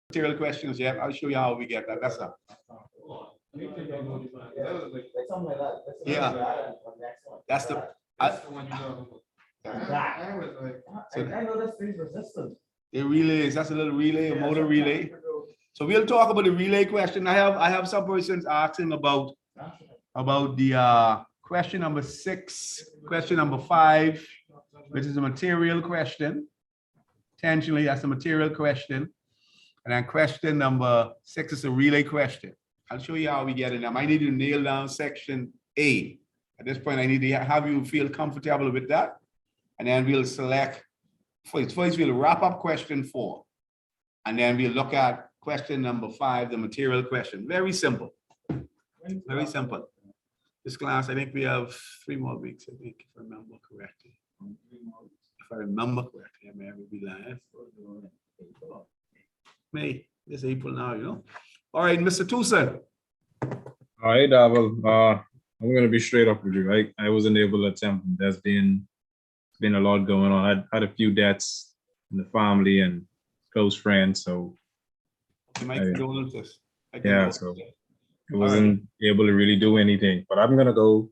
material questions yet. I'll show you how we get that. That's all. Yeah. That's the one you know. I was like, I know that's phase resistance. the relays. That's a little relay, a motor relay. So we'll talk about the relay question. I have some persons asking about the question number 6, question number 5, which is a material question. Potentially, that's a material question. And then question number 6 is a relay question. I'll show you how we get it. I might need to nail down section A. At this point, I need to have you feel comfortable with that. And then we'll select, first we'll wrap up question 4. And then we'll look at question number 5, the material question. Very simple. Very simple. This class, I think we have 3 more weeks, I think, if I remember correctly. If I remember correctly, I may be lying. May, it's April now, you know. All right, Mr. Tucson. All right, well, I'm going to be straight up with you. I wasn't able to attempt. There's been a lot going on. I had a few deaths in the family and close friends, so My condolences. yeah, so I wasn't able to really do anything. But I'm gonna go.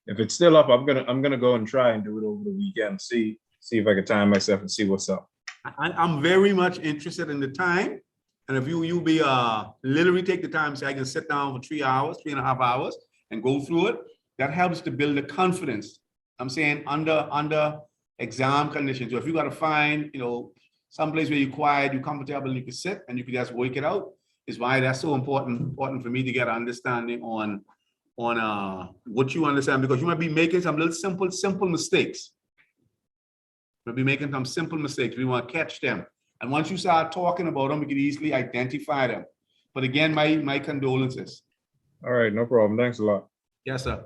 If it's still up, I'm gonna go and try and do it over the weekend. See if I can time myself and see what's up. I'm very much interested in the time. And if you be literally take the time, say I can sit down for 3 hours, 3.5 hours and go through it, that helps to build the confidence. I'm saying under exam conditions. So if you got to find, someplace where you're quiet, you're comfortable, and you can sit and you can just work it out, is why that's so important for me to get an understanding on what you understand, because you might be making some little simple mistakes. You'll be making some simple mistakes. We want to catch them. And once you start talking about them, we can easily identify them. But again, my condolences. All right, no problem. Thanks a lot. Yes, sir.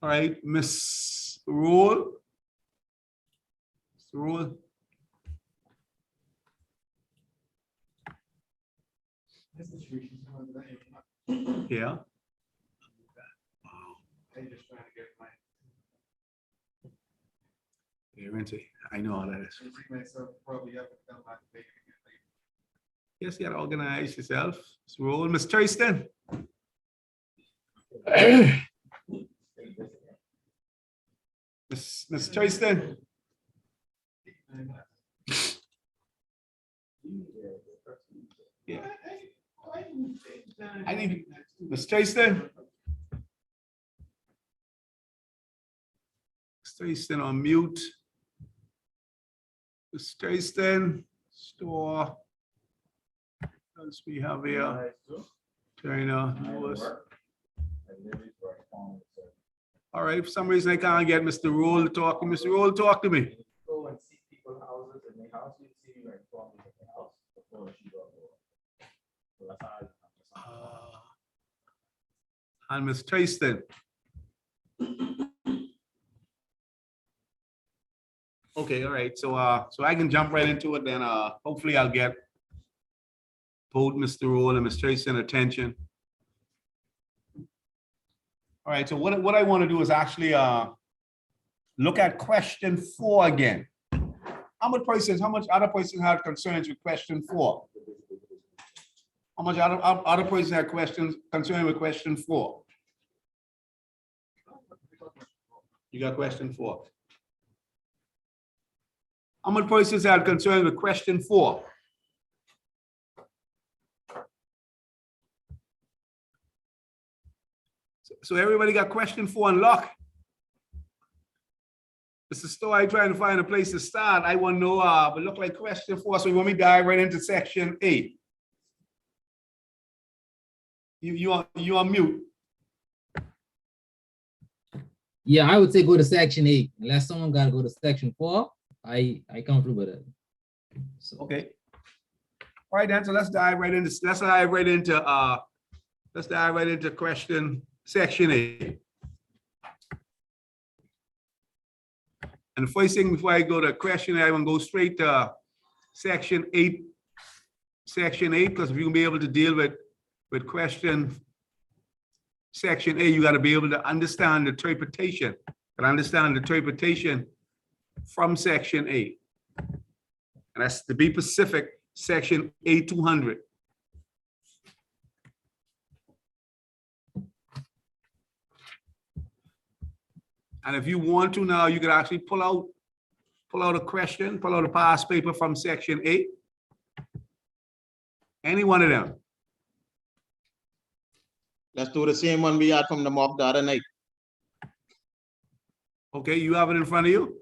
All right, Miss Rule. Rule. Yeah. I know how that is. Yes, you gotta organize yourself. Let's roll, Miss Tristan. Miss Tristan. Yeah. I need Miss Tristan. Tristan on mute. Miss Tristan, store. What else we have here? China. All right, for some reason I can't get Mr. Roll to talk to me. Mr. Roll, talk to me. Go and see people's houses in their house, you see like from the house before she got over. And Miss Tristan. Okay, all right. So I can jump right into it then. Hopefully I'll get both Mr. Roll and Miss Tristan attention. All right, so what I want to do is actually look at question 4 again. How much other persons had concerns with question 4? How much other persons had concern with question 4? You got question 4. How many persons had concern with question 4? So everybody got question 4 unlocked. This is still trying to find a place to start. I want to know, but look like question 4. So you want me to dive right into section 8? You on mute. Yeah, I would say go to section 8. Unless someone got to go to section 4, I comfortable with it. So. Okay. All right, then. So let's dive right into question section 8. And the first thing before I go to question, I want to go straight to section 8. Section 8, because if you can be able to deal with question section A, you got to be able to understand the interpretation. And understand the interpretation from section 8. And that's, to be specific, section A200. And if you want to now, you could actually pull out a question, pull out a past paper from section 8. Any one of them. Let's do the same one we had from the mock the other night. Okay, you have it in front of you?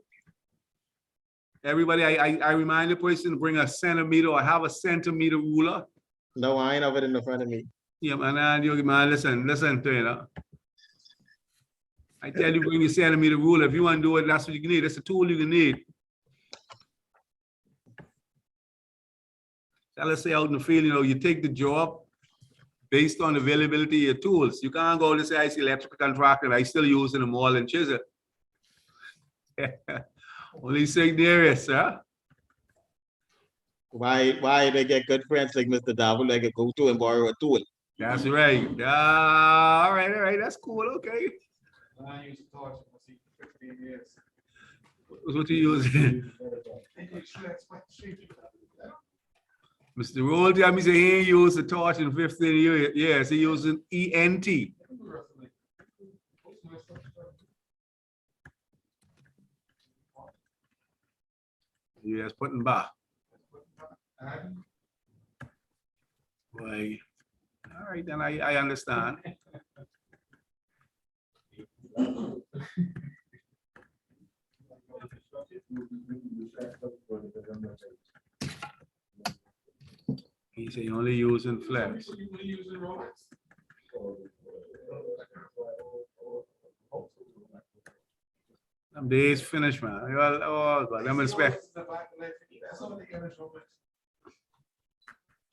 Everybody, I remind the person to bring a centimeter or have a centimeter ruler. No, I ain't have it in the front of me. Yeah, man, listen to it. I tell you, bring your centimeter ruler. If you want to do it, that's what you can need. That's a tool you can need. So let's say out in the field, you take the job based on availability of your tools. You can't go to say, I see electrical contractor, I still using them all and chisel. Only certain areas, sir. Why they get good friends like Mr. Davil, they can go to and borrow a tool. That's right. All right, that's cool, okay. I use a torch for 15 years. What you using? Mr. Roll tell me say he ain't used a torch in 15 years. Yes, he using ENT. Yes, putting back. Right. All right, then I understand. He say only using flex. Them days finished, man. Well, oh God, I'm expect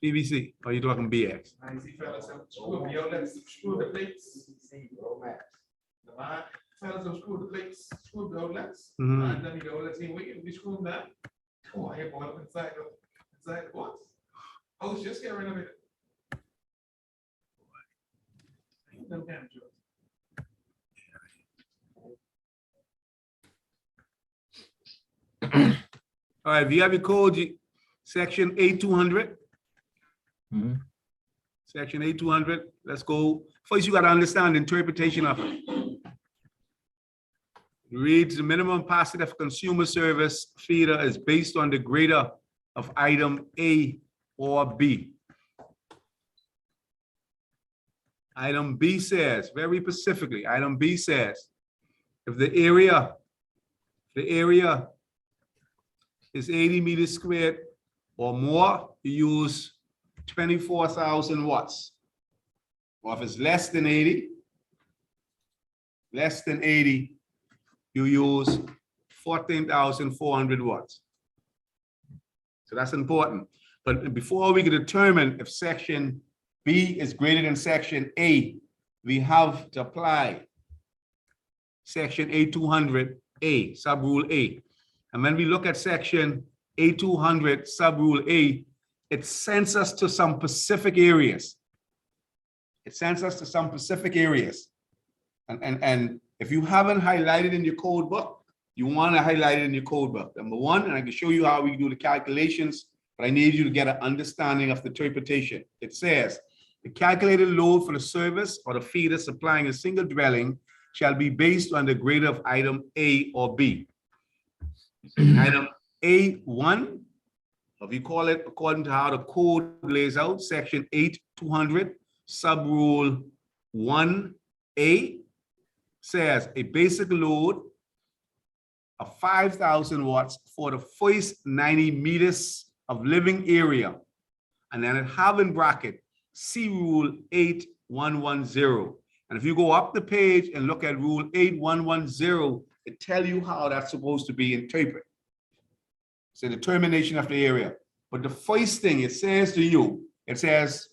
PVC. Or you talking BX? I see fellas have screw the plates. The man, fellas have screw the plates, screw the outlets, Mhm. and then the outlets in we screw them down. Oh, I have one inside the box. I was just getting rid of it. Them damn jokes. All right, if you have your code, section 8200. Mhm. Section 8200, let's go. First, you got to understand the interpretation of it. It reads, the minimum capacity of consumer service feeder is based on the greater of item A or B. Item B says, very specifically, item B says, if the area is 80 meters squared or more, you use 24,000 watts. Or if it's less than 80, you use 14,400 watts. So that's important. But before we can determine if section B is greater than section A, we have to apply section A200A, sub-rule A. And when we look at section A200, sub-rule A, it sends us to some specific areas. It sends us to some specific areas. And if you haven't highlighted in your code book, you want to highlight it in your code book. Number one, and I can show you how we do the calculations, but I need you to get an understanding of the interpretation. It says, the calculated load for the service or the feeder supplying a single dwelling shall be based on the greater of item A or B. Item A1, or we call it according to how the code lays out, section 8200, sub-rule 1A, says a basic load of 5,000 watts for the first 90 meters of living area. And then it have in bracket C rule 8110. And if you go up the page and look at rule 8110, it tells you how that's supposed to be interpreted. It's a determination of the area. But the first thing it says to you, it says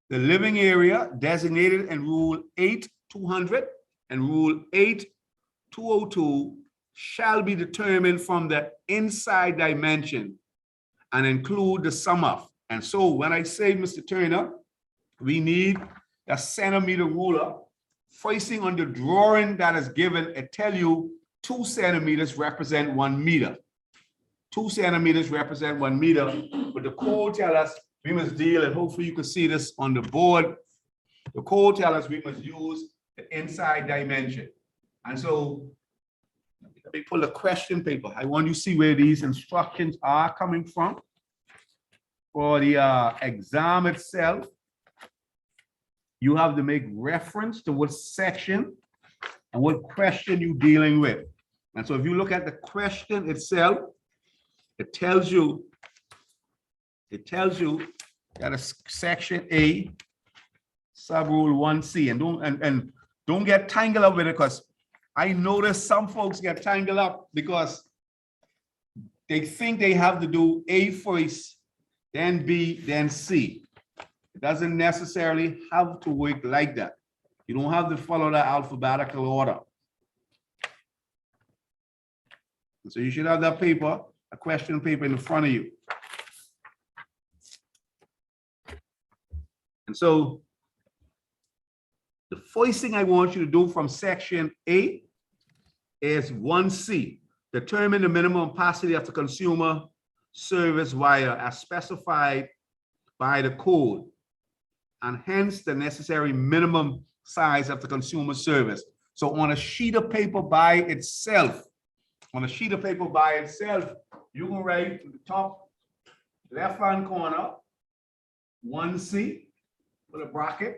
the living area designated in rule 8200 and rule 8202 shall be determined from the inside dimension and include the sum of. And so when I say, Mr. Turner, we need a centimeter ruler. First thing on the drawing that is given, it tell you 2 centimeters represent 1 meter. 2 centimeters represent 1 meter, but the code tell us we must deal, and hopefully you can see this on the board. The code tell us we must use the inside dimension. And so let me pull the question paper. I want you to see where these instructions are coming from. For the exam itself, you have to make reference to what section and what question you're dealing with. And so if you look at the question itself, it tells you that it's section A, subrule 1C, and don't get tangled up with it, because I notice some folks get tangled up because they think they have to do A first, then B, then C. It doesn't necessarily have to work like that. You don't have to follow the alphabetical order. So you should have that paper, a question paper in front of you. And so the first thing I want you to do from section A is 1C, determine the minimum capacity of the consumer service wire as specified by the code, and hence the necessary minimum size of the consumer service. So on a sheet of paper by itself, you can write to the top left-hand corner, 1C, put a bracket,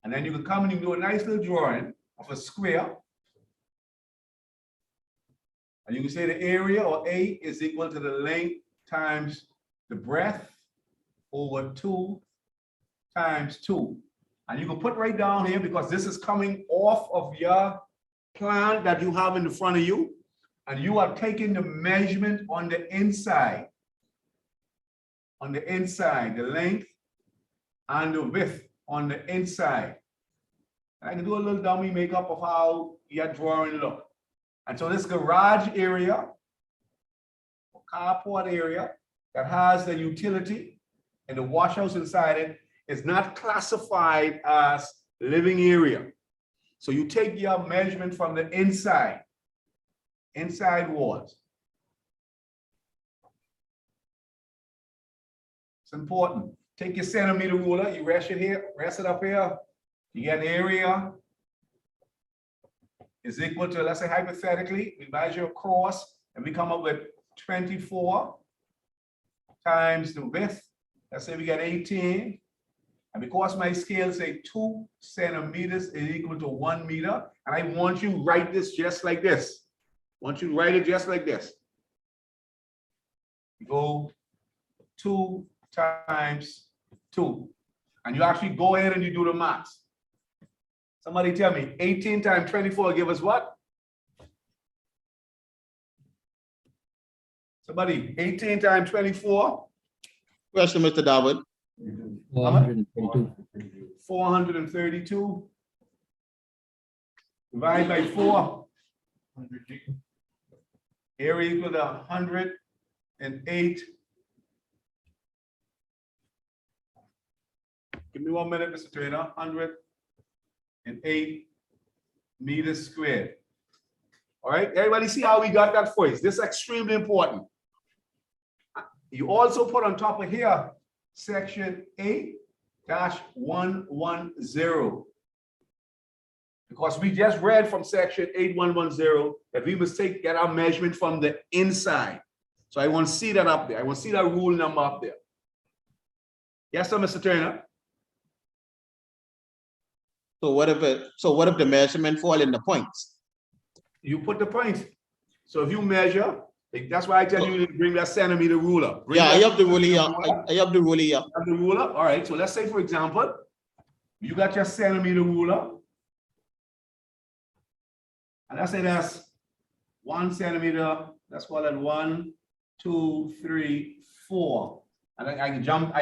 and then you can come and you can do a nice little drawing of a square. And you can say the area, or A, is equal to the length times the breadth over 2 times 2. And you can put right down here, because this is coming off of your plan that you have in the front of you, and you are taking the measurement on the inside. On the inside, the length and the width on the inside. And I can do a little dummy makeup of how your drawing look. And so this garage area, or carport area, that has the utility and the wash house inside it is not classified as living area. So you take your measurement from the inside walls. It's important. Take your centimeter ruler, you rest it here, rest it up here. You get area is equal to, let's say hypothetically, we measure across and we come up with 24 times the width. Let's say we get 18. And because my scale say 2 centimeters is equal to 1 meter, and I want you to write this just like this. I want you to write it just like this. You go 2 times 2. And you actually go ahead and you do the math. Somebody tell me, 18 times 24 give us what? Somebody, 18 times 24? Question, Mr. Dawood. 432. 432. Divide by 4. Area equal to 108. Give me 1 minute, Mr. Trainer. 108 meters squared. All right, everybody see how we got that first? This is extremely important. You also put on top of here, section 8-110. Because we just read from section 8110 that we must get our measurement from the inside. So I want to see that up there. I want to see that rule number up there. Yes, sir, Mr. Turner. So what if the measurement fall in the points? You put the points. So if you measure, that's why I tell you to bring that centimeter ruler. I have the ruler here. I have the ruler here. Have the ruler. All right. So let's say, for example, you got your centimeter ruler. And let's say that's 1 centimeter. Let's call it 1, 2, 3, 4. And I can jump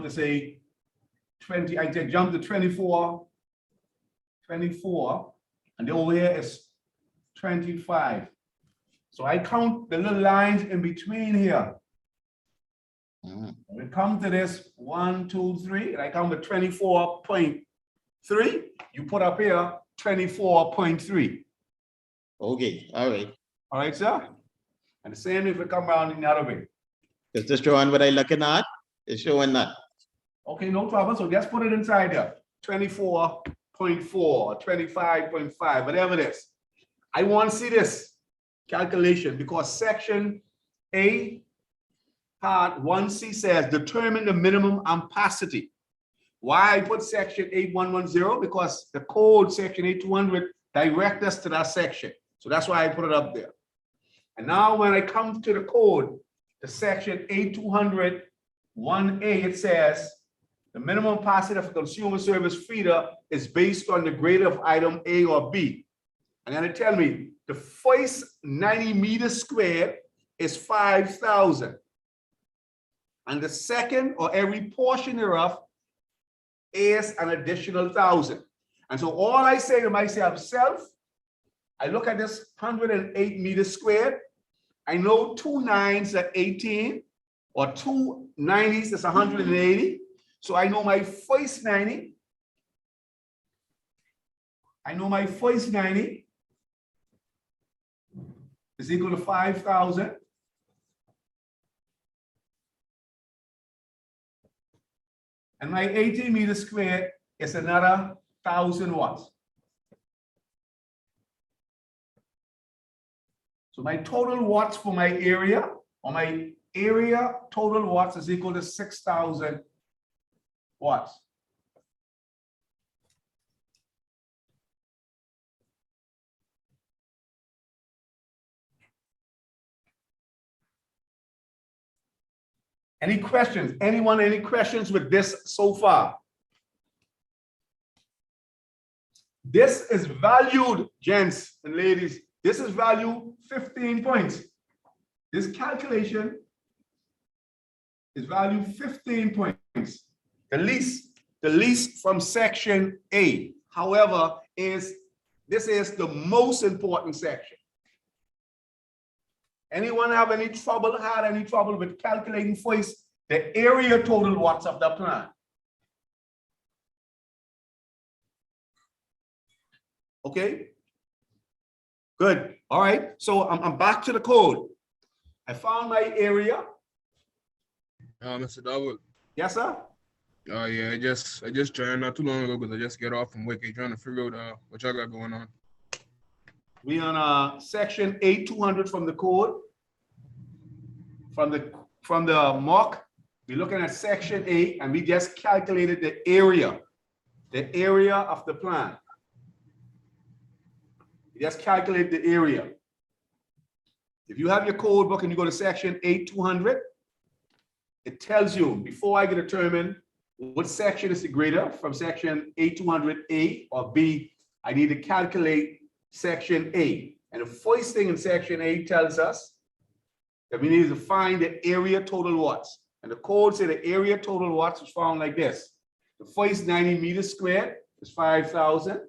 to say 20. I can jump to 24. 24. And then over here is 25. So I count the little lines in between here. When we come to this 1, 2, 3, and I count the 24.3, you put up here 24.3. Okay, all right. All right, sir? And the same if we come around in the other way. Is this drawing what I looking at? It's showing that. Okay, no problem. So just put it inside there. 24.4, 25.5, whatever it is. I want to see this. calculation because section A, part 1C says determine the minimum ampacity. Why I put section 8110? Because the code section 8200 direct us to that section. So that's why I put it up there. And now when I come to the code, the section 8200 1A, it says the minimum ampacity of a consumer service feeder is based on the grade of item A or B. And then it tell me the first 90 meters squared is 5,000. And the second or every portion thereof is an additional 1,000. And so all I say to myself, I look at this 108 meters squared. I know 2 9s are 18 or 2 90s is 180. So I know my first 90. I know my first 90 is equal to 5,000. And my 18 meters squared is another 1,000 watts. So my total watts for my area, or my area total watts is equal to 6,000 watts. Any questions? Anyone, any questions with this so far? This is valued, gents and ladies. This is value 15 points. This calculation is value 15 points. The least from section A. However, this is the most important section. Anyone have any trouble, had any trouble with calculating first the area total watts of the plant? Okay. Good. All right. So I'm back to the code. I found my area. Mr. Dowell. Yes, sir. Yeah, I just joined not too long ago because I just get off from work. Trying to figure out what y'all got going on. We on section 8200 from the code. From the mock, we're looking at section 8, and we just calculated the area of the plant. We just calculate the area. If you have your code book and you go to section 8200, it tells you before I can determine what section is the greater from section 8200A or B, I need to calculate section A. And the first thing in section A tells us that we need to find the area total watts. And the code said the area total watts is found like this. The first 90 meters squared is 5,000.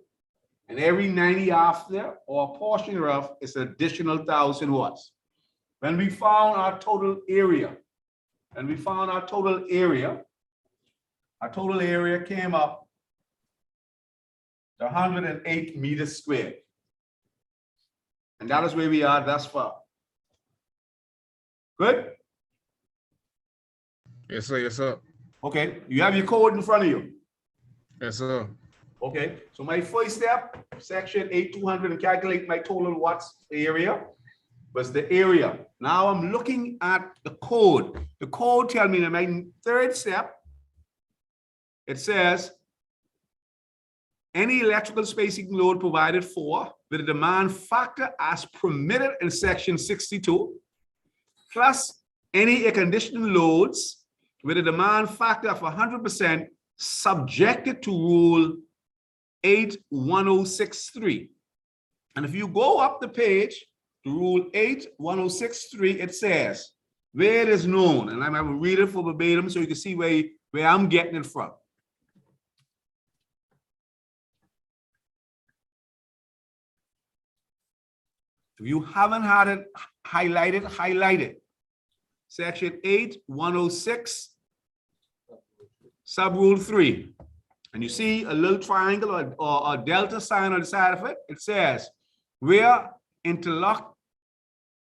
And every 90 after or a portion thereof is an additional 1,000 watts. When we found our total area, our total area came up to 108 meters squared. And that is where we are thus far. Good? Yes, sir. Yes, sir. Okay, you have your code in front of you. Yes, sir. Okay, so my first step, section 8200, and calculate my total watts area was the area. Now I'm looking at the code. The code tells me that my third step, it says any electrical spacing load provided for with a demand factor as permitted in section 62, plus any air conditioning loads with a demand factor of 100% subjected to rule 81063. And if you go up the page to rule 81063, it says where it is known, and I'm going to read it for verbatim so you can see where I'm getting it from. If you haven't had it highlighted, highlight it. Section 8106, sub-rule 3. And you see a little triangle or a delta sign on the side of it. It says, where interlock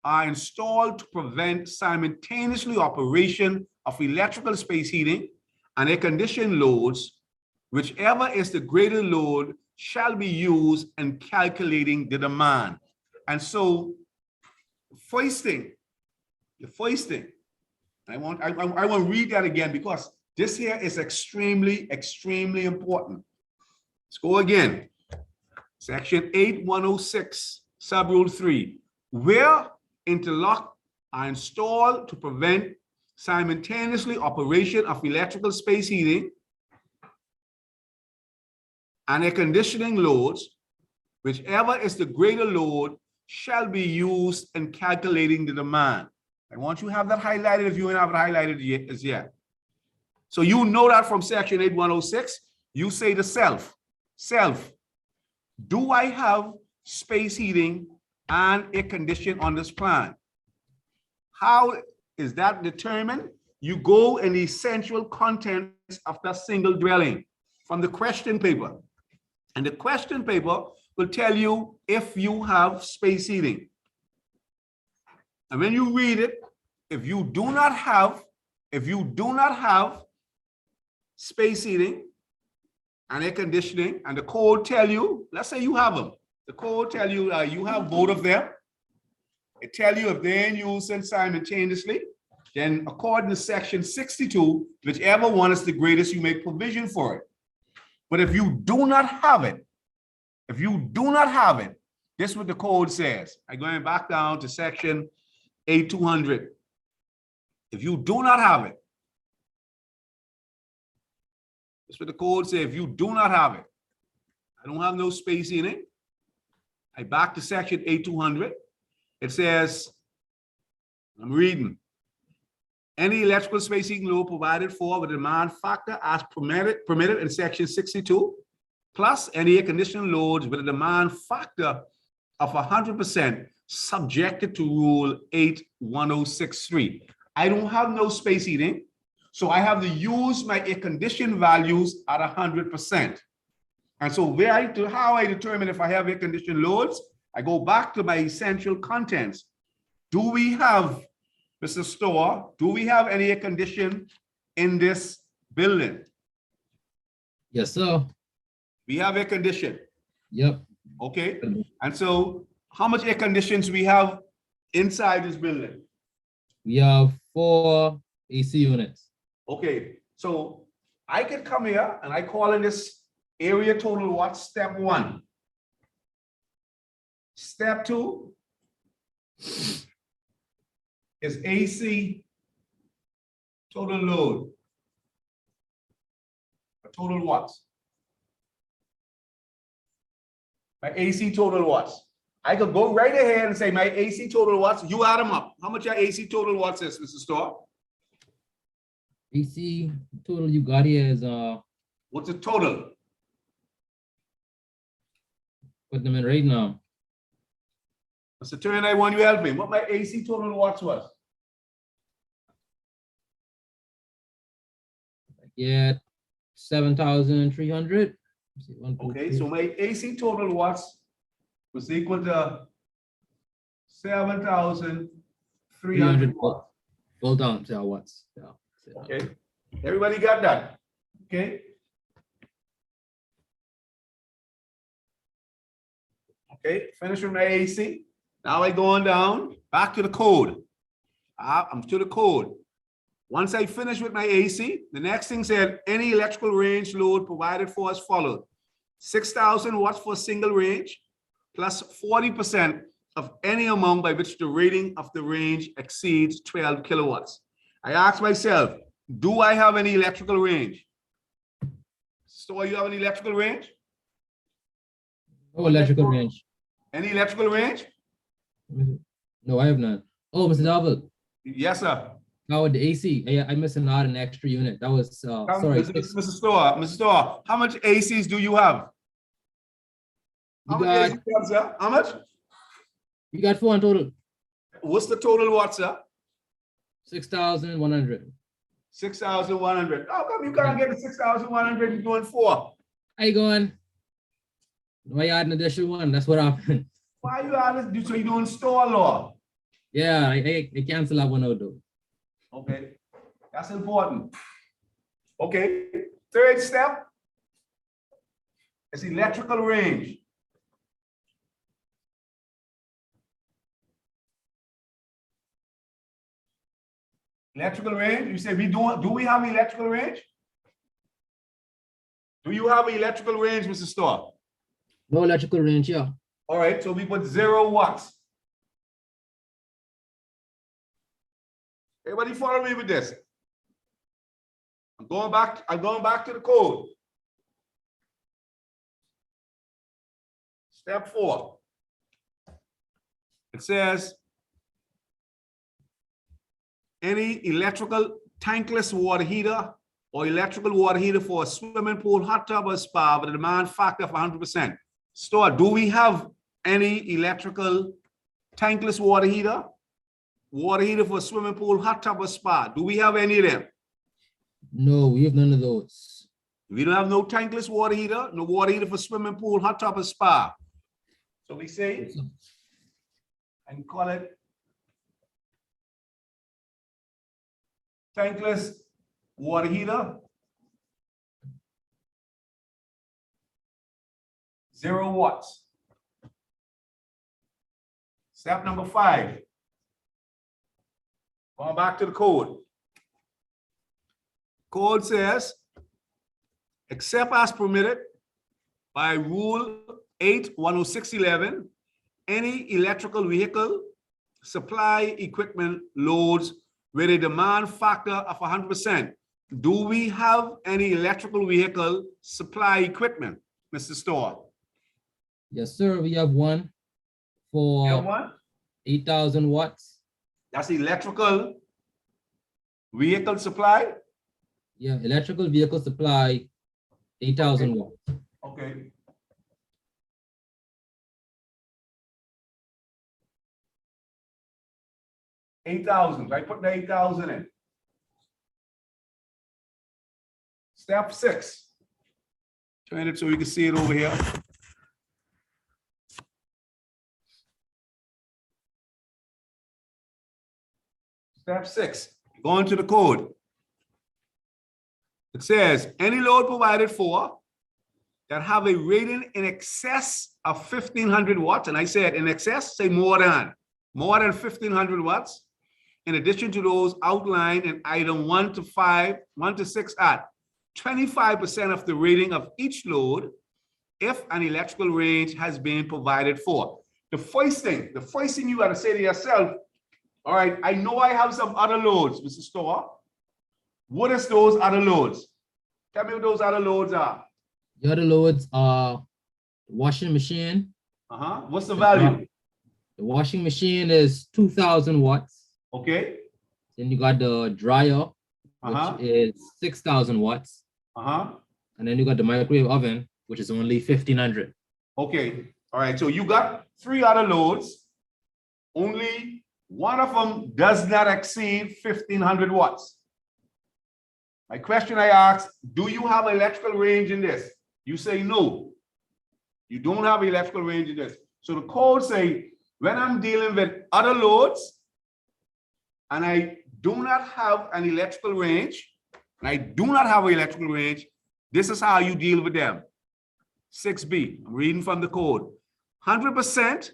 are installed to prevent simultaneously operation of electrical space heating and air conditioning loads, whichever is the greater load shall be used in calculating the demand. And so foisting. You're foisting. I want to read that again because this here is extremely important. Let's go again. Section 8106, subrule 3, where interlock are installed to prevent simultaneously operation of electrical space heating and air conditioning loads, whichever is the greater load shall be used in calculating the demand. I want you to have that highlighted if you haven't highlighted it as yet. So you know that from section 8106, you say to self, do I have space heating and air conditioning on this plan? How is that determined? You go in the essential contents of that single dwelling from the question paper. And the question paper will tell you if you have space heating. And when you read it, if you do not have space heating and air conditioning, and the code tell you, let's say you have them, the code tell you you have both of them. It tell you if they're in use simultaneously, then according to section 62, whichever one is the greatest, you make provision for it. But if you do not have it, this is what the code says. I'm going back down to section 8200. If you do not have it, that's what the code says. If you do not have it, I don't have no space in it. I back to section 8200. It says, I'm reading, any electrical space heating load provided for with a demand factor as permitted in section 62, plus any air conditioning loads with a demand factor of 100% subjected to rule 81063. I don't have no space heating, so I have to use my air conditioning values at 100%. And so how I determine if I have air conditioning loads, I go back to my essential contents. Do we have, Mr. Store, do we have any air conditioning in this building? Yes, sir. We have air conditioning. Yep. Okay. And so how much air conditions we have inside this building? We have 4 AC units. Okay. So I can come here and I call in this area total what? Step 1. Step 2 is AC total load. Total watts. My AC total watts. I could go right ahead and say my AC total watts. You add them up. How much your AC total watts is, Mr. Store? AC total you got here is What's the total? put them in right now. Mr. Turner, I want you to help me. What my AC total watts was? Yeah, 7,300. Okay, so my AC total watts was equal to 7,300 watts. Hold down to our watts. Yeah. Okay, everybody got that? Okay. Okay, finish with my AC. Now I go on down, back to the code. I'm to the code. Once I finish with my AC, the next thing said, any electrical range load provided for as follows. 6,000 watts for single range, plus 40% of any amount by which the rating of the range exceeds 12 kilowatts. I ask myself, do I have any electrical range? So you have any electrical range? No electrical range. Any electrical range? No, I have none. Oh, Mr. David. Yes, sir. Now with the AC, I missing out an extra unit. That was sorry. Mr. Store, how much ACs do you have? How much ACs you have, sir? How much? You got 4 in total. What's the total watt, sir? 6,100. 6,100. How come you can't get the 6,100? You're doing 4. How you going? Why you add an additional one? That's what happened. Why you adding? So you doing store law? Yeah, I cancel that one out though. Okay, that's important. Okay, third step is electrical range. Electrical range, you say do we have electrical range? Do you have electrical range, Mr. Store? No electrical range here. All right, so we put 0 watts. Everybody follow me with this. I'm going back to the code. Step 4. It says any electrical tankless water heater or electrical water heater for a swimming pool, hot tub, or spa with a demand factor of 100%. Store, do we have any electrical tankless water heater? Water heater for a swimming pool, hot tub, or spa? Do we have any of them? No, we have none of those. We don't have no tankless water heater, no water heater for swimming pool, hot tub, or spa. So we say, and call it tankless water heater. 0 watts. Step number 5. Going back to the code. Code says, except as permitted by Rule 8-10611, any electrical vehicle supply equipment loads with a demand factor of 100%. Do we have any electrical vehicle supply equipment, Mr. Store? Yes, sir. We have one for You have one? 8,000 watts. That's electrical vehicle supply? Yeah, electrical vehicle supply, 8,000 watts. Okay. $8,000. I put the 8,000 in. Step 6. Turn it so you can see it over here. Step 6. Going to the code. It says any load provided for that have a rating in excess of 1,500 watts, and I said in excess, say more than 1,500 watts, in addition to those outlined in item 1 to 6 at 25% of the rating of each load if an electrical range has been provided for. The first thing you got to say to yourself, all right, I know I have some other loads, Mr. Store. What is those other loads? Tell me what those other loads are. The other loads are washing machine. What's the value? The washing machine is 2,000 watts. Okay. Then you got the dryer, which is 6,000 watts. And then you got the microwave oven, which is only 1,500. Okay. All right. So you got 3 other loads. Only one of them does not exceed 1,500 watts. My question I asked, do you have electrical range in this? You say no. You don't have electrical range in this. So the code say, when I'm dealing with other loads and I do not have an electrical range, this is how you deal with them. 6B, I'm reading from the code. 100%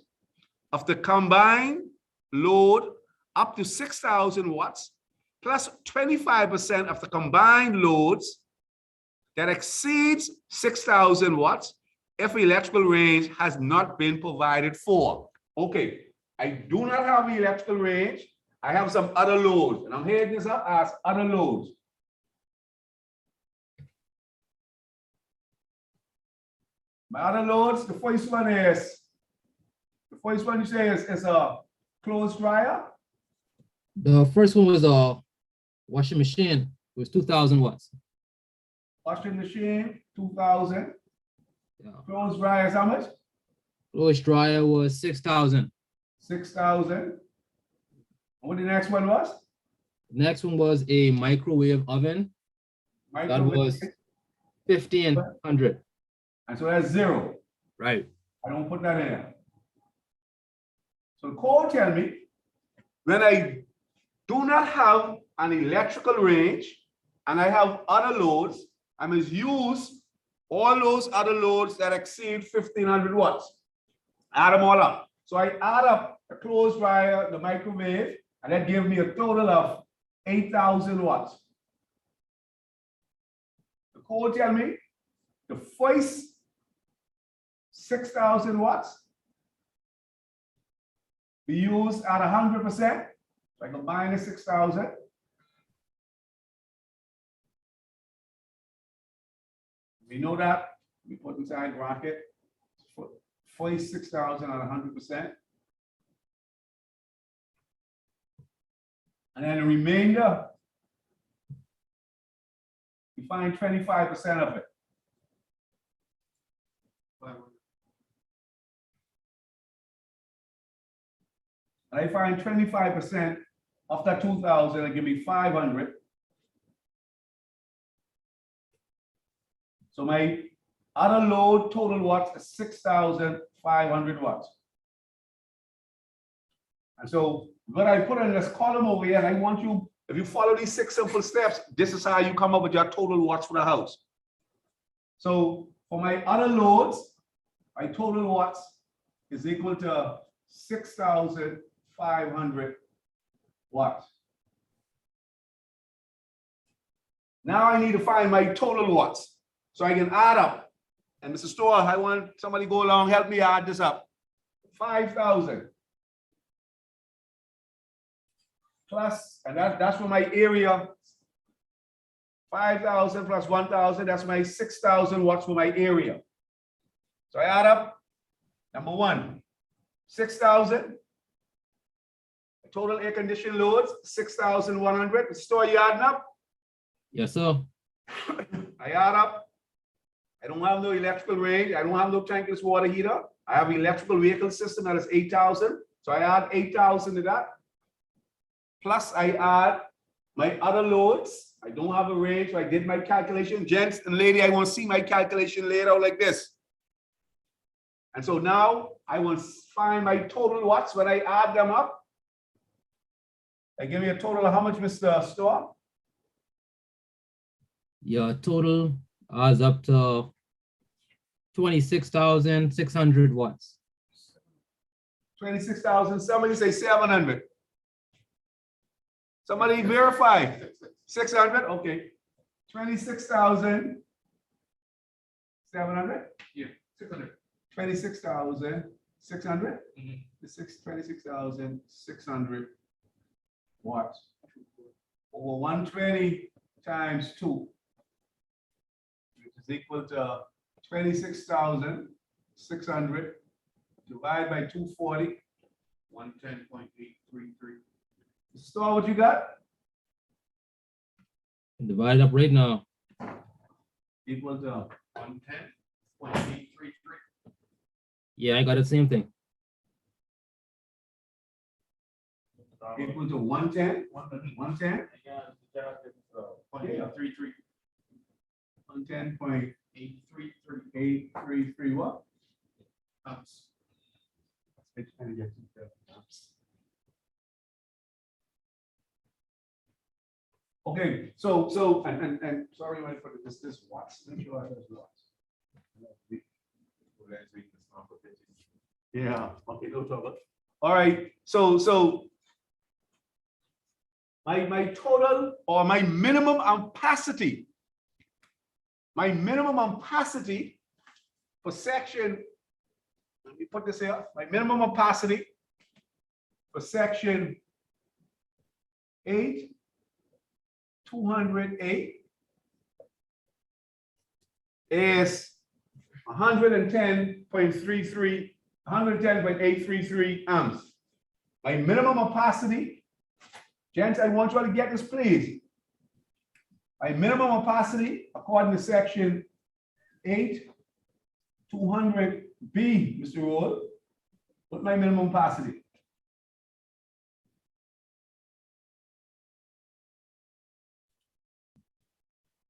of the combined load up to 6,000 watts plus 25% of the combined loads that exceeds 6,000 watts if electrical range has not been provided for. Okay, I do not have electrical range. I have some other loads, and I'm heading this up as other loads. My other loads, the first one you say is a clothes dryer. The first one was a washing machine. It was 2,000 watts. Washing machine, 2,000. Yeah. Clothes dryer is how much? Clothes dryer was 6,000. 6,000. What the next one was? Next one was a microwave oven. That was 1,500. And so that's 0. Right. I don't put that in there. So the code tell me when I do not have an electrical range and I have other loads, I must use all those other loads that exceed 1,500 watts. Add them all up. So I add up the clothes dryer, the microwave, and that gives me a total of 8,000 watts. The code tell me the first 6,000 watts be used at 100%. So I combine the 6,000. We know that. We put inside bracket for 46,000 at 100%. And then the remainder, we find 25% of it. And I find 25% of that 2,000 and give me 500. So my other load total watts is 6,500 watts. And so what I put in this column over here, and I want you, if you follow these 6 simple steps, this is how you come up with your total watts for the house. So for my other loads, my total watts is equal to 6,500 watts. Now I need to find my total watts so I can add up. And Mr. Store, I want somebody go along, help me add this up. 5,000 plus, and that's for my area. 5,000 plus 1,000, that's my 6,000 watts for my area. So I add up, number one, 6,000. Total air conditioning loads, 6,100. Store, you adding up? Yes, sir. I add up. I don't have no electrical range. I don't have no tankless water heater. I have electrical vehicle system that is 8,000. So I add 8,000 to that. Plus I add my other loads. I don't have a range, so I did my calculation. Gents and lady, I want to see my calculation laid out like this. And so now I want to find my total watts when I add them up. I give you a total of how much, Mr. Store? Your total adds up to 26,600 watts. 26,000. Somebody say 700. Somebody verify. 600. Okay. 26,700. Yeah, 600. 26,600. 26,600 watts over 120 times 2, which is equal to 26,600 divided by 240. 110.833. Store, what you got? Divide up right now. Equal to 110.833. Yeah, I got the same thing. equal to 110. 110. 110.833. 110.833 what? Amps. Okay, so and sorry when I put this watts. Make sure I have watts. Yeah, okay, no trouble. All right, so my total or my minimum ampacity. My minimum ampacity for section, let me put this here, my minimum ampacity for section 8, 208 is 110.833 amps. My minimum ampacity, gents, I want you all to get this, please. My minimum ampacity, according to section 8, 200B, Mr. Roll, what's my minimum ampacity?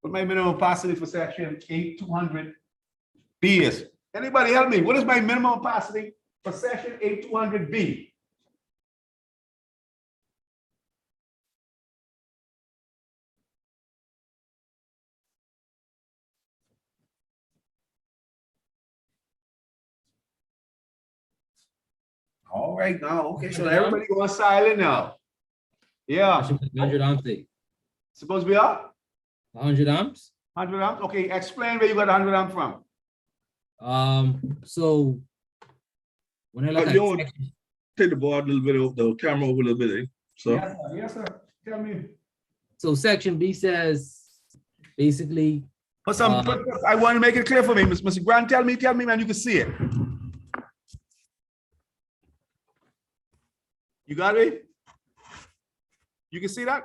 What my minimum ampacity for section 8, 200B is? Anybody help me? What is my minimum ampacity for section 8, 200B? All right, now, okay, so everybody going silent now. Yeah, That should be 100 amps there. supposed to be up? 100 amps. 100 amps? Okay, explain where you got 100 amp from. So when I look at John, section- take the board a little bit off the camera over a little bit, eh? So, Yes, sir. Tell me. so section B says basically, I want to make it clear for me, Mr. Grant, tell me, man, you can see it. You got it? You can see that?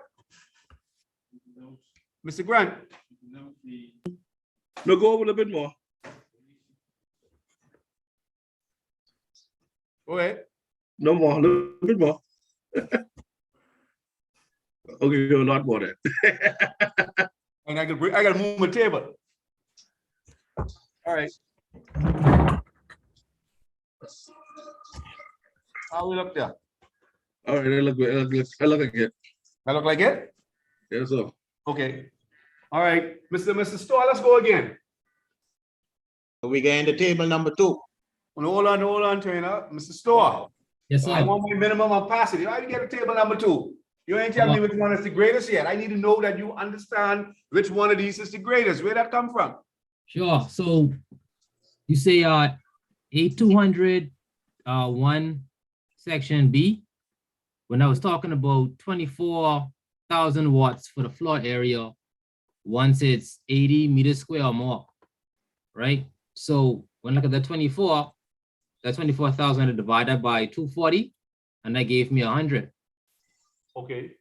Mr. Grant? no, go over a little bit more. Go ahead. No more, a little bit more. Okay, a lot more then. And I gotta move my table. All right. How we look there? All right, I look good. I look again. I look like it? Yes, sir. Okay. All right, Mr. Store, let's go again. We get into table number 2. Hold on, trainer. Mr. Store, yes, I sir. want my minimum opacity. How you get to table number 2? You ain't telling me which one is the greatest yet. I need to know that you understand which one of these is the greatest. Where that come from? Sure. So you say A200 1 section B. When I was talking about 24,000 watts for the floor area, once it's 80 meters square or more, right? So when I look at the 24,000 divided by 240, and that gave me 100. Okay.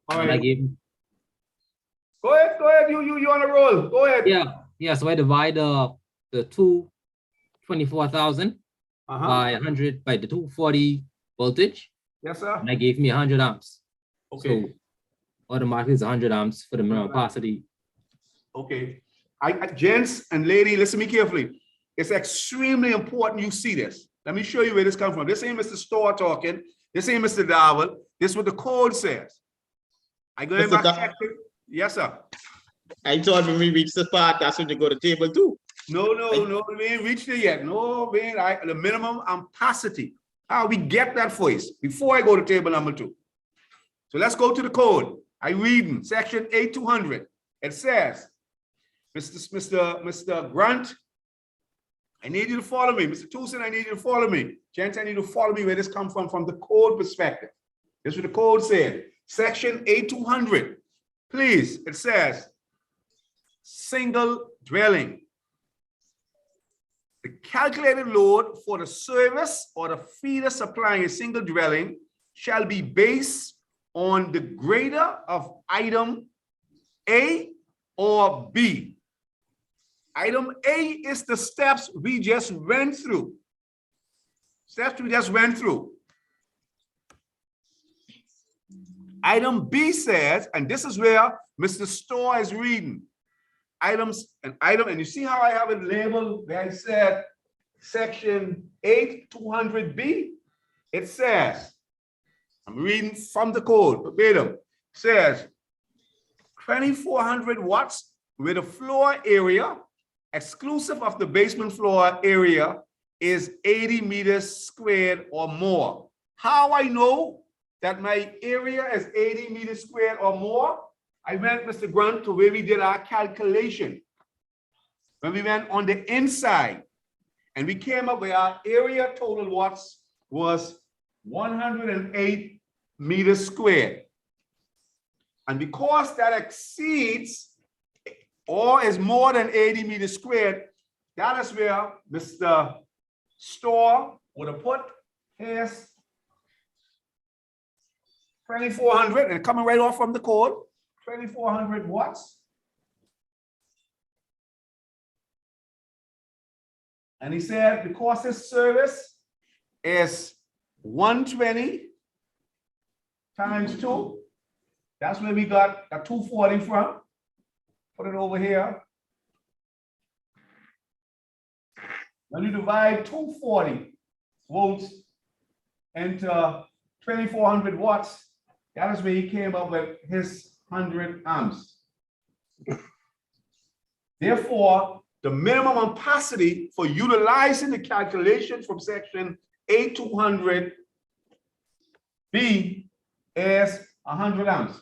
All And I right. gave, Go ahead. You on a roll. Go ahead. yeah. So I divide the 24,000 by 100 by the 240 voltage, Yes, sir. and that gave me 100 amps. Okay. So automatically it's 100 amps for the minimum capacity. Okay. Gents and lady, listen to me carefully. It's extremely important you see this. Let me show you where this comes from. This ain't Mr. Store talking. This ain't Mr. Dowell. This is what the code says. I go Mr. back Da- check it. Yes, sir. I thought when we reach this part, that's when you go to table 2. No, we ain't reached it yet. No, man, the minimum ampacity. How we get that first before I go to table number 2. So let's go to the code. I read in section 8200. It says, Mr. Grant, I need you to follow me. Mr. Tucson, I need you to follow me. Gents, I need you to follow me where this comes from the code perspective. This is what the code said. Section 8200. Please, it says, single dwelling. The calculated load for the service or the feeder supplying a single dwelling shall be based on the greater of item A or B. Item A is the steps we just went through. Item B says, and this is where Mr. Store is reading. And you see how I have it labeled where I said section 8200B? It says, I'm reading from the code, verbatim, says 2,400 watts with a floor area, exclusive of the basement floor area, is 80 meters squared or more. How I know that my area is 80 meters squared or more? I went, Mr. Grant, to where we did our calculation. When we went on the inside, and we came up with our area total watts was 108 meters squared. And because that exceeds or is more than 80 meters squared, that is where Mr. Store would have put his 2,400, and coming right off from the code, 2,400 watts. And he said, because his service is 120 times 2, that's where we got a 240 from. Put it over here. When you divide 240 volts into 2,400 watts, that is where he came up with his 100 amps. Therefore, the minimum ampacity for utilizing the calculations from section 8200B is 100 amps.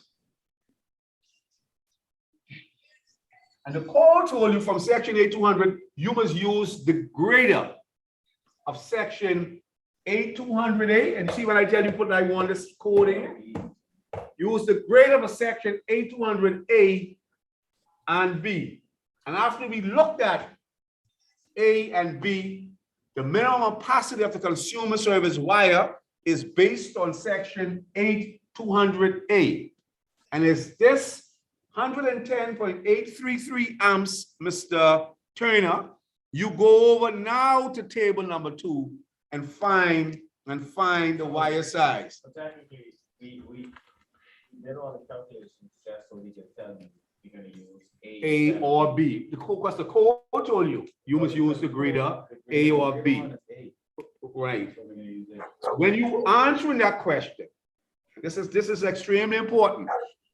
And the code told you from section A200, you must use the greater of section A200A. And see when I tell you put I want this code in? Use the greater of section A200A and B. And after we looked at A and B, the minimum capacity of the consumer service wire is based on section 8200A. And is this 110.833 amps, Mr. Turner? You go over now to table number 2 and find the wire size. So technically, we did all the calculations just so we can tell you you're gonna use A or B. Because the code told you, you must use the greater A or B. Right. So we're gonna use it. When you answering that question, this is extremely important.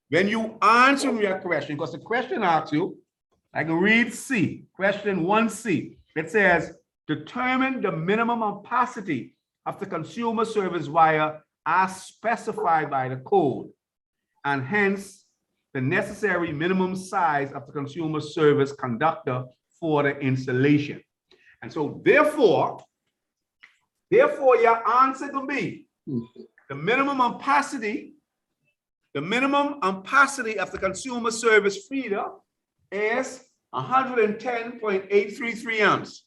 When you answer that question, because the question asks you, I can read C, question 1C. It says, determine the minimum capacity of the consumer service wire as specified by the code, and hence the necessary minimum size of the consumer service conductor for the installation. And so therefore your answer can be the minimum capacity of the consumer service feeder is 110.833 amps.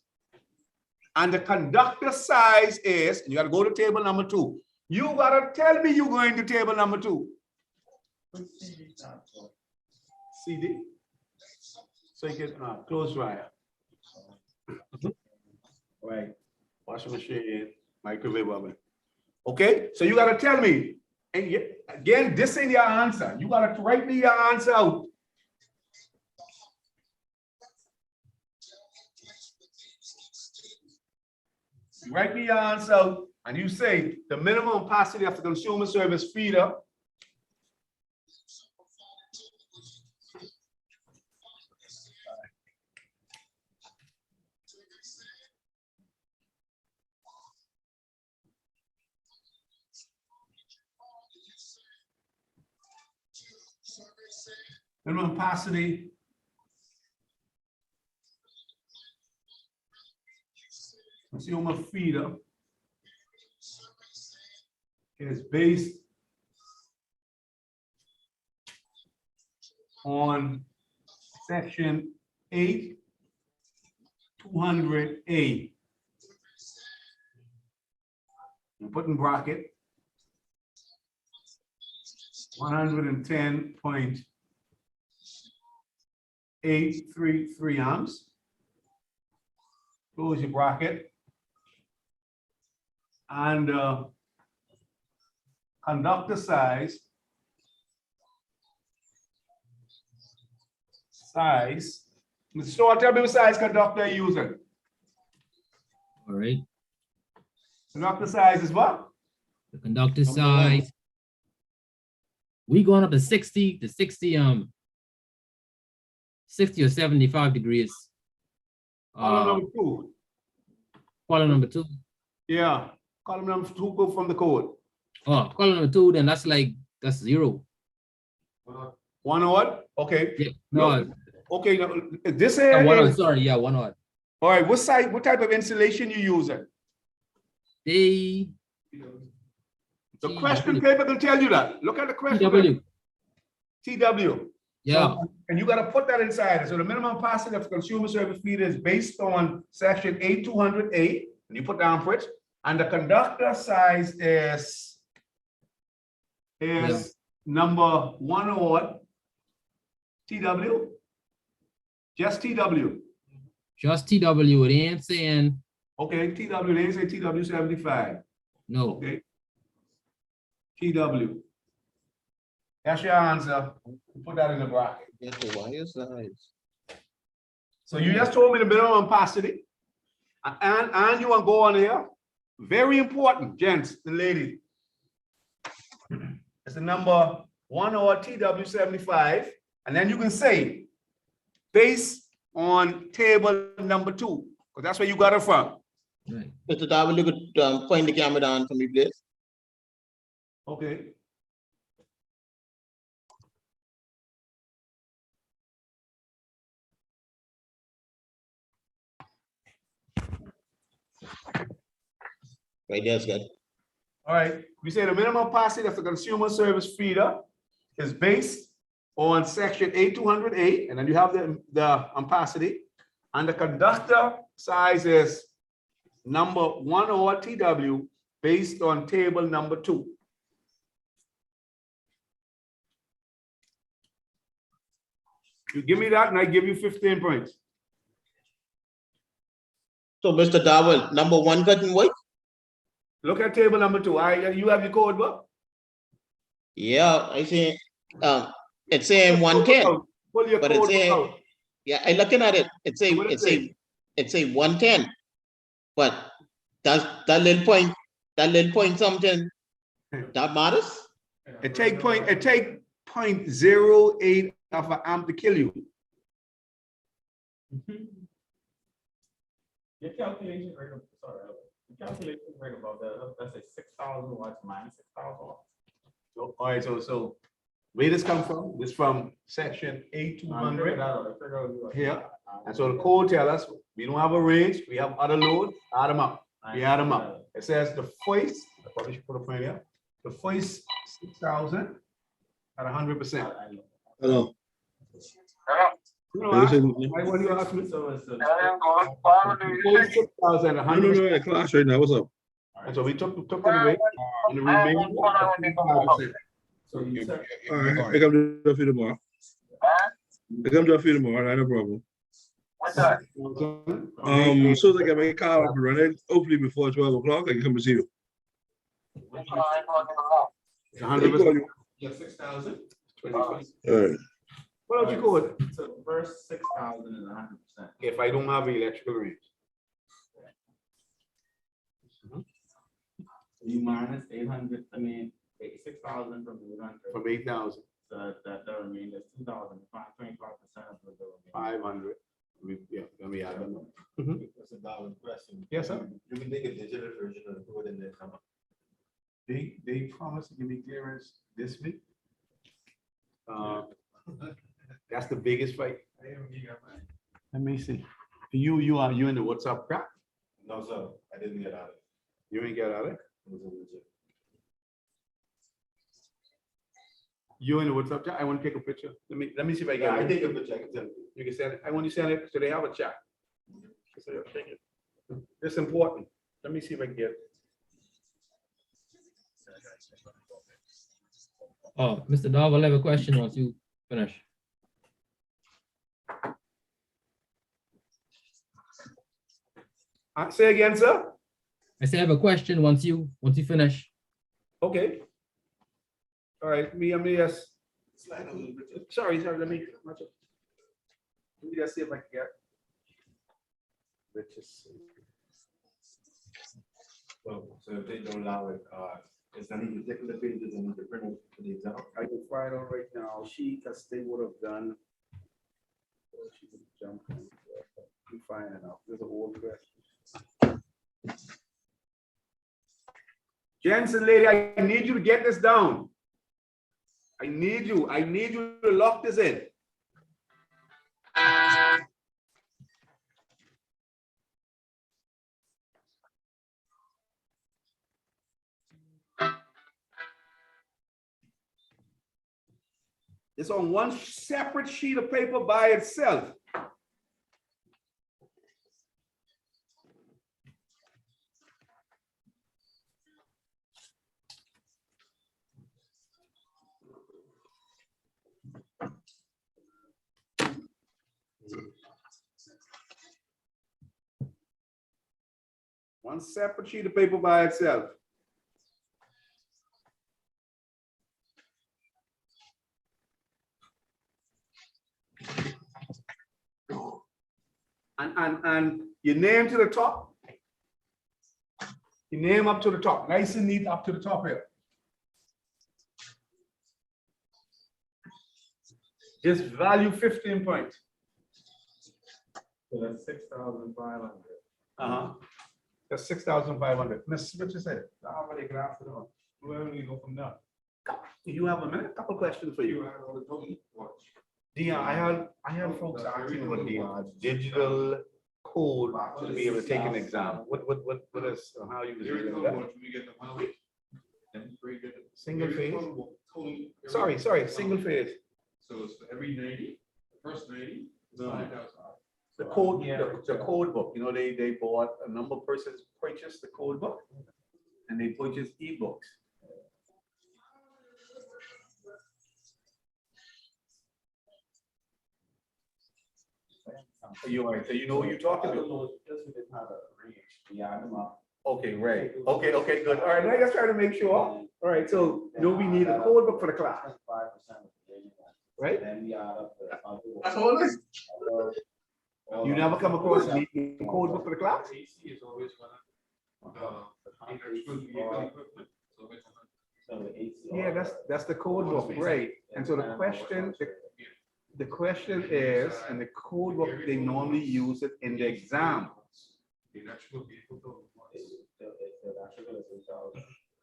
And the conductor size is, you gotta go to table number 2. You gotta tell me you're going to table number 2. CD? So you can close wire. Right. Washing machine, microwave oven. Okay, so you gotta tell me. And again, this ain't your answer. You gotta write me your answer out. You write me your answer out, and you say the minimum capacity of the consumer service feeder minimum capacity consumer feeder is based on section 8200A. You put in bracket 110.833 amps. Close your bracket. And conductor size So tell me what size conductor you're using. All right. Conductor size is what? The conductor size. We going up to 60 or 75 degrees. Column number 2. Column number 2. Yeah, column number 2 go from the code. Oh, column number 2, then that's 0. 1 odd? Okay. Yeah. No, Okay, now this one area. odd, sorry, yeah, 1 odd. All right, what type of insulation you using? They The question paper can tell you that. Look at the question. TW. TW. Yeah. So, and you got to put that inside. So the minimum capacity of consumer service feeder is based on section 8200A, and you put down for it. And the conductor size is number 1 odd. TW. Just TW. Just TW. It ain't saying Okay, TW. They say TW 75. no. Okay. TW. That's your answer. Put that in the bracket. Get the wire size. So you just told me the minimum capacity. And you want to go on here. Very important, gents and ladies. It's the number 1 or TW75. And then you can say, based on table number 2, because that's where you got it from. Right. Mr. Darwin, you could point the camera down for me, please. Okay. Right there's good. All right, we say the minimum capacity of the consumer service feeder is based on section A200A, and then you have the ampacity. And the conductor size is number 1 or TW based on table number 2. You give me that and I give you 15 points. So Mr. Darwell, number 1 cut and white? Look at table number 2. You have your code book? Yeah, I see. It's saying 110, Pull your but code it's book saying, out. yeah, I looking at it. It's a, What it say? it's a 110. But that little point something, that matters? It take 0.08 of an amp to kill you. Your calculation rate, sorry, your calculation rate about that, let's say 6,000 watts minus 6,000 watts. So, all right, so where this come from? This from section A200 here. And so the code tell us, we don't have a range, we have other load, add them up. We add them up. It says the first, I probably should put a point here, the first 6,000 at 100%. Hello. You know, what do you ask me? So it's a. First 6,000 at No, 100%. in class right now. What's up? And so we took it away, and the remaining 5%. So you said. All right, I come to the field tomorrow. I come to the field tomorrow, not a problem. As soon as I get my car up and running, hopefully before 12 o'clock, I can come and see you. 100%. Yeah, 6,000. All right. What else you call it? So the first 6,000 is 100%. If I don't have the electrical range. You minus 800, I mean, 6,000 from 800. From 8,000, So that remains 2,000, 25% of the bill. 500. Yeah, then we add them up. That's a dollar question. Yes, sir. You can take a digital version of the code and then come up. They promised to give me clearance this week. That's the biggest fight. Let me see. You in the WhatsApp crap? No, sir, I didn't get out of it. You ain't get out of it? It was a legit. You in the WhatsApp chat? I want to take a picture. Let me see if I get it. take a picture, I can tell you. You can send it. I want you to send it so they have a chat. It's important. Let me see if I can get it. Oh, Mr. Darwell, I have a question once you finish. Say again, sir? I say I have a question once you finish. Okay. All right, let me just. Sorry, let me just see if I can get. Let's just see. So if they don't allow it, is there any particular pages I need to print it for the exam? I can find out right now, because they would have done. She would jump in. You find it out. There's a whole question. Jensen lady, I need you to get this down. I need you to lock this in. It's on one separate sheet of paper by itself. One separate sheet of paper by itself. And your name to the top. Your name up to the top, nice and neat up to the top here. Just value 15 points. So that's 6,500. That's 6,500. Miss, what you say? Where do we go from there? You have a minute, couple questions for you. Dion, I had folks asking about Dion's digital code to be able to take an exam? What is, how you was Every reading code that? book, we get the 1 week. Then we get the- Single every phase? code book, total- Sorry, single phase. So it's for every 90, the first 90, it's No. $5,000. The code, the code book, you know, they bought, a number of persons purchased the code book and they purchased ebooks. You are, so you know what you're talking about? Just we didn't have a range, we add them up. Okay, right. Okay, good. All right, now I just trying to make sure. All right, so you know we need a code book for the class, 5% of the daily one. right? Then we add up the other. That's all it is. You never come across a code book for the class? AC is always one of the electrical vehicle equipment, so it's 100. So the AC. Yeah, that's the code book, right? And so the question is, and the code book, they normally use it in the exam. The electrical vehicle total was, The electrical is 8,000.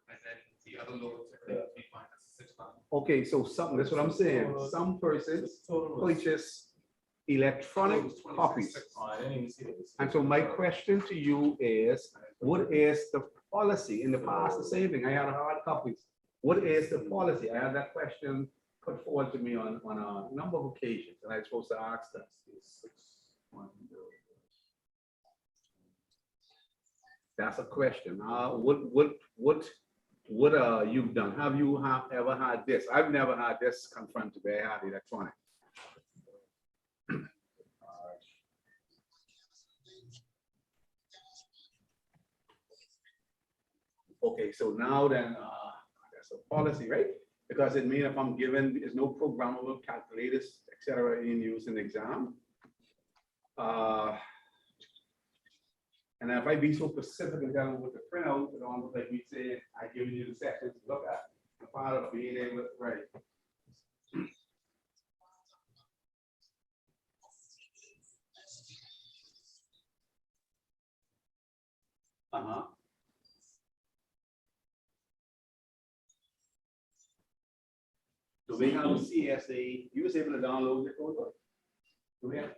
and then the other loads are we find that's 6,000. Okay, so some, that's what I'm saying. Some persons purchase electronic copies. Oh, I didn't even see it. And so my question to you is, what is the policy? In the past, the same thing, I had hard copies. What is the policy? I had that question put forward to me on a number of occasions, and I was supposed to ask that. That's a question. What you've done? Have you ever had this? I've never had this confront to me. I had electronic. Okay, so now then, that's a policy, right? Because it means if I'm given, there's no programmable calculators, et cetera, in use in exam. And if I be so specific and tell them what the printout, it almost like me saying, I given you the sections to look at, the part of being able to write. Uh-huh. So we have a CSA, you was able to download the code book? Do we have?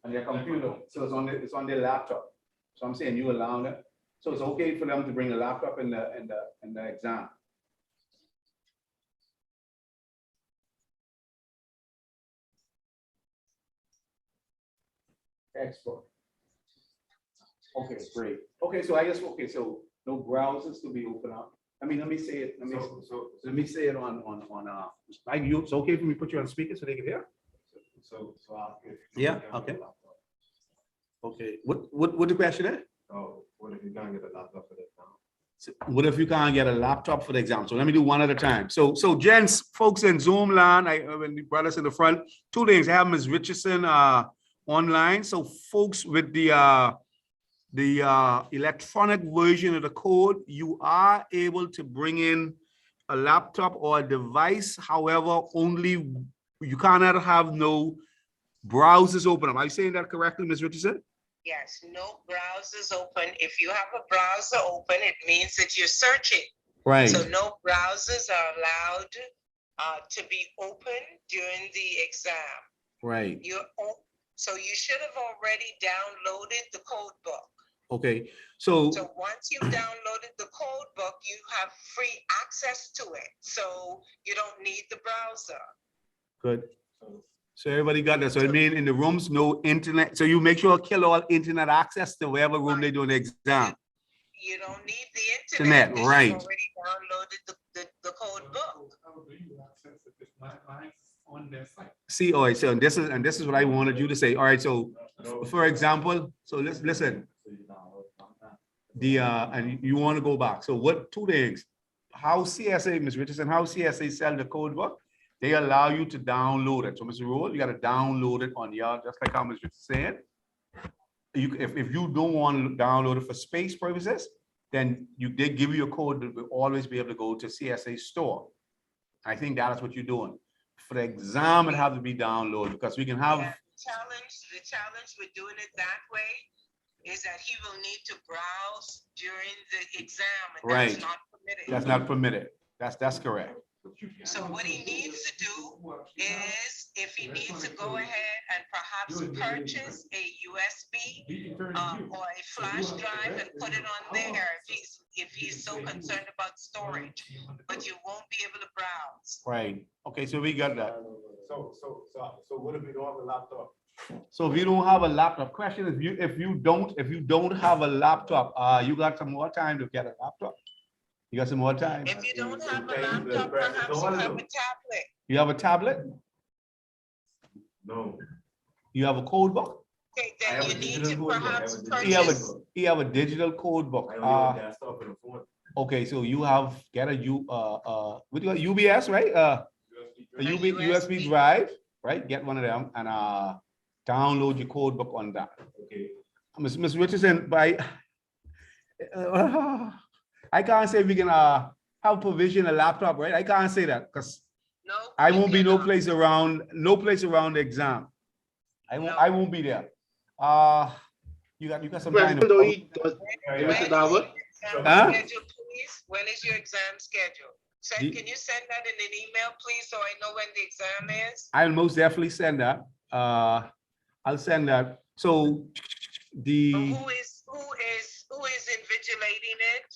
On their computer, so it's on their laptop. So I'm saying you allow it, so it's okay for them to bring a laptop in the exam. Export. Okay, great. Okay, so I guess, okay, so no browsers to be open up. I mean, let me say it, let me say it on, it's okay for me to put you on speaker so they can hear? So I'll give. Yeah, okay. Okay, what the question is? Oh, what if you can't get a laptop for this now? So what if you can't get a laptop for the exam? So let me do one at a time. So gents, folks in Zoom land, when the brothers in the front, two things. I have Ms. Richardson online. So folks with the electronic version of the code, you are able to bring in a laptop or a device. However, only you cannot have no browsers open. Am I saying that correctly, Ms. Richardson? Yes, no browsers open. If you have a browser open, it means that you're searching. Right. So no browsers are allowed to be open during the exam. Right. So you should have already downloaded the code book. Okay. So once you've downloaded the code book, you have free access to it. So you don't need the browser. good. So everybody got that. So it means in the rooms, no internet. So you make sure to kill all internet access to wherever room they do the exam. You don't need the internet. Internet, because right. you've already downloaded the code book. How do you access it if mine's on their site? See, all right, so this is what I wanted you to say. All right, so for example, so listen, and you want to go back. So what, two things, how CSA, Ms. Richardson, how CSA sell the code book? They allow you to download it. So Mr. Rule, you got to download it on your, just like how Ms. Richardson said. If you don't want to download it for space purposes, then they give you a code that will always be able to go to CSA store. I think that is what you're doing. For the exam, it have to be downloaded because we can have. Yeah, the challenge with doing it that way is that he will need to browse during the exam, and Right. that's not permitted. That's not permitted. That's correct. So what he needs to do is if he needs to go ahead and perhaps purchase a USB or a flash drive and put it on there if he's so concerned about storage, but you won't be able to browse. Right, okay, so we got that. So what if we don't have a laptop? So if you don't have a laptop, question is, if you don't have a laptop, you got some more time to get a laptop? You got some more time? If you don't have a laptop, perhaps you have a tablet. You have a tablet? No. You have a code book? Okay, then you need to perhaps You purchase. have a digital code book. I don't have that stuff in the phone. Okay, so you have, get a what do you got, UBS, right? A USB drive, right? Get one of them and download your code book on that. Okay. Ms. Richardson, I can't say we can have provision a laptop, right? I can't say that because No. I you won't be no cannot. place around the exam. I won't be there. You got some kind President, though, of. he does, When Mr. is Dawa? your exam Huh? schedule, please? When is your exam schedule? Can you send that in an email, please, so I know when the exam is? I'll most definitely send that. I'll send that. So the, Who is invigilating it?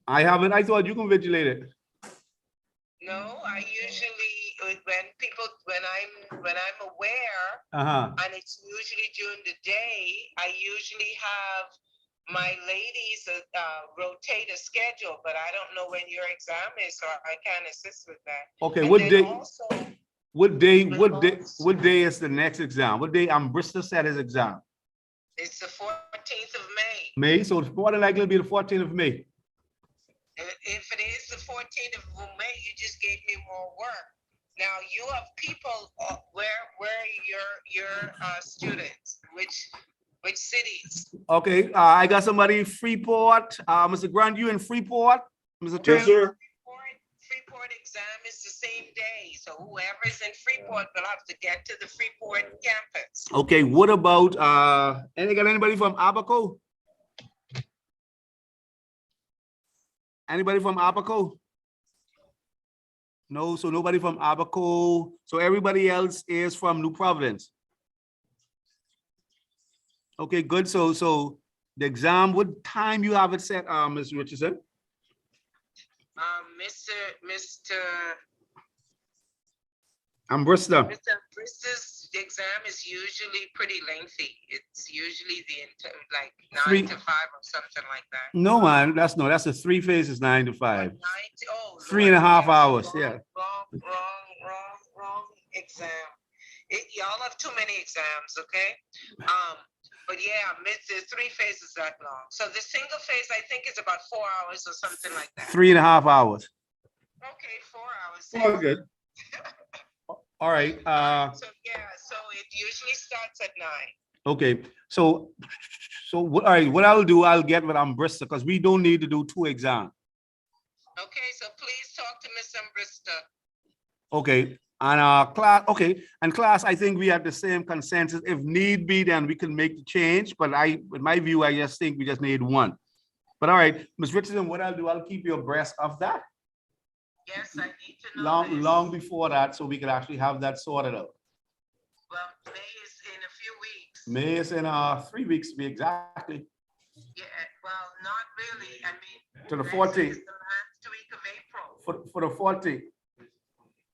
I haven't, I thought you can vigilate it. No, I usually, when I'm aware, Uh-huh. and it's usually during the day, I usually have my ladies rotate a schedule, but I don't know when your exam is, so I can't assist with that. Okay, And what then day, also, what day is the next exam? What day, Bristol set his exam? it's the 14th of May. May, so it's more than likely it'll be the 14th of May. If it is the 14th of May, you just gave me more work. Now you have people, where your students, which cities? Okay, I got somebody in Freeport, Mr. Grant, you in Freeport? Mr. Yes, Taylor? sir. Freeport exam is the same day, so whoever's in Freeport will have to get to the Freeport campus. Okay, what about, anybody from Abaco? Anybody from Abaco? No, so nobody from Abaco. So everybody else is from New Providence. Okay, good. So the exam, what time you have it set, Ms. Richardson? Bristol. Mr. Bristol's exam is usually pretty lengthy. It's usually like 9 to 5 or something like that. No, man, that's the 3 phases, 9 to 5. 3.5 Lord, hours, yes. yeah. Wrong exam. Y'all have too many exams, okay? But yeah, the 3 phases that long. So the single phase, I think, is about 4 hours or something like that. 3.5 hours. Okay, 4 hours. All good. All right, So yeah, so it usually starts at 9. okay, so all right, what I'll do, I'll get with Bristol because we don't need to do 2 exams. Okay, so please talk to Miss Bristol. Okay, and class, okay, and class, I think we have the same consensus. If need be, then we can make the change, but with my view, I just think we just need 1. But all right, Ms. Richardson, what I'll do, I'll keep you abreast of that Yes, I need to know this. long before that, so we can actually have that sorted out. Well, May is in a few weeks. May is in 3 weeks to be exactly, Yeah, well, not really. I mean. to the next 14th, is the last week of April. for the 14th.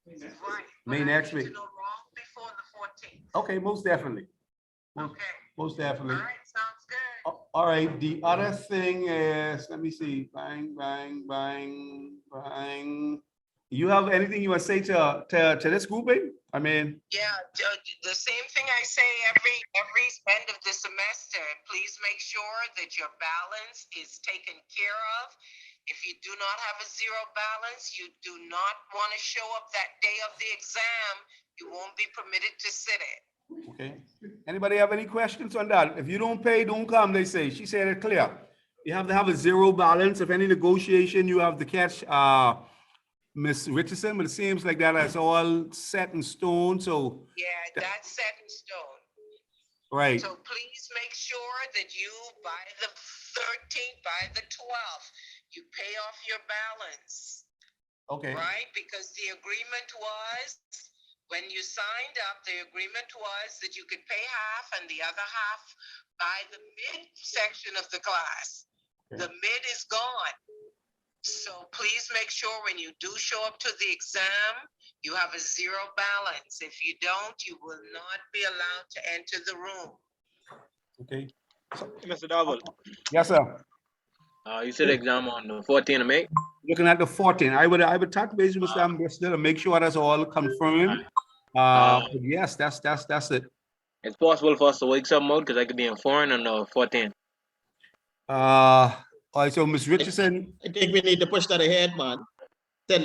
Right. May but I next need to week. know long before the 14th. Okay, most definitely. Okay, Most all definitely. right, sounds good. All right, the other thing is, let me see, bang. You have anything you want to say to this grouping? I mean, Yeah, the same thing I say every end of the semester. Please make sure that your balance is taken care of. If you do not have a 0 balance, you do not want to show up that day of the exam. You won't be permitted to sit it. okay. Anybody have any questions on that? If you don't pay, don't come, they say. She said it clear. You have to have a 0 balance. If any negotiation, you have to catch Miss Richardson, but it seems like that's all set in stone, so, Yeah, that's set in stone. right. So please make sure that you, by the 13th, by the 12th, you pay off your balance, Okay, right? Because the agreement was When you signed up, the agreement was that you could pay half and the other half by the mid section of the class. The mid is gone. So please make sure when you do show up to the exam, you have a zero balance. If you don't, you will not be allowed to enter the room. Okay. Mr. Darwell, Yes, sir. you said exam on the 14th of May? Looking at the 14, I would touch base with Mr. Ambassador to make sure that's all confirmed. But yes, that's it. It's possible for us to wake something out because I could be in foreign on the 14th. All right, so Ms. Richardson, I think we need to push that ahead, man. Tell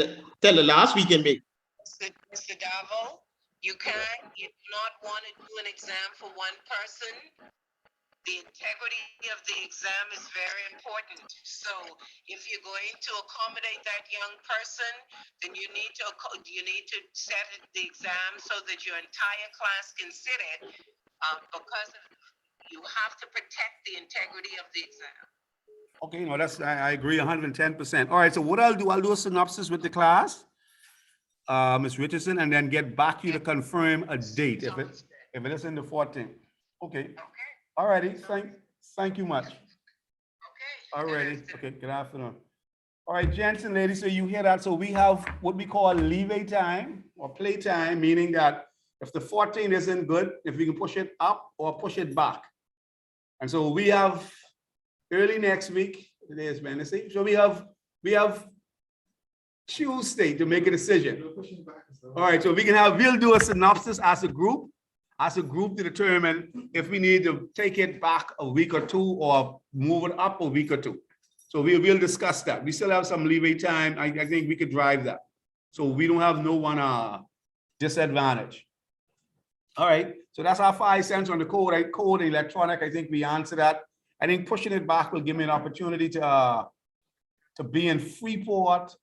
the last week in May. Mr. Davo, you do not want to do an exam for one person. The integrity of the exam is very important. So if you're going to accommodate that young person, then you need to set the exam so that your entire class can sit it, because you have to protect the integrity of the exam. okay, no, I agree 110%. All right, so what I'll do a synopsis with the class, Ms. Richardson, and then get back to you to confirm a date if it is in the 14th. Okay. Okay? All righty, thank you much. Okay. All righty, okay, good afternoon. All right, gents and ladies, so you hear that? So we have what we call leeway time or play time, meaning that if the 14 isn't good, if we can push it up or push it back. And so we have early next week, today is Wednesday, so we have Tuesday to make a decision. All right, so we'll do a synopsis as a group to determine if we need to take it back a week or two or move it up a week or two. So we'll discuss that. We still have some leeway time. I think we could drive that. So we don't have no one disadvantage. All right, so that's our 5 cents on the code. Code electronic, I think we answered that. I think pushing it back will give me an opportunity to be in Freeport.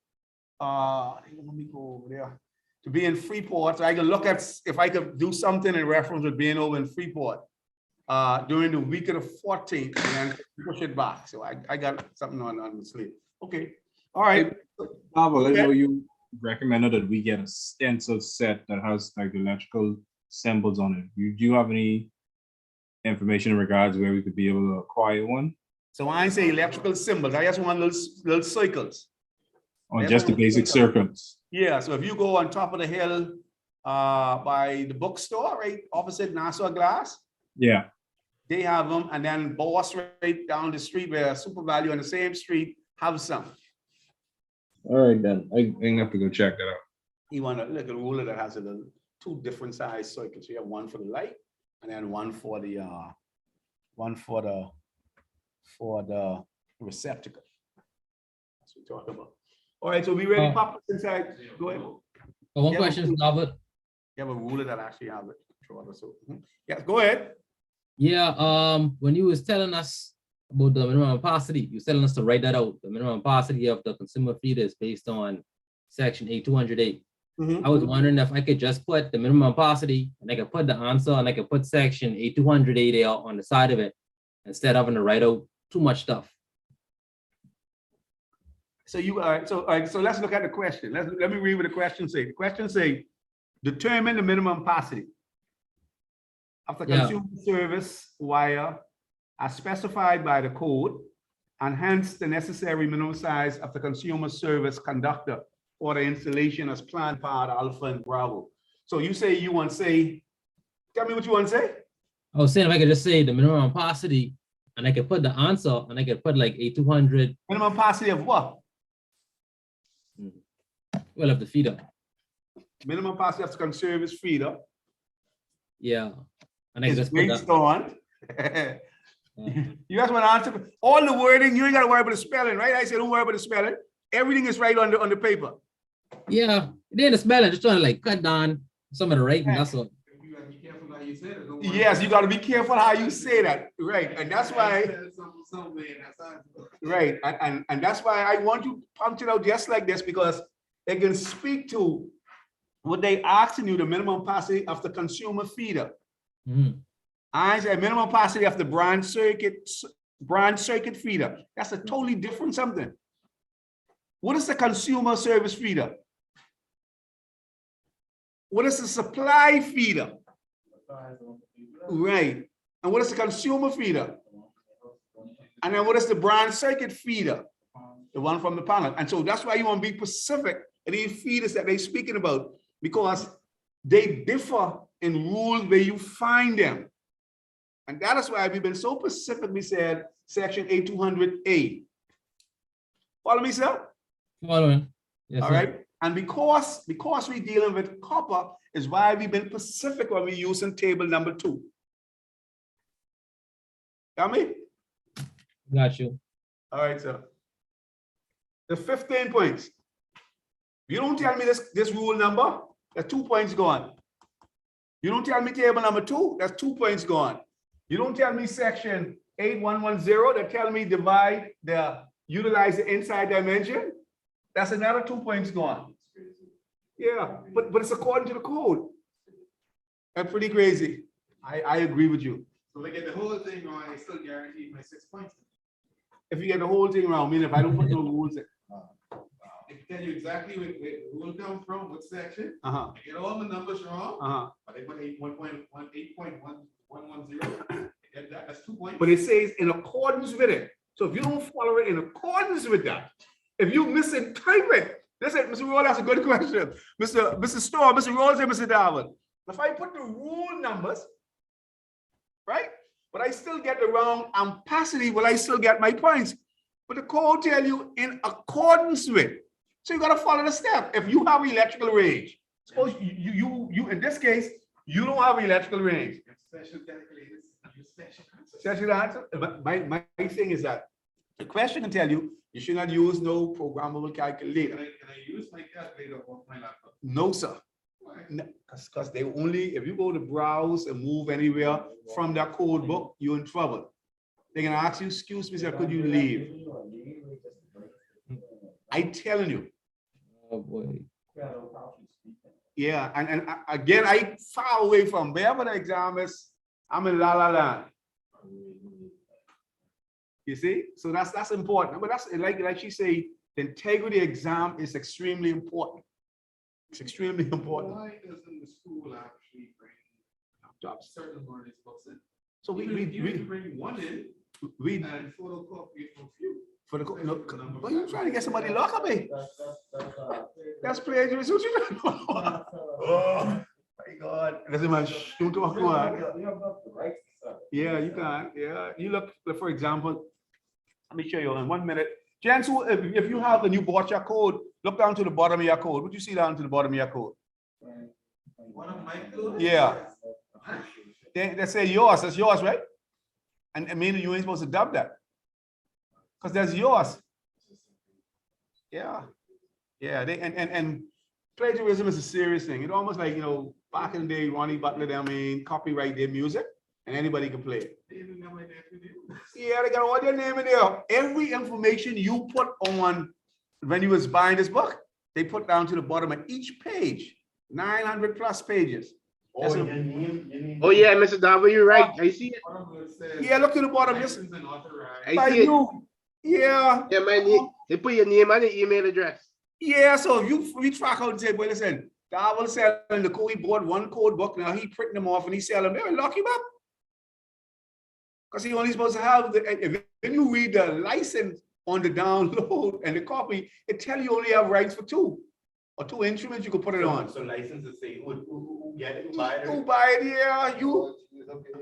Let me go over there. To be in Freeport, so I can look at if I could do something in reference with being over in Freeport during the week of the 14th and then push it back. So I got something on the sleeve. Okay, all right. Darwell, I know you recommended that we get a stencil set that has like electrical symbols on it. Do you have any information in regards where we could be able to acquire one? So I say electrical symbols. I just want little circles. Or just the basic circles? Yeah, so if you go on top of the hill by the bookstore, right opposite Nassau Glass, Yeah. they have them, and then Boss right down the street where Super Value on the same street have some. All right, then. I'm gonna have to go check that out. You want to look at a ruler that has two different size circles. You have one for the light and then one for the receptacle. That's what we're talking about. All right, so we ready, pop inside. Go ahead. One Yeah, question, Robert. You have a ruler that actually have it. So, yeah, go ahead. Yeah, when you was telling us about the minimum capacity, you was telling us to write that out. The minimum capacity of the consumer feeder is based on section 8208. I was wondering if I could just put the minimum capacity and I could put the answer and I could put section 8208 there on the side of it instead of having to write out too much stuff. So all right, so let's look at the question. Let me read what the question say. The question say, determine the minimum capacity of the consumer service wire as specified by the code, and hence the necessary minimum size of the consumer service conductor for the installation as planned part Alpha and Bravo. So you say you want to say, tell me what you want to say. I was saying if I could just say the minimum capacity and I could put the answer and I could put like 8200. Minimum capacity of what? Well, of the feeder. Minimum capacity of the consumer service feeder. Yeah. And I just put based that. on. You guys want to answer all the wording. You ain't got to worry about the spelling, right? I said don't worry about the spelling. Everything is right on the paper. Yeah, then the spelling, just trying to like cut down some of the writing. That's all. You gotta be careful how you say it. Don't worry Yes, you got to be careful how you say that, right? And that's why, right? And that's why I want you punched out just like this, because it can speak to what they asking you, the minimum capacity of the consumer feeder. Mhm. I say minimum capacity of the branch circuit feeder. That's a totally different something. What is the consumer service feeder? What is the supply feeder? Right. And what is the consumer feeder? And then what is the branch circuit feeder? The one from the panel. And so that's why you want to be specific in these feeders that they're speaking about, because they differ in rules where you find them. And that is why we've been so specific. We said section 8200A. Follow me, sir? Following. Yes, All sir. right. And because we're dealing with copper is why we've been specific when we're using table number 2. Got me? Got you. All right, sir. The 15 points. You don't tell me this rule number, that's 2 points gone. You don't tell me table number 2, that's 2 points gone. You don't tell me section 8110, that tell me utilize the inside dimension. That's another 2 points gone. Yeah, but it's according to the code. That's pretty crazy. I agree with you. So they get the whole thing wrong, I still guarantee my 6 points. If you get the whole thing around, I mean, if I don't put no rules in. I can tell you exactly where the rule come from, what section. Uh-huh, I get all the numbers wrong, uh-huh. but I put 8.1.110. Get that, that's 2 points. But it says in accordance with it. So if you don't follow it in accordance with that, if you misinterpret, listen, Mr. Roll, that's a good question. Mr. Storr, Mr. Rolls, and Mr. Darwin. If I put the rule numbers, right? But I still get the wrong ampacity, will I still get my points? But the code tell you in accordance with. So you gotta follow the step. If you have electrical range, suppose you in this case, you don't have electrical range. Special calculators, special answers. Special answer. But my thing is that the question can tell you, you should not use no programmable calculator. Can I use my calculator off my laptop? No, sir. Why? Because they only, if you go to browse and move anywhere from that code book, you're in trouble. They're gonna ask you, excuse me, sir, could you leave? I'm telling you. Oh, boy. Yeah, and again, I far away from wherever the exam is, I'm in La La Land. You see? So that's important. But that's like she say, the integrity exam is extremely important. It's extremely important. Why doesn't the school actually bring Jobs. certain learning books in? So You can bring one in we and photocopy it from few. for the no, but you trying to get somebody locked up, eh? That's plagiarism. What you trying to do? Oh my God! Doesn't matter. Don't talk to her. Yeah, you can. Yeah, you look. For example, let me show you in 1 minute. Gents, if you have the new Borcha code, look down to the bottom of your code. What do you see down to the bottom of your code? One of my codes? Yeah. They say yours. That's yours, right? And I mean, you ain't supposed to dub that because that's yours. Yeah. Yeah. And plagiarism is a serious thing. It's almost like, back in the day, Ronnie Butler, copyright their music and anybody can play it. They even got my nephew there. Yeah, they got all your name in there. Every information you put on when you was buying this book, they put down to the bottom of each page, 900 plus pages. Oh, your name. Oh, yeah, Mr. Darwin, you're right. I see it. One of them says Yeah, look to the bottom. Just licensed and authorized. I by see it. you. Yeah. Yeah, my name. They put your name and the email address. Yeah, so if you track out and say, well, listen, Darwin selling the code, he bought one code book, now he printing them off and he selling them, they will lock him up. Because he only supposed to have, if you read the license on the download and the copy, it tell you only have rights for 2 or 2 instruments you could put it on. So licenses say who get it, who buy it. Who buy it, yeah, you. Okay.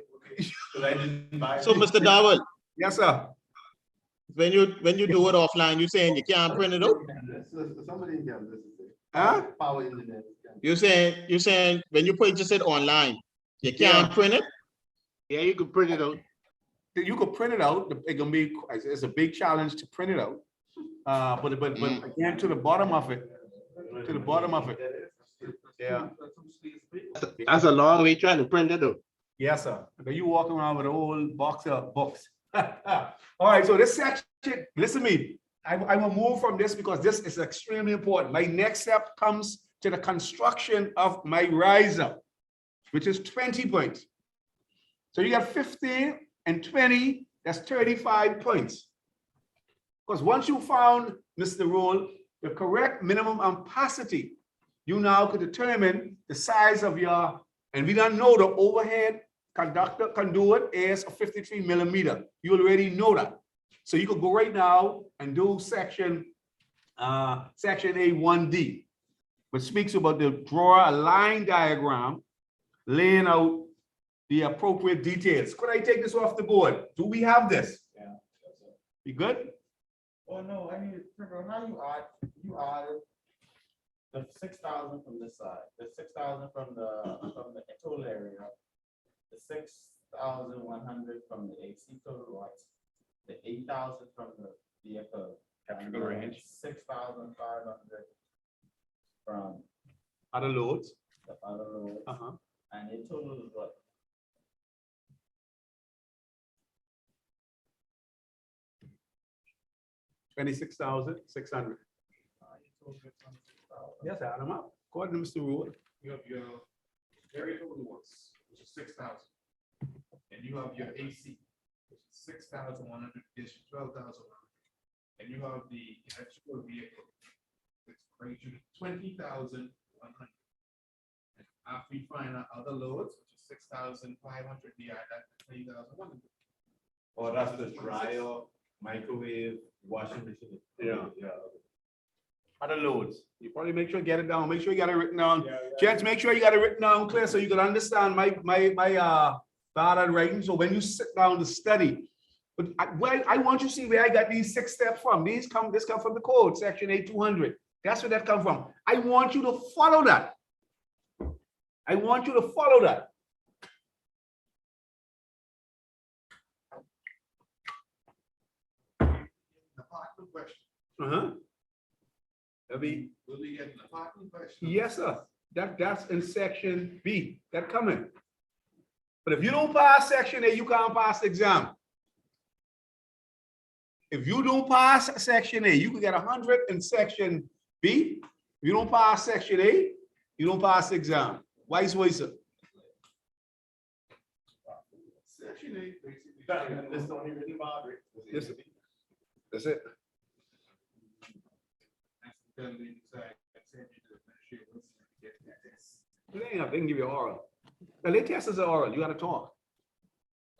So I didn't buy it. So, Mr. Darwin, Yes, sir. when you do it offline, you saying you can't print it out? Somebody in Kansas is there. Huh? Power internet. You saying when you purchase it online, you can't print it? Yeah, you can print it out. You could print it out. It's gonna be, it's a big challenge to print it out. But again, to the bottom of it, yeah. That's a long way trying to print it out. Yes, sir. But you walk around with a whole box of books. All right, so this section, listen to me. I will move from this because this is extremely important. My next step comes to the construction of my riser, which is 20 points. So you got 15 and 20, that's 35 points. Because once you found, Mr. Roll, the correct minimum ampacity you now could determine the size of your, and we don't know the overhead conduit is a 53 millimeter. You already know that. So you could go right now and do section A1D, which speaks about the draw a line diagram, laying out the appropriate details. Could I take this off the board? Do we have this? Yeah, that's it. You good? Oh, no, I need to figure out how you added the 6,000 from this side, the 6,000 from the total area, the 6,100 from the AC total lots, the 8,000 from the vehicle. Electrical range. 6,500 from Other loads? the other roads, Uh-huh. and your total is what? 26,600. Your total is 26,000. Yes, add them up. According to Mr. Rule. You have your variable loads, which is 6,000. And you have your AC, which is 6,100, addition 12,000. And you have the electrical vehicle, which brings you to 20,100. And after you find out other loads, which is 6,500, you add that to 20,100. Oh, that's the dryer, microwave, washing machine. Yeah. Yeah. Other loads. You probably make sure you get it down. Make sure you got it written down. Gents, make sure you got it written down clear so you can understand my bad writing. So when you sit down to study, but I want you to see where I got these 6 steps from. This come from the code, section 8200. That's where that come from. I want you to follow that. I want you to follow that. The parking question, Uh-huh. Abby, will we get the parking question? yes, sir. That's in section B. That coming. But if you don't pass section A, you can't pass the exam. If you don't pass section A, you can get 100 in section B. If you don't pass section A, you don't pass the exam. Vice versa. Section 8, basically. This is the only written boundary. Yes, sir. That's it. That's the penalty side. That's it. You do it. Get that test. They can give you oral. The late test is an oral. You gotta talk.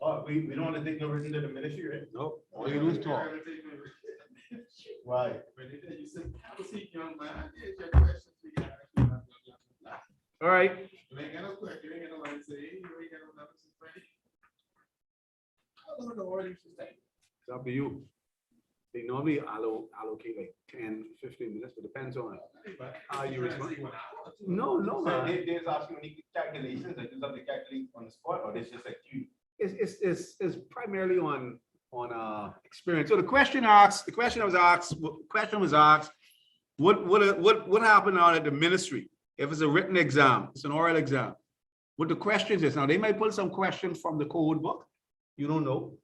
Oh, we don't want to take no written to the ministry, right? Nope. All you do is talk. Right. When they tell you, say, have a seat, young man, here's your questions. We got it, blah, blah, blah, blah. All right. You ain't got no question, you ain't got no answer, you ain't got no numbers, it's ready. I don't know what you should say. It's up to you. They normally allocate like 10, 15 minutes, but depends on how you respond. No, So man. they just ask you any calculations, like, do something calculate on the spot, or it's just like you? It's primarily on experience. So the question was asked, what happened out at the ministry? If it's a written exam, it's an oral exam. What the questions is, now they might pull some questions from the code book. You don't know.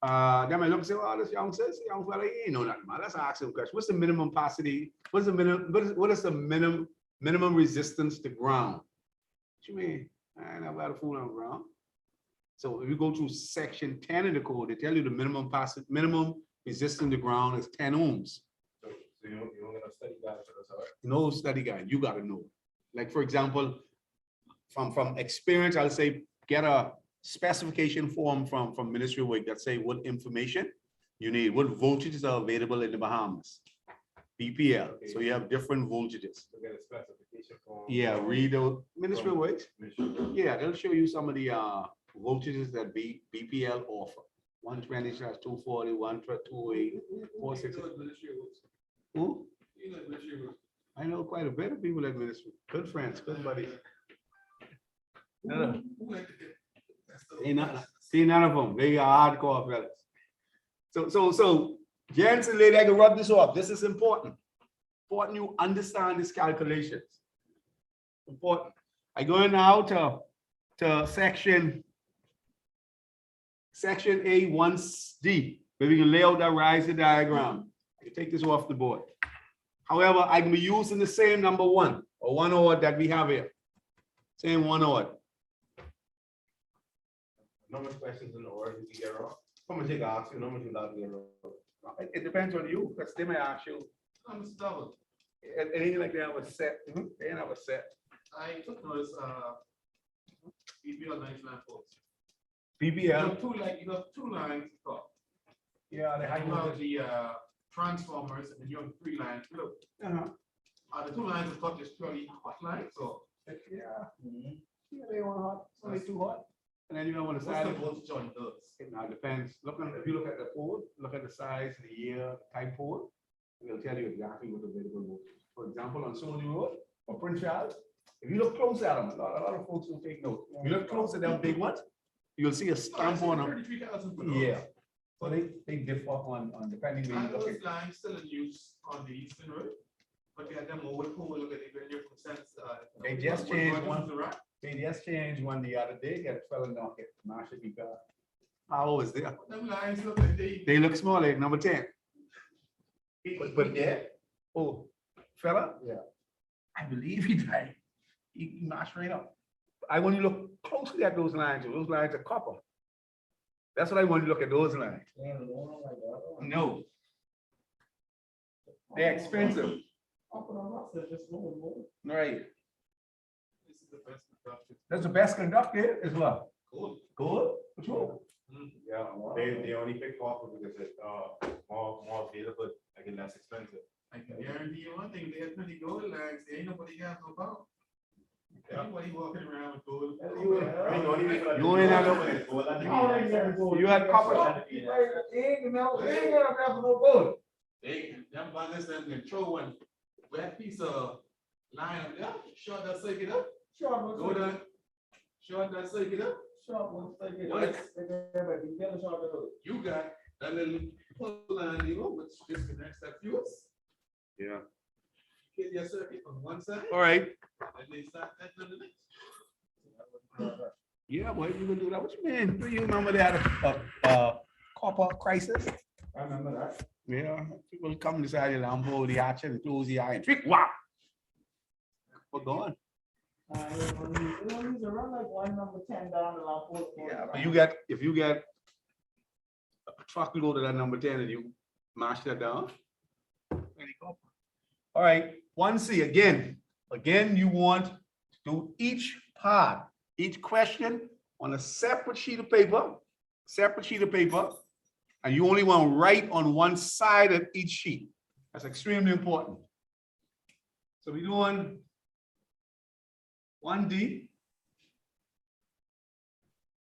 They might look and say, well, this young fella, he ain't know nothing, man. Let's ask him a question. What's the minimum capacity? What is the minimum resistance to ground? What you mean? I ain't never had a fool on ground. So if you go to section 10 of the code, they tell you the minimum resistance to ground is 10 ohms. So you don't get a study guide for this, all right? No study guide, you gotta know. Like, for example, from experience, I'll say, get a specification form from Ministry of Work that say what information you need, what voltages are available in the Bahamas. BPL, so you have different voltages. To get a specification form. Yeah, read the Ministry of Works. Ministry. Yeah, they'll show you some of the voltages that BPL offer. 120 / 240, 128, 460. Who? I know quite a bit of people at ministry. Good friends, good buddies. No. See none of them. They are hardcore fellas. So gents and ladies, I can rub this off. This is important. Important you understand these calculations. Important. I go in now to section A1D, where we can lay out that riser diagram. You take this off the board. However, I can be using the same number 1 or 1 odd that we have here. Same 1 odd. No much questions in the order you can get wrong. How much they ask you, how much you allowed to get wrong. It depends on you, because they may ask you. Mr. Double, Anything like that was set, they never set. I took notice, BBL 99 volts. BBL, You have two lines to talk. yeah, they You have the transformers and then you have 3 lines below. The 2 lines of thought is purely hot lines, so Yeah. Yeah, they want hot, so they too hot. And then you know when the what's side the of voltage on those? it now depends. If you look at the pole, look at the size, the year, type pole, it'll tell you exactly what the available voltage is. For example, on Sony Road or Prince Charles, if you look close at them, a lot of folks will take note. If you look close at them big ones, you'll see a stamp on them. 33,000 for those. Yeah. So they differ on depending where Are you look those at. lines still in use on the Eastern Road? But yeah, them over pole, look at it, when you're from sense. They just changed one. The right? They just changed one the other day, got a 12 knock it, now should be bad. How is there? Them lines look like They look small, like number 10. But yeah, oh, fella? Yeah. I believe he died. He mashed right up. I want you to look closely at those lines are copper. That's what I want you to look at those lines. No. They're expensive. Right. This is the best conductor. That's the best conductor as well. Cool. Good. What's wrong? Yeah, they only pick copper because it's more available, like less expensive. I can guarantee you one thing, they have plenty gold lines, there ain't nobody got no power. Yeah. Anybody walking around with gold. You ain't had no- You had copper. They, them bangers them can throw one wet piece of line up there, short that circuit up, go down, short that circuit up. You got that little pull line, you know, which disconnects that fuse. Yeah. Get your circuit on one side, All right. and they start that on the next. Yeah, boy, you gonna do that? What you mean? Do you remember they had a copper crisis? I remember that. Yeah, people come inside the Lambo, the hatch and close the eye and trick, wow. We're going. Yeah, but if you get a truck load of that number 10 and you mash that down. Any copper. All right, 1C, again, you want to do each part, each question on a separate sheet of paper, and you only want to write on one side of each sheet. That's extremely important. So we're doing 1D.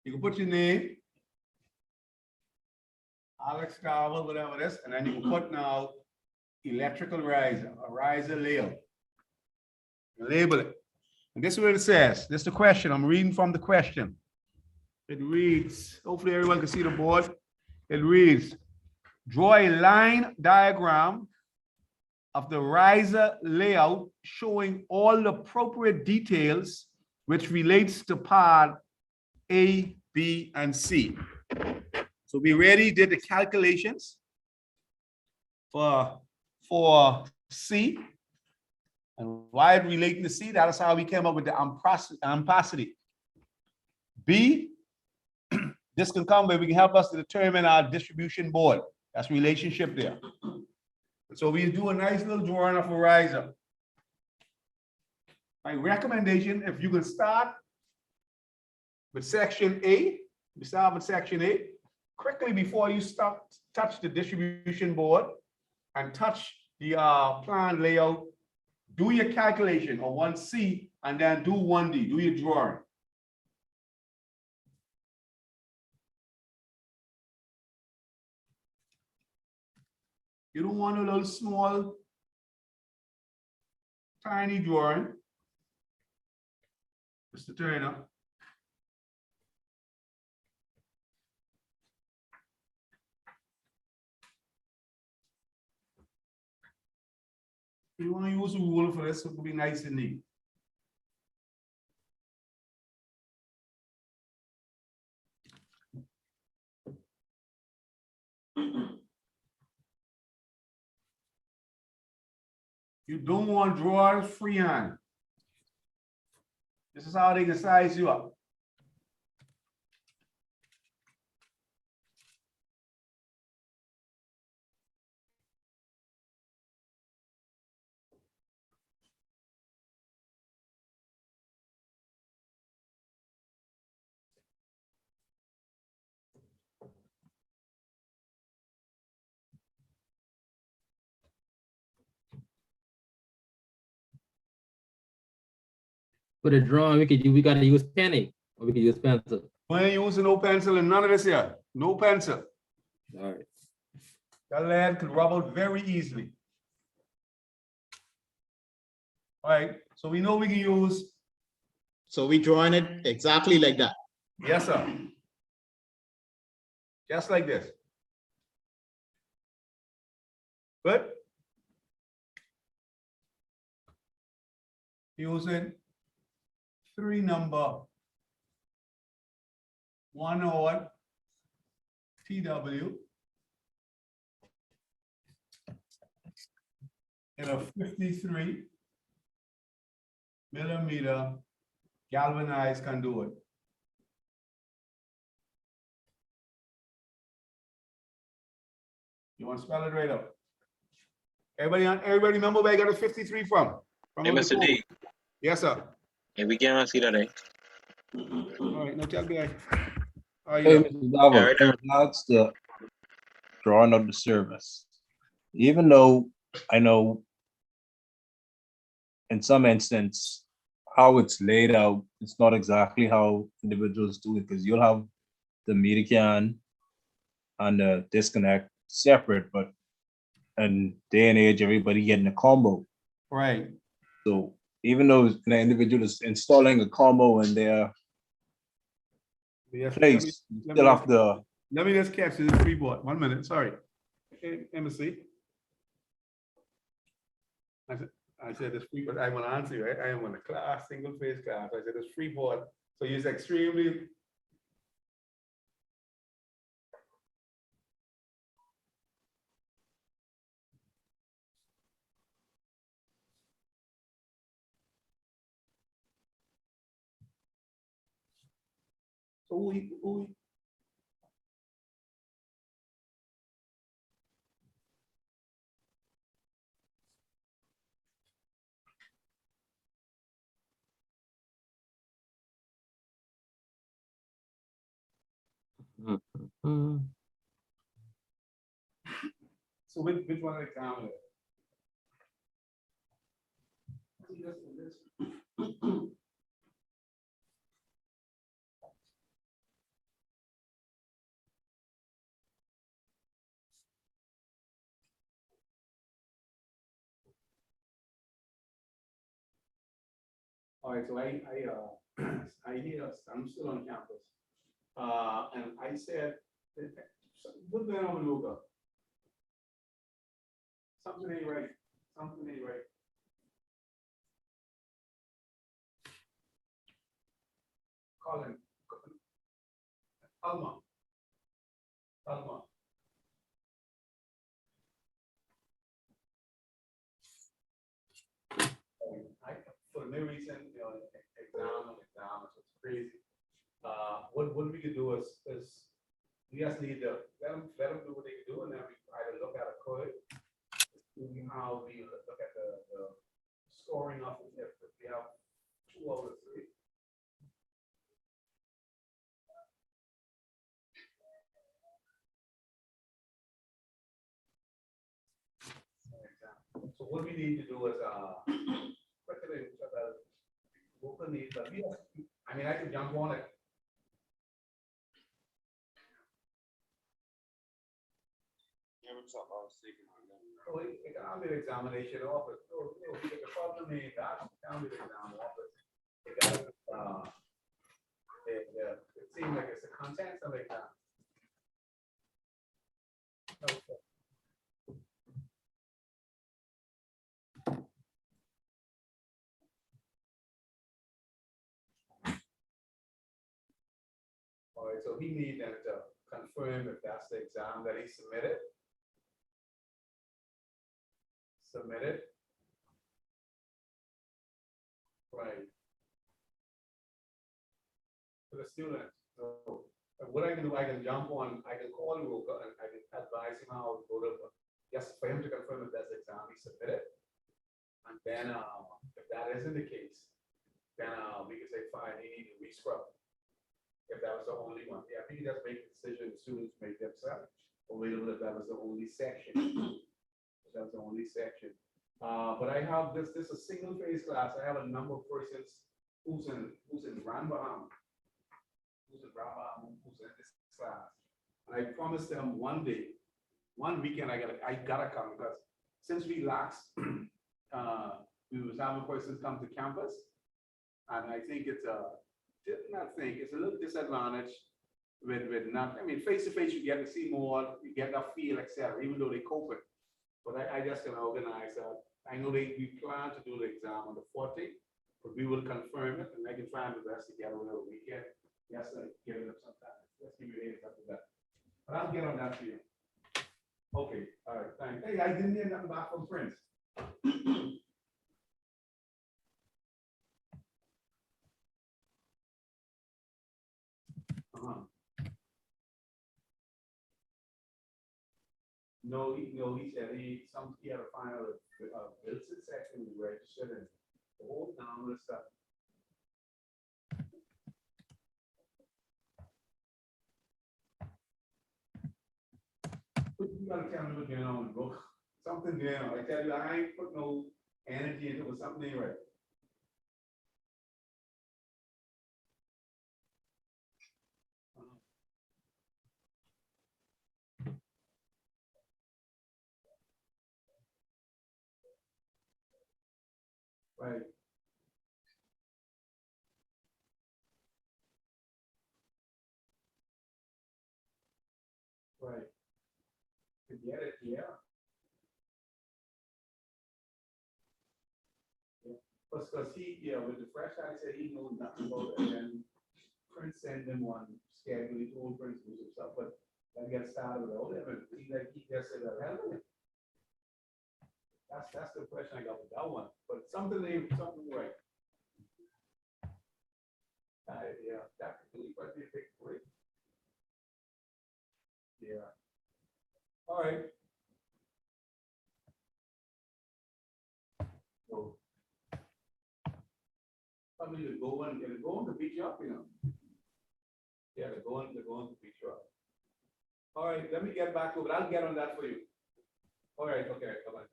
You can put your name, Alex Carver, whatever it is, and then you can put now electrical riser, a riser layout. Label it. And this is what it says. This is the question. I'm reading from the question. It reads, hopefully everyone can see the board. It reads, draw a line diagram of the riser layout showing all the appropriate details which relates to part A, B, and C. So we already did the calculations for C. And why it relating to C, that is how we came up with the ampacity. B, this can come where we can help us to determine our distribution board. That's relationship there. So we do a nice little drawing of a riser. My recommendation, if you can start with section A, quickly before you touch the distribution board and touch the plan layout, do your calculation on 1C and then do 1D, do your drawing. You don't want a little small, tiny drawing. Mr. Turner. You want to use a ruler for this, it will be nice and neat. You don't want drawers freehand. This is how they can size you up. For the drawing, we gotta use pen ink, or we can use pencil. We ain't using no pencil and none of this here. No pencil. All right. That lead could rub out very easily. All right, so we know we can use, So we drawing it exactly like that. yes, sir. Just like this. Good. Using 3 number 1 odd TW in a 53 millimeter galvanized conduit. You want to spell it right up? Everybody remember where I got a 53 from? Hey, on the Mr. code. D, Yes, sir. and we can't see that, eh? All right, no tell guy. How Hey, you? Mr. Yeah, Davo, right in there. regards to drawing up the service, even though I know in some instance, how it's laid out, it's not exactly how individuals do it, because you'll have the meter can and the disconnect separate, but in day and age, everybody getting a combo. Right. So even though an individual is installing a combo in their Yes, place, you still have to, let me just catch this freeboard. 1 minute, sorry. Embassy. I said this freeboard, I want to answer you, right? I am on a class, single phase class. I said this freeboard. So it's extremely. So we. So which one of the examiner? All right, so I'm still on campus. And I said, what's going on with Luca? Something ain't right. Something ain't right. Colin. Alma. For no reason, exam, it's crazy. What we could do is we just need to let them do what they can do, and then we try to look at a code. See how we look at the scoring of it, if we have 2 out of 3. So what we need to do is, I mean, I can jump on it. Oh, it can't be the examination office. No, the problem is that it can't be the exam office. It got, it seems like it's the contents of the exam. Okay. All right, so he needs them to confirm if that's the exam that he submitted. Right. For the students. So what I can do, I can jump on, I can call Luca and I can advise him how to go to, just for him to confirm if that's the exam he submitted. And then if that isn't the case, then we can say, fine, he needs to re-scrub. If that was the only one. Yeah, I think that's make the decision, students make themselves available if that was the only section. If that's the only section. But I have this is a single phase class. I have a number of persons who's in Grand Bahama, who's in this class. And I promised them one weekend, I gotta come, because since we last, we was having persons come to campus. And I think it's it's a little disadvantage with not, I mean, face to face, you get to see more, you get that feel, etc., even though they cope it. But I just gonna organize that. I know we plan to do the exam on the 14th, but we will confirm it, and I can try my best to get over the weekend. Yes, give it up sometime. Let's give you a after that. But I'll get on that for you. Okay, all right, thanks. Hey, I didn't hear nothing back from Prince. No, he said he had to find out a Wilson section registered and the whole down with stuff. You gotta tell me what's going on, bro. Something going on. I tell you, I ain't put no energy into it, something ain't right. Right. Right. To get it, yeah. Because with the fresh guy said he knows nothing about it, and then Prince sent him one schedule, he told Prince to do some stuff, but that gets started with all that, but he just said, hell of it. That's the question I got with that one, but something right. Yeah, that could really be a big break. Yeah. All right. So, probably to go on the beach up, you know. Yeah, they're going to beach up. All right, let me get back to it. I'll get on that for you. All right, okay, come on.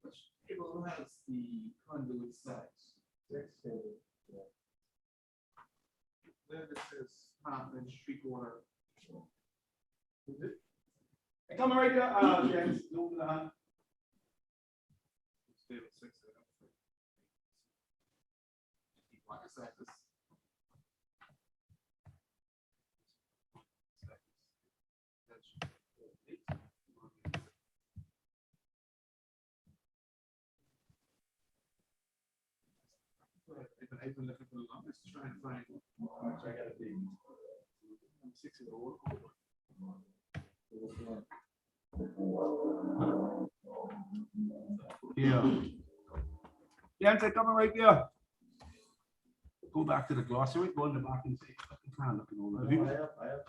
Which table has the conduit size? 6 table. Yeah. Then it says half inch, 3/4. Is it? Hey, come right there, James. Table 6. Like I said, this. I've been looking for the longest to try and find. I gotta be. I'm 6 of the work. Yeah. Yeah, they're coming right there. Go back to the glossary, go in the back and see. I'm kind of looking over. I have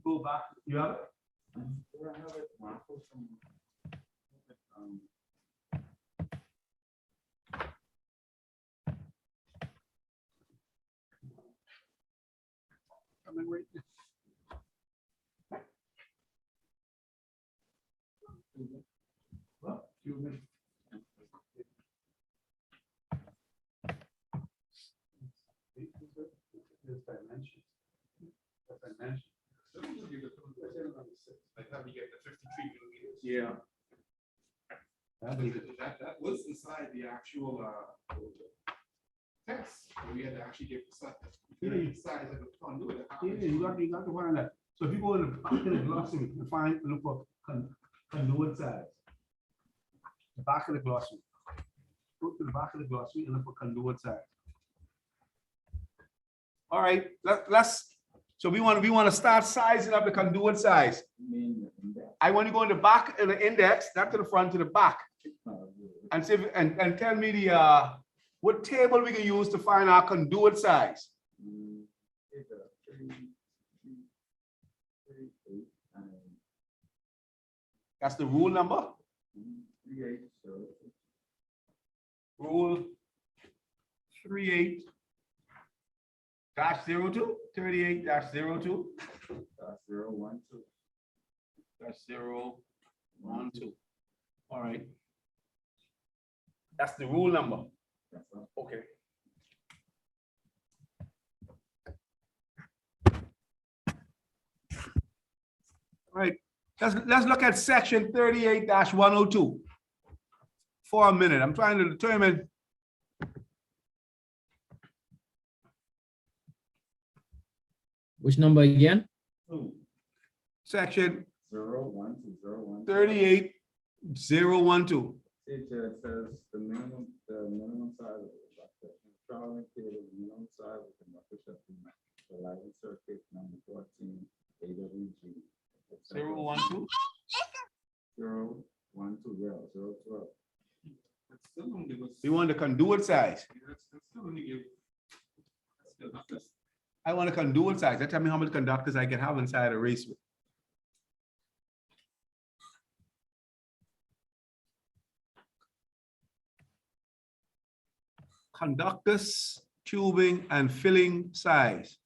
Go back, you have it? I have it marked from. Coming right there. Well, excuse me. This dimension. That dimension. Like how you get the 53 millimeters. Yeah. That was inside the actual test. We had to actually get the size of the conduit. Yeah, you got to find that. So if you go in the back of the glossary and look for conduit size. The back of the glossary. Go to the back of the glossary and look for conduit size. All right, so we want to start sizing up the conduit size. I want to go in the back of the index, not to the front, to the back. And see and tell me what table we can use to find our conduit size. That's the rule number. Rule 38-02, 38-02. -012. All right. That's the rule number. Okay. All right, let's look at section 38-102 for a minute. I'm trying to determine Which number again? section 01201. 38012. It says the minimum size of the bucket. Traveling table, the minimum size of the bucket shall be met. The lighting circuit number 14, AWG. 012. 012, yeah, 012. We want the conduit size. I want a conduit size. That tell me how many conductors I can have inside a raceway. Conductors, tubing, and filling size.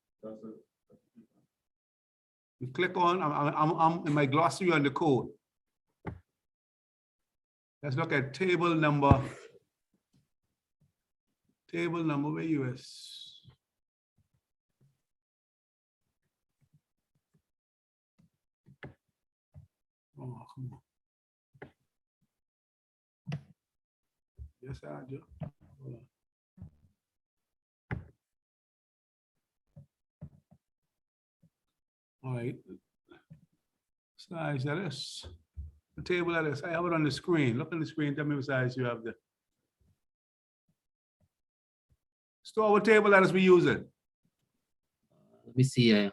You click on, I'm in my glossary on the code. Let's look at table number. Table number, where you is? Oh, come on. Yes, I do. Hold on. All right. Size that is. The table that is. I have it on the screen. Look on the screen. Tell me what size you have there. Store what table that is we using. Let me see.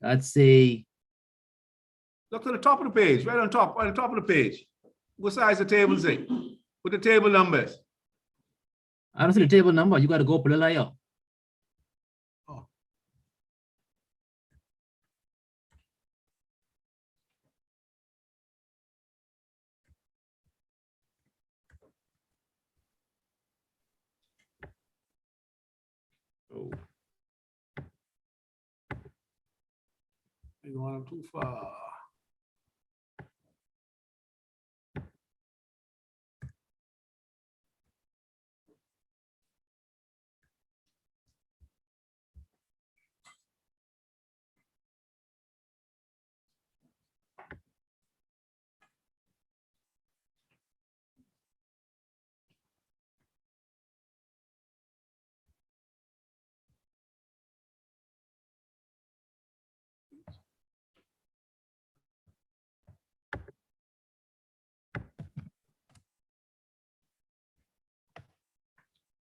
I'd say Look to the top of the page, right on top of the page. What size the table say? With the table numbers. I don't see the table number. You got to go up a little higher. Oh. Oh. You're going too far.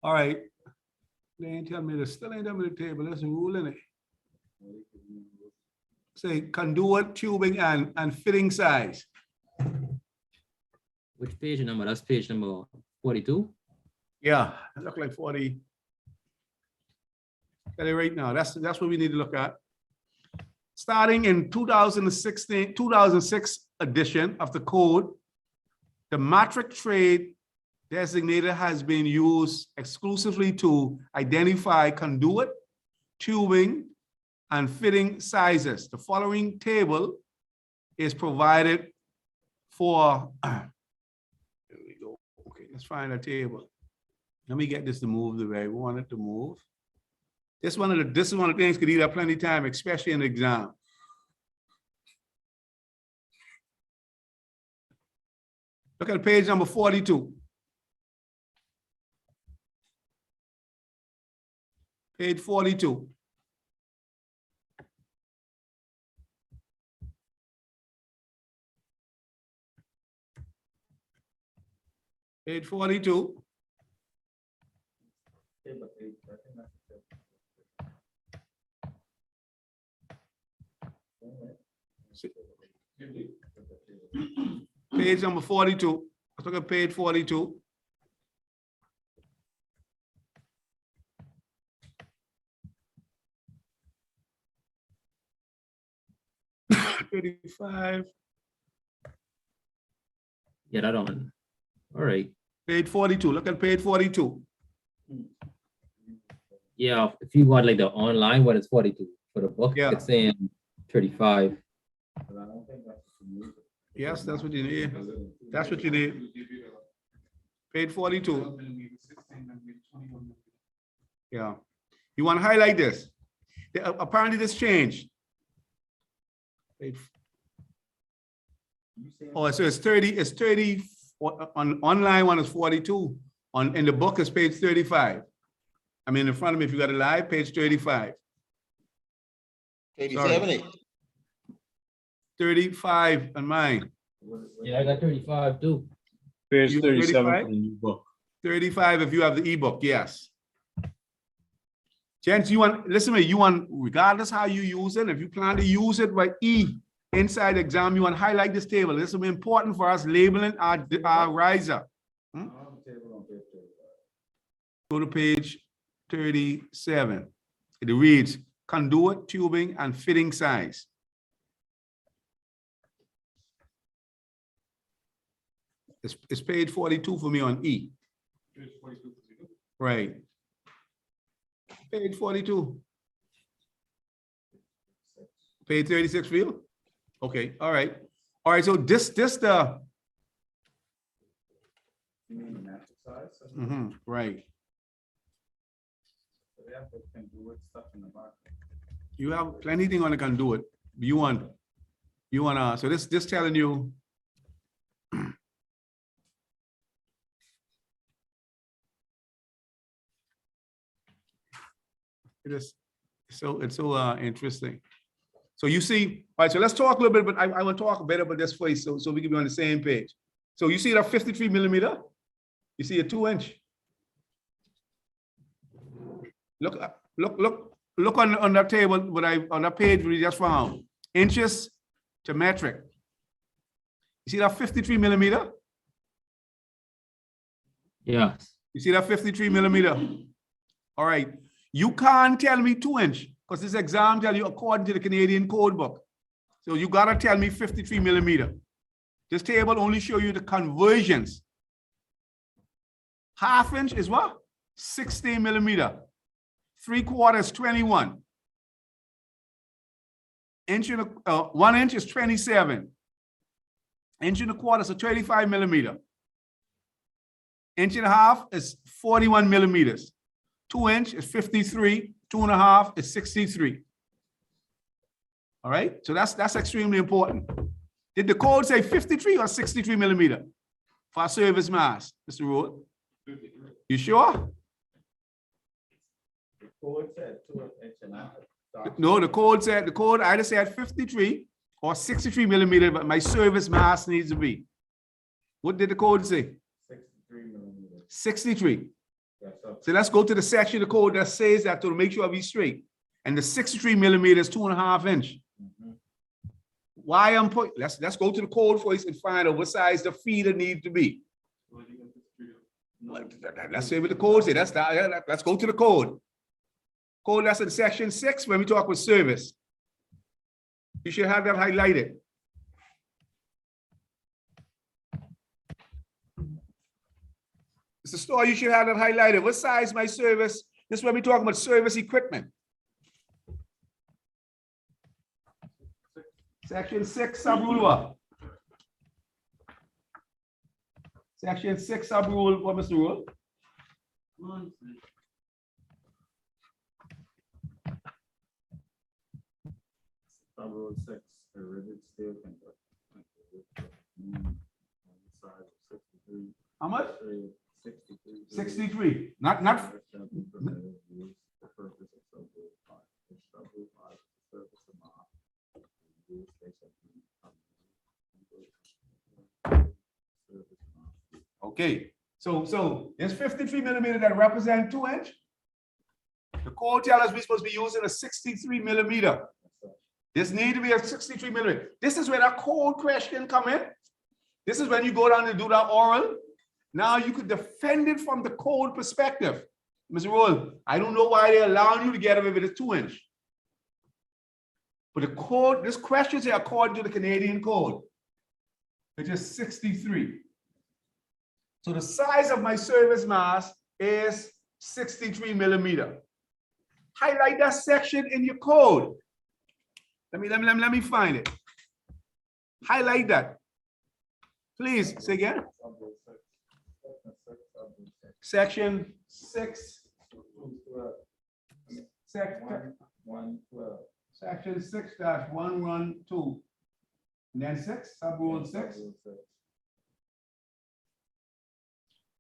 All right. They ain't tell me this, still ain't tell me the table. There's a rule in it. Say conduit, tubing, and fitting size. Which page number? That's page number 42. Yeah, it look like 40. Got it right now. That's what we need to look at. Starting in 2006 edition of the code, the matric trade designator has been used exclusively to identify conduit, tubing, and fitting sizes. The following table is provided for. There we go. Okay, let's find a table. Let me get this to move the way we want it to move. This is one of the things could eat up plenty of time, especially in the exam. Look at page number 42. Page 42. Page 42. Page number 42. Let's look at page 42. $35. Yeah, that one. All right. Page 42. Look at page 42. Yeah, if you want like the online one, it's 42. For the book, Yeah. it's saying 35. Yes, that's what you need. That's what you need. Page 42. 12 millimeter, 16 millimeter, 21 millimeter. Yeah. You want to highlight this? Apparently this changed. Oh, so it's 30, on online one is 42. In the book is page 35. I mean, in front of me, if you got it live, page 35. 87. 35 on mine. Yeah, I got 35 too. Page You 37 35? for the new book. 35 if you have the ebook, yes. Gents, you want, listen to me, you want, regardless how you use it, if you plan to use it by inside the exam, you want to highlight this table. This will be important for us labeling our riser. Go to page 37. It reads conduit, tubing, and fitting size. It's page 42 for me on E. Page 42 for you. Right. Page 42. Page 36 for you? Okay, all right. All right, so this the. You mean the natural size? Right. So they have to can do with stuff in the market. You have plenty of things on the conduit. You want, so this telling you. It's so interesting. So you see, all right, so let's talk a little bit, but I want to talk better about this first so we can be on the same page. So you see that 53 millimeter? You see a 2-inch? Look on that table, on that page we just found. Inches to metric. You see that 53 millimeter? Yes. You see that 53 millimeter? All right. You can't tell me 2-inch because this exam tell you according to the Canadian code book. So you gotta tell me 53 millimeter. This table only show you the conversions. 1/2 inch is what? 16 millimeter. 3/4 is 21. 1 inch is 27. 1.25 inches is 35 millimeter. 1.5 inches is 41 millimeters. 2 inch is 53, 2.5 is 63. All right, so that's extremely important. Did the code say 53 or 63 millimeter for a service mass, Mr. Road? You sure? The code said 2.5. No, the code either said 53 or 63 millimeter, but my service mass needs to be. What did the code say? 63 millimeters. 63. Yes, sir. So let's go to the section of the code that says that to make sure I be straight. And the 63 millimeters, 2.5 inch. Why I'm putting, let's go to the code first and find out what size the feeder needs to be. Let's say what the code say. Let's go to the code. Code that's in section 6 when we talk with service. You should have that highlighted. It's a store, you should have that highlighted. What size my service? This is when we talking about service equipment. Section 6 sub-rule what? Section 6 sub-rule, what, Mr. Rule? Sub-rule 6, a rigid steel conductor. Size of 63. How much? 63. 63. Not. For purpose of sub-rule 5. If sub-rule 5 is the surface amount, rules they shall be surface amount. Okay, so there's 53 millimeter that represent 2 inch. The code tells us we're supposed to be using a 63 millimeter. This need to be a 63 millimeter. This is where that code question come in. This is when you go down and do that oral. Now you could defend it from the code perspective. Mr. Roll, I don't know why they're allowing you to get away with a 2 inch. But the code, this question is according to the Canadian code. It's just 63. So the size of my service mass is 63 millimeter. Highlight that section in your code. Let me find it. Highlight that. Please say again. Sub-rule 6. Section 6. Section 6-112. And then 6, sub-rule 6.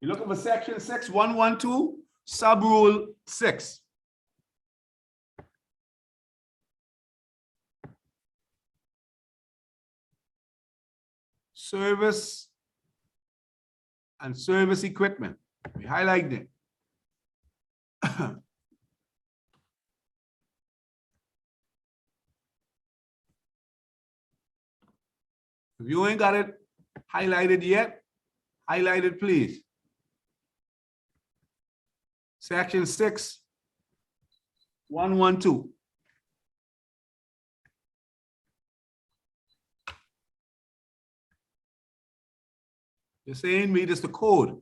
You're looking for section 6-112, sub-rule 6. Service and service equipment. We highlight it. If you ain't got it highlighted yet, highlight it, please. Section 6-112. You're saying me, this the code.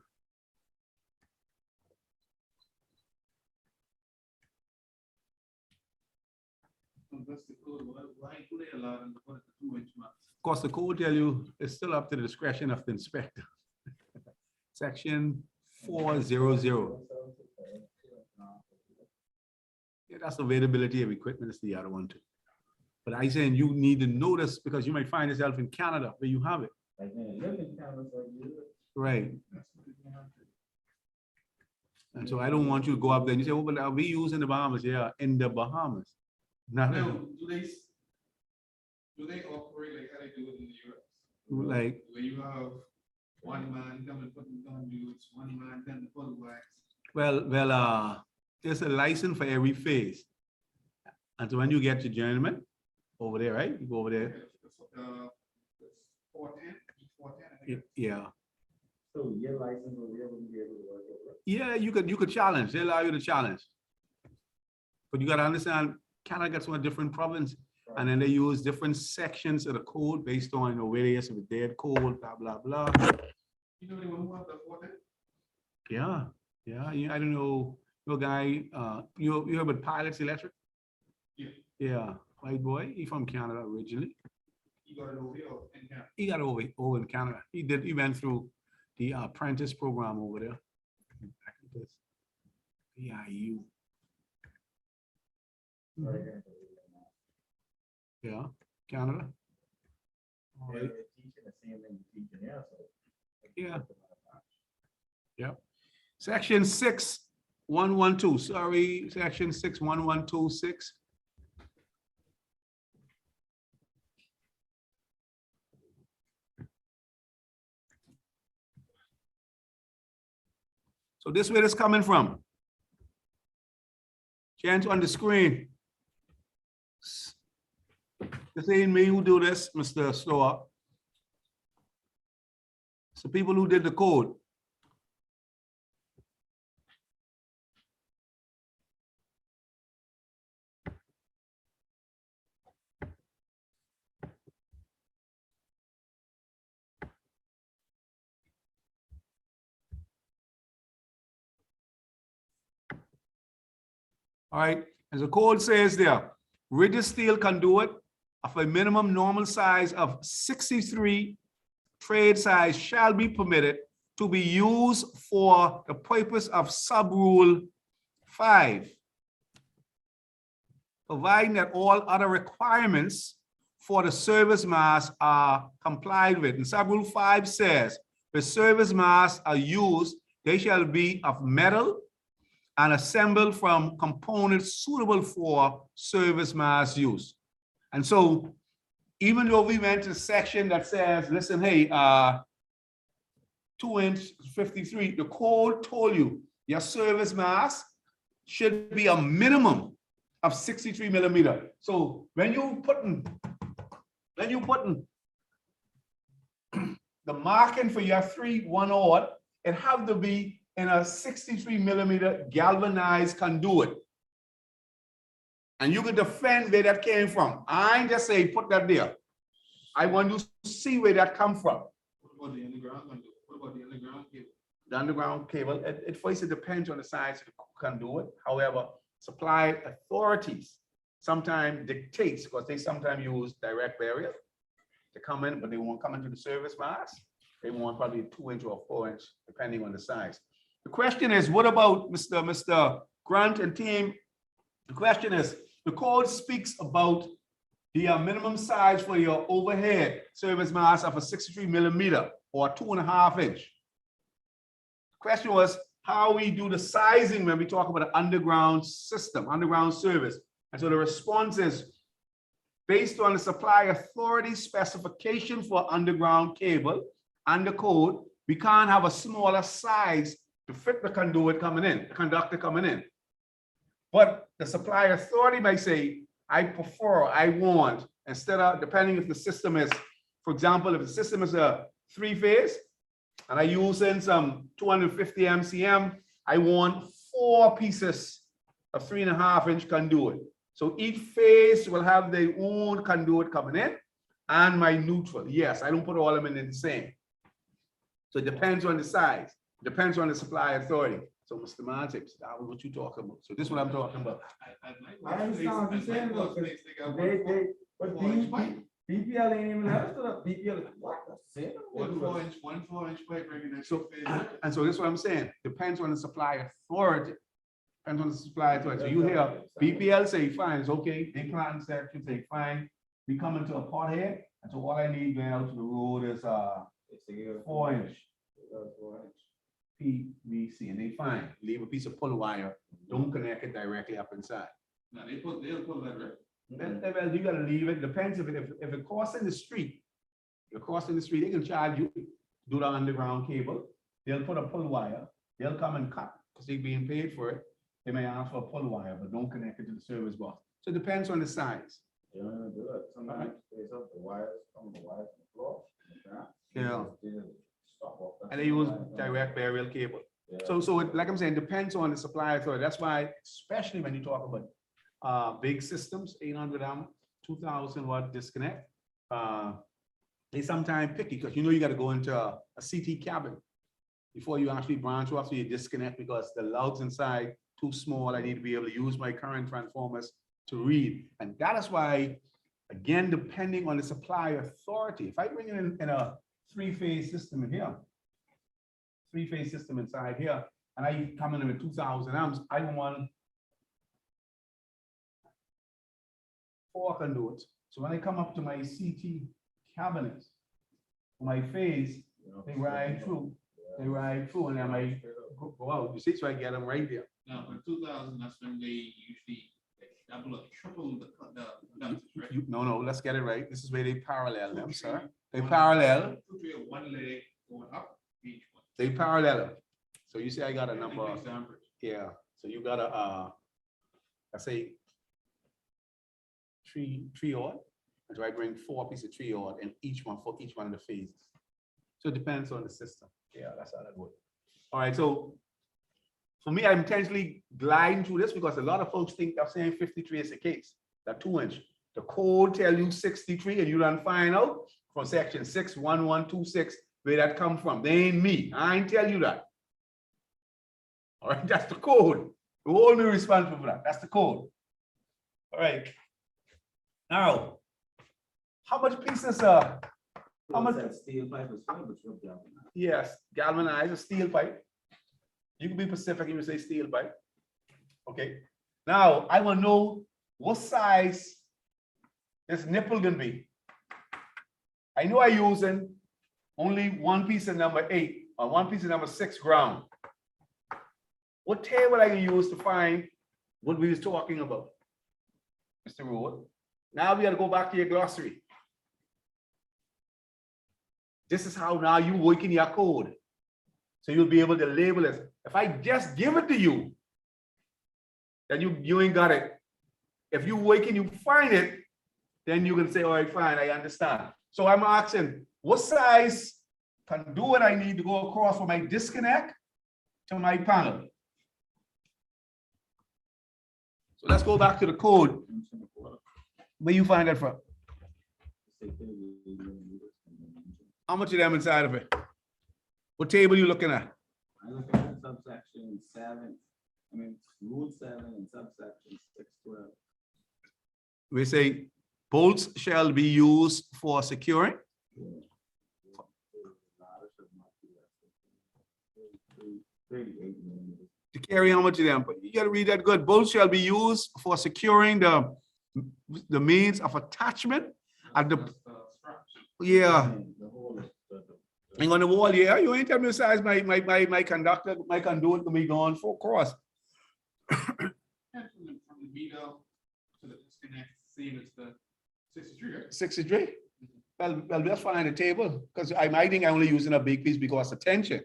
That's the code. Why do they allow them to put it to 2-inch marks? Of course, the code tell you it's still up to the discretion of the inspector. Section 400. Yeah, that's availability of equipment. It's the other one too. But I saying you need to notice because you might find yourself in Canada where you have it. Right. And so I don't want you to go up there and you say, oh, but are we using the Bahamas? Yeah, in the Bahamas. Not Now, do they operate like how they do it in the US? like, Where you have one man coming putting conduits, one man then put wax. well, there's a license for every phase. And so when you get your journeyman over there, right? You go over there. 410, 410. Yeah. So your license will be able to work over. Yeah, you could challenge. They allow you to challenge. But you gotta understand, Canada gets one different province. And then they use different sections of the code based on, you know, various of the dead code, blah, blah, blah. You know anyone who have the 410? Yeah. I don't know, your guy, you heard about Pilots Electric? Yeah. Yeah, white boy, he from Canada originally. You got it over here in Canada. He got over in Canada. He went through the apprentice program over there. PIU. Yeah, Canada. All right. Yeah. Yep. Section 6-112, sorry, section 6-1126. So this where it's coming from. Chance on the screen. This ain't me who do this, Mr. Slower. It's the people who did the code. All right, as the code says there, rigid steel conduit of a minimum normal size of 63 trade size shall be permitted to be used for the purpose of sub-rule 5, providing that all other requirements for the service masts are complied with. And sub-rule 5 says, the service masts are used, they shall be of metal and assembled from components suitable for service mast use. And so even though we went to a section that says, listen, hey, 2-inch 53, the code told you your service mast should be a minimum of 63 millimeter. So when you putting the marking for your 3-1-0, it have to be in a 63 millimeter galvanized conduit. And you can defend where that came from. I ain't just say put that there. I want you to see where that come from. What about the underground conduit? What about the underground cable? The underground cable, it first it depends on the size of the conduit. However, supply authorities sometimes dictates, because they sometimes use direct barrier to come in, but they won't come into the service mast. They want probably a 2-inch or 4-inch, depending on the size. The question is, what about Mr. Grant and team? The question is, the code speaks about the minimum size for your overhead service mast of a 63 millimeter or 2.5 inch. Question was how we do the sizing when we talk about an underground system, underground service. And so the response is based on the supply authority specification for underground cable and the code, we can't have a smaller size to fit the conduit coming in, the conductor coming in. But the supply authority may say, I prefer, I want, instead of, depending if the system is, for example, if the system is a 3-phase, and I use in some 250 MCM, I want 4 pieces of 3.5 inch conduit. So each phase will have their own conduit coming in and my neutral. Yes, I don't put all of them in the same. So it depends on the size, depends on the supply authority. So Mr. Montips, that was what you talking about. So this is what I'm talking about. I understand what you're saying, though, 'cause but BPL ain't even let us do that. BPL is what? One 4-inch pipe regulation. So, and so this is what I'm saying, depends on the supply authority. Depends on the supply authority. So you hear BPL say, fine, it's okay. They plan section say, fine. We come into a pot here, and so all I need going out to the road is 4-inch PVC, and they fine. Leave a piece of pull wire. Don't connect it directly up inside. No, they'll pull that right. Well, you gotta leave it. Depends if it crossing the street. You're crossing the street, they can charge you, do the underground cable. They'll put a pull wire. They'll come and cut because they're being paid for it. They may ask for a pull wire, but don't connect it to the service box. So it depends on the size. You don't even do it. Sometimes they up the wires from the floor. Yeah. And they use direct burial cable. So like I'm saying, depends on the supply authority. That's why, especially when you talk about big systems, 800 amp, 2000 watt disconnect, they sometimes picky because you know you got to go into a CT cabin before you actually branch off, so you disconnect because the lugs inside too small. I need to be able to use my current transformers to read, and that is why, again, depending on the supply authority. If I bring it in a 3-phase system in here, 3-phase system inside here, and I come in with 2000 amps, I want 4 conduits. So when I come up to my CT cabinets, my phase, they ride through, and then I go out. You see, so I get them right there. Now, for 2000, that's when they usually double or triple the conductors, right? No, let's get it right. This is where they parallel them, sir. They parallel. One leg going up each one. They parallel. So you see, I got a number. Increase the amperage. Yeah. So you got a, let's say, 3 odd. And so I bring 4 pieces of 3 odd, and each one for each one of the phases. So it depends on the system. Yeah, that's how that works. All right. So for me, I'm intentionally gliding through this because a lot of folks think I'm saying 53 is the case. That 2-inch. The code tell you 63, and you don't find out from section 61126 where that come from. They ain't me. I ain't tell you that. All right, that's the code. You hold me responsible for that. That's the code. All right. Now, how much pieces how much steel pipe is fine, but you're galvanized. Yes, galvanized, a steel pipe. You can be Pacific and you say steel pipe. Okay. Now I want to know what size this nipple gonna be. I know I'm using only one piece of number 8 or one piece of number 6 ground. What table I can use to find what we was talking about, Mr. Road? Now we got to go back to your glossary. This is how now you work in your code. So you'll be able to label it. If I just give it to you, then you ain't got it. If you work and you find it, then you can say, all right, fine, I understand. So I'm asking, what size conduit I need to go across from my disconnect to my panel? So let's go back to the code. Where you find that from? How much of them inside of it? What table you looking at? I'm looking at subsection 7. I mean, rule 7 and subsection 612. We say bolts shall be used for securing. To carry how much of them? But you gotta read that good. Bolts shall be used for securing the means of attachment at the, yeah. Hang on the wall, yeah. You ain't tell me the size my conductor, my conduit to be going for cross. From the meter to the disconnect, same as the 63, right? 63? Well, let's find a table, because I think I'm only using a big piece because of tension.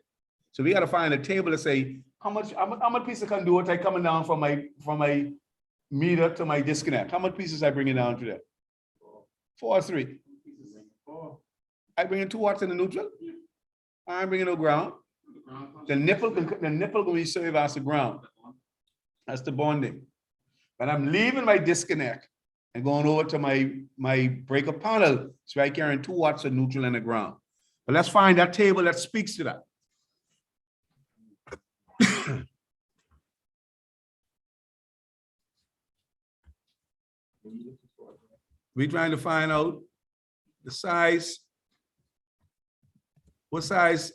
So we gotta find a table to say, how much piece of conduit I coming down from my meter to my disconnect? How much pieces I bringing down to that? 4 or 3? I bring in 2 watts in the neutral? I'm bringing no ground. The nipple will be served as the ground. That's the bonding. But I'm leaving my disconnect and going over to my breaker panel, so I carry 2 watts of neutral and the ground. But let's find that table that speaks to that. We're trying to find out the size, what size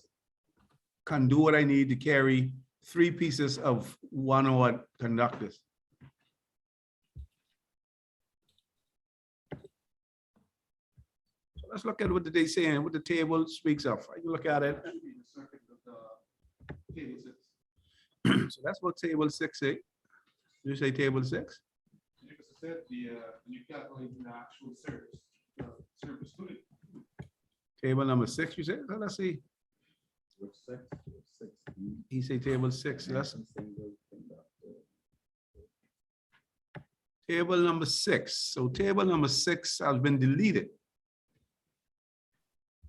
conduit I need to carry 3 pieces of 1-watt conductors. So let's look at what they saying, what the table speaks of. I can look at it. So that's what table 6 say. You say table 6? Said when you calculate the actual service to it. Table number 6, you said? Let's see. Which 6? 6. He say table 6. Let's table number 6. So table number 6 has been deleted.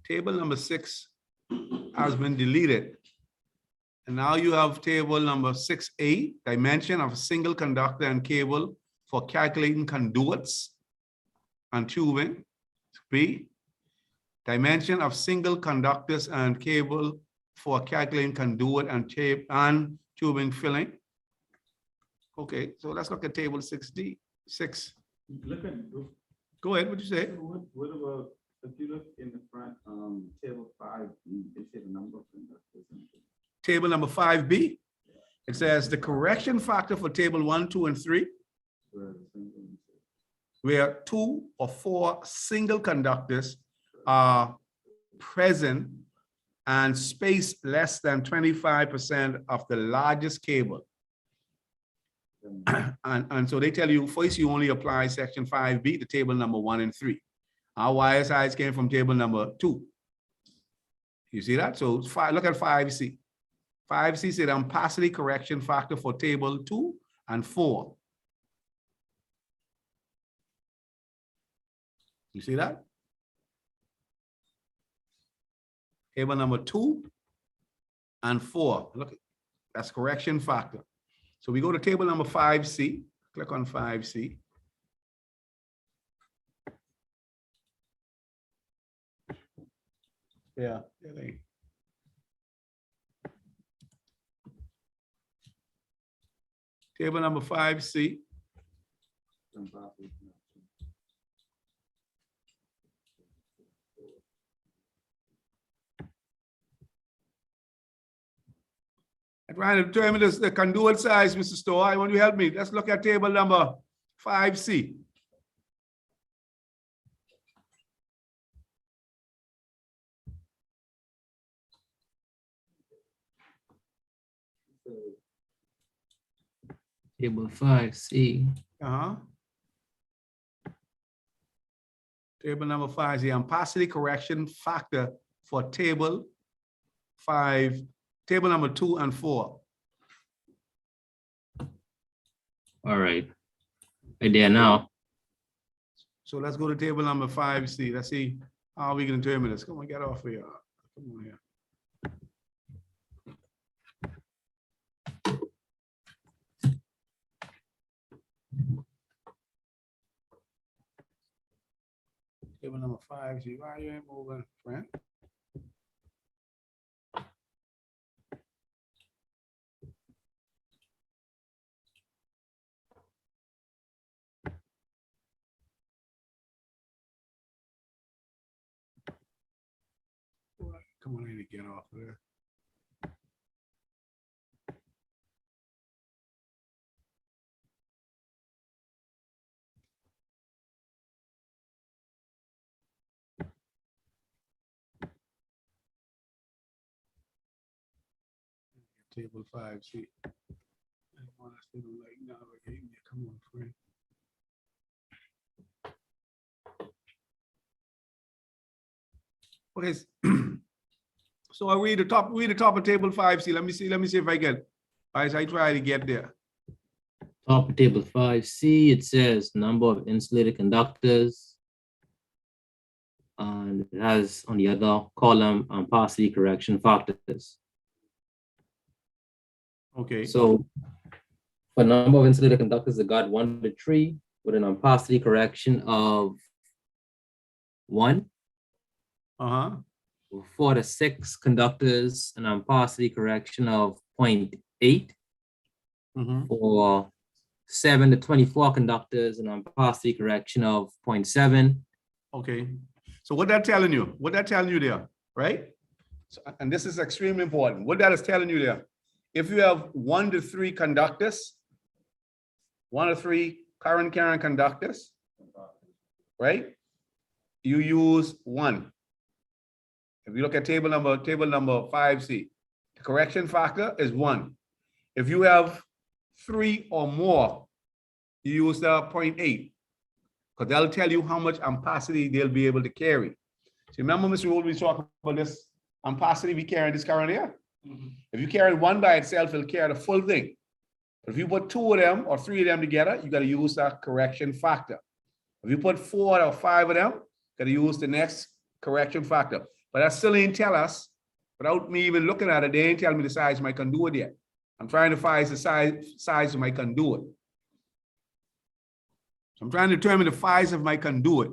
Table number 6 has been deleted. And now you have table number 6A, dimension of a single conductor and cable for calculating conduits and tubing. B, dimension of single conductors and cable for calculating conduit and tape and tubing filling. Okay, so let's look at table 6D. 6. Look at. Go ahead, what you say? What about if you look in the front, table 5, they say the number of conductors. Table number 5B. It says the correction factor for table 1, 2, and 3, where 2 or 4 single conductors are present and space less than 25% of the largest cable. And so they tell you, first you only apply section 5B to table number 1 and 3. Our wire size came from table number 2. You see that? So look at 5C. 5C said ampacity correction factor for table 2 and 4. You see that? Table number 2 and 4. Look, that's correction factor. So we go to table number 5C. Click on 5C. Yeah. Table number 5C. I'm trying to determine the conduit size, Mr. Stoll. I want you to help me. Let's look at table number 5C. Table 5C. Table number 5 is the ampacity correction factor for table 5, table number 2 and 4. All right. Right there now. So let's go to table number 5C. Let's see how we can determine this. Come on, get off here. Come on here. Table number 5C. Why you ain't moving, friend? Come on in and get off there. Table 5C. Come on, friend. Okay. So I read the top of table 5C. Let me see if I get. As I try to get there. Top of table 5C, it says number of insulated conductors. And it has on the other column ampacity correction factors. Okay. So for number of insulated conductors, it got 1 to 3 with an ampacity correction of 1. Uh-huh. 4 to 6 conductors, an ampacity correction of 0.8. Mhm. For 7 to 24 conductors, an ampacity correction of 0.7. Okay. So what that telling you? What that telling you there, right? So, and this is extremely important. What that is telling you there, if you have 1 to 3 conductors, 1 to 3 current carrying conductors, right? You use 1. If you look at table number 5C, the correction factor is 1. If you have 3 or more, you use the 0.8. Because that'll tell you how much ampacity they'll be able to carry. So remember, Mr. Wood, we talked about this ampacity we carry in this current here. If you carry 1 by itself, it'll carry the full thing. But if you put 2 of them or 3 of them together, you got to use that correction factor. If you put 4 or 5 of them, you got to use the next correction factor. But that still ain't tell us, without me even looking at it, they ain't tell me the size of my conduit yet. I'm trying to find the size of my conduit. I'm trying to determine the size of my conduit.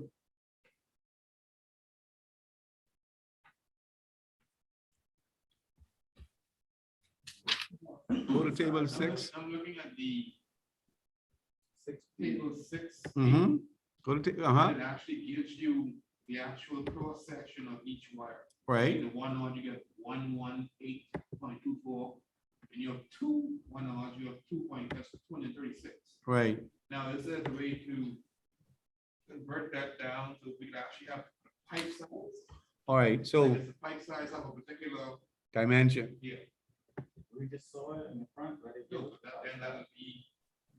Go to table 6. I'm looking at the table 6. Mm-hmm. Go to It actually gives you the actual cross section of each wire. Right. The 1 odd, you get 118.24. And you have 2 1 odds, you have 236. Right. Now, is there a way to convert that down so we could actually have pipe size? All right. So Does the pipe size have a particular? dimension. Yeah. We just saw it in the front, right? No, but then that would be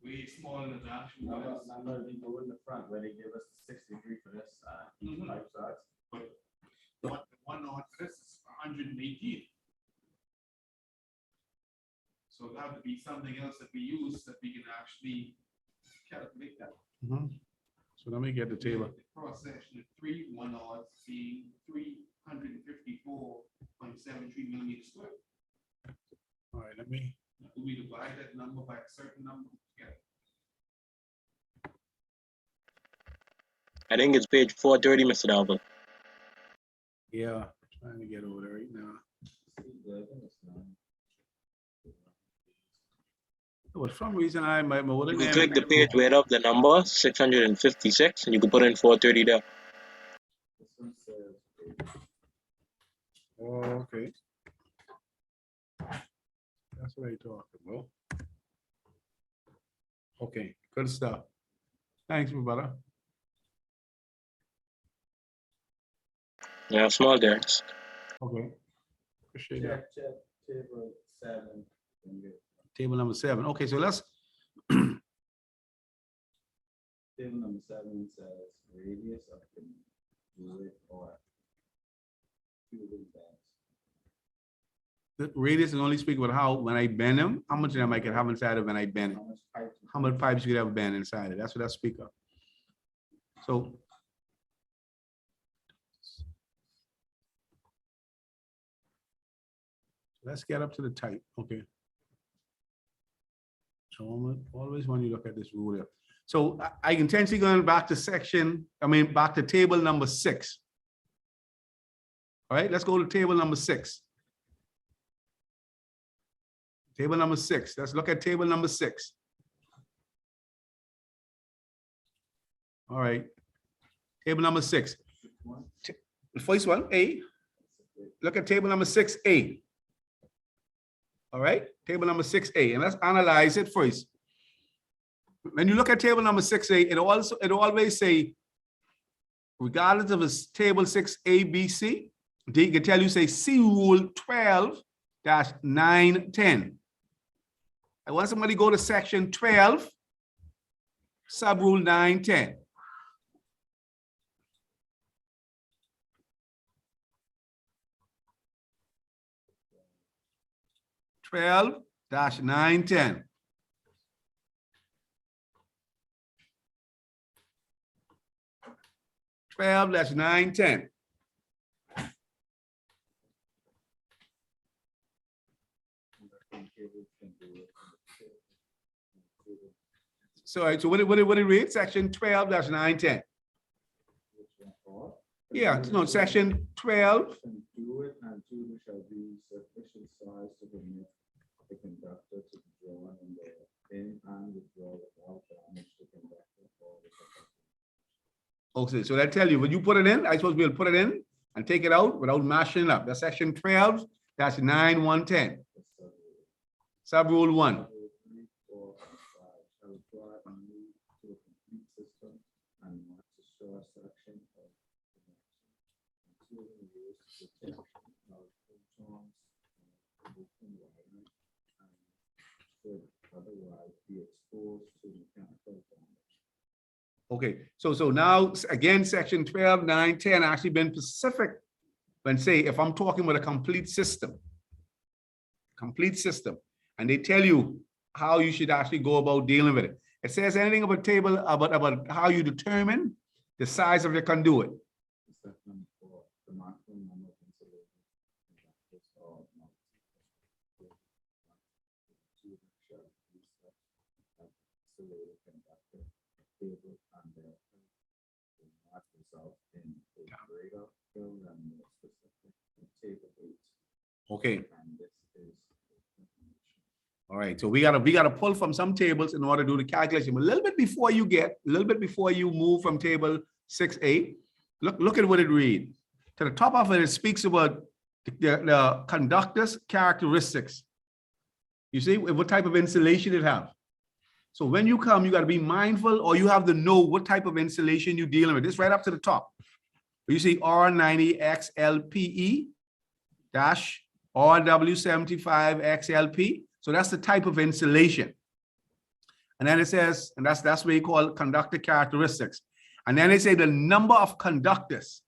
way smaller than the actual. No, ones. no, no, they go in the front where they give us the 6 degree for this Mhm. pipe size. But the 1 odd for this is 118. So that would be something else that we use that we can actually calculate that. Mhm. So let me get the table. The cross section of 3 1 odds being 354.73 millimeters squared. All right, let me. Do we divide that number by a certain number? Yeah. I think it's page 430, Mr. Dalville. Yeah, trying to get over there right now. For some reason, my You can click the page right up the number 656, and you can put in 430 there. This one says. Oh, okay. That's what I talking about. Okay, good stuff. Thanks, my brother. Yeah, small difference. Okay. Appreciate that. Check table 7. Table number 7. Okay, so let's. Table number 7 says radius of the fluid or fluid bands. The radius is only speaking about how, when I bend them, how much of them I can have inside of when I bend it. How much pipe? How many pipes you could have a bend inside it. That's what that speak of. So. Let's get up to the type, okay. So always when you look at this rule here. So I intentionally going back to back to table number 6. All right, let's go to table number 6. Table number 6, let's look at table number 6. All right, table number 6. The first one, A. Look at table number 6A. All right, table number 6A, and let's analyze it first. When you look at table number 6A, it always say, regardless of it's table 6A, B, C, they can tell you say C rule 12 12-910. I want somebody to go to section 12, sub-rule 910. (12-910). (12-910). So what it reads? Section 12-910. Yeah, no, section 12. Do it until there shall be sufficient size to permit the conductor to be drawn in the in and withdraw without damage to conductor or the conductor. Okay, so that tell you when you put it in, I suppose we'll put it in and take it out without mashing it up. That's section 12-9-110. Sub rule 1. 3, 4, and 5 shall require a move to a complete system and not to show a section of the connection, including the use of protection of photons and open wiring, and should otherwise be exposed to mechanical damage. Okay, so now again, section 12-9-10 actually been specific when say if I'm talking with a complete system, and they tell you how you should actually go about dealing with it. It says anything about table about how you determine the size of your conduit. Section 4, the maximum number of insulators conductors or not. Insulated conductor cable and therefore will not result in a greater fill than more specific in table 8. Okay, And this is all right. So we gotta pull from some tables in order to do the calculation. But a little bit before you move from table 6A, look at what it reads. To the top of it, it speaks about the conductor's characteristics. You see what type of insulation it has. So when you come, you got to be mindful, or you have to know what type of insulation you're dealing with. This right up to the top. You see R90XLPE dash RW75XLP. So that's the type of insulation. And then it says, and that's what you call conductor characteristics. And then they say the number of conductors.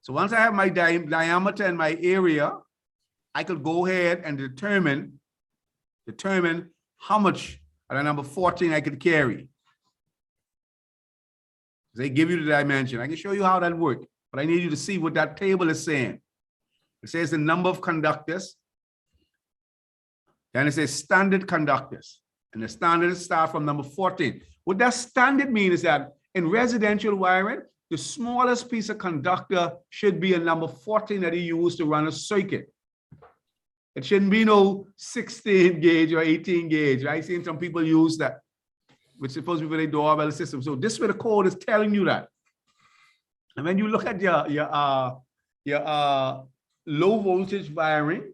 So once I have my diameter and my area, I could go ahead and determine how much at a number 14 I could carry. They give you the dimension. I can show you how that works, but I need you to see what that table is saying. It says the number of conductors. Then it says standard conductors. And the standards start from number 14. What that standard means is that in residential wiring, the smallest piece of conductor should be a number 14 that you use to run a circuit. It shouldn't be no 16 gauge or 18 gauge. I've seen some people use that, which is supposed to be for their doorbell system. So this is where the code is telling you that. And when you look at your low voltage wiring,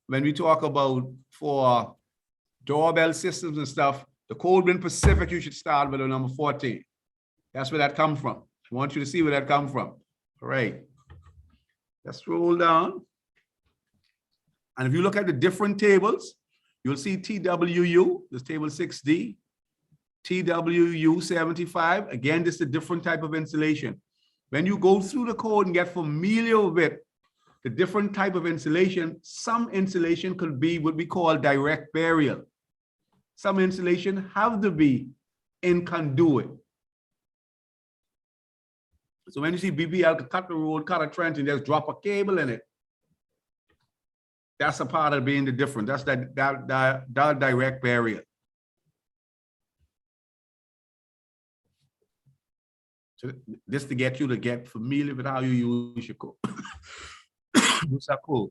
when we talk about for doorbell systems and stuff, the code in Pacific, you should start with a number 14. That's where that comes from. I want you to see where that comes from. All right. Let's scroll down. And if you look at the different tables, you'll see TWU, this table 6D, TWU 75. Again, this is a different type of insulation. When you go through the code and get familiar with the different type of insulation, some insulation could be what we call direct burial. Some insulation have to be in conduit. So when you see BBL cut the road, cut a trench, and just drop a cable in it, that's a part of being the difference. That's that direct burial. So this to get you to get familiar with how you use your code. What's that code?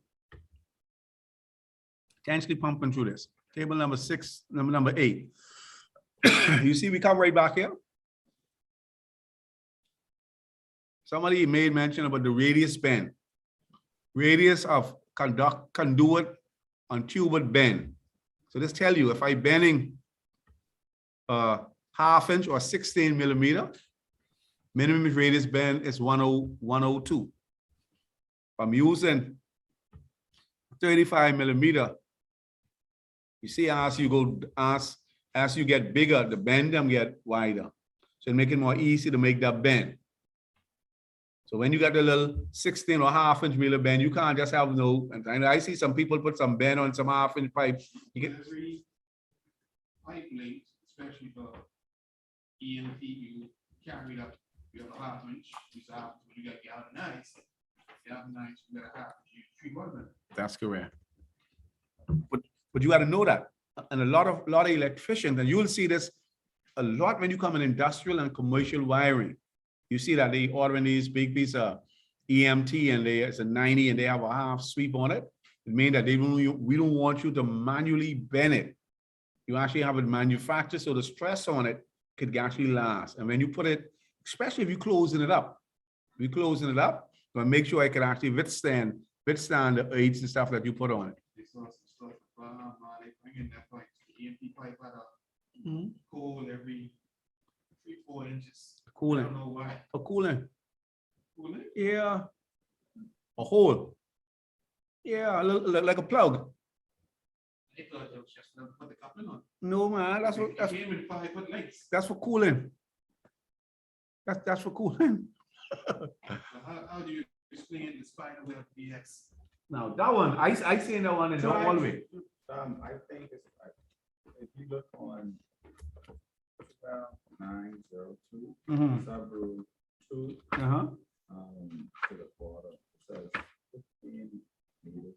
Potentially pumping through this. Table number 6, number 8. You see, we come right back here. Somebody made mention about the radius bend. Radius of conduit on tubed bend. So this tell you if I'm bending ½ inch or 16 millimeter, minimum radius bend is 102. If I'm using 35 millimeter. You see, as you go, as you get bigger, the bend them get wider. So it make it more easy to make that bend. So when you got the little 16 or half-inch wheeler bend, you can't just have no, and I see some people put some bend on some half-inch pipe. You get, Every pipe length, especially for EMT, you carry up, you have a half inch, you have, when you got galvanized, you got a half, you 3/4. that's correct. But you got to know that. And a lot of electricians, and you'll see this a lot when you come in industrial and commercial wiring. You see that they ordering these big piece of EMT and it's a 90 and they have a half sweep on it. It means that we don't want you to manually bend it. You actually have it manufactured so the stress on it could actually last. And when you put it, especially if you're closing it up, but make sure it can actually withstand the aids and stuff that you put on it. They saw some stuff, they bring in that pipe, the EMT pipe had a hole every 3-4 inches. I don't Cooling, know why. a cooling, Cooling? yeah. A hole. Yeah, like a plug. They thought it was just to put the coupling on. No, man, that's what, It came with 5-foot lengths. that's for cooling. That's for cooling. So how do you explain the spider web BX? Now, that one, I seen that one in the hallway. I think it's like, if you look on 902, Mhm. Subaru 2, Uh-huh. to the bottom, it says 15 meters.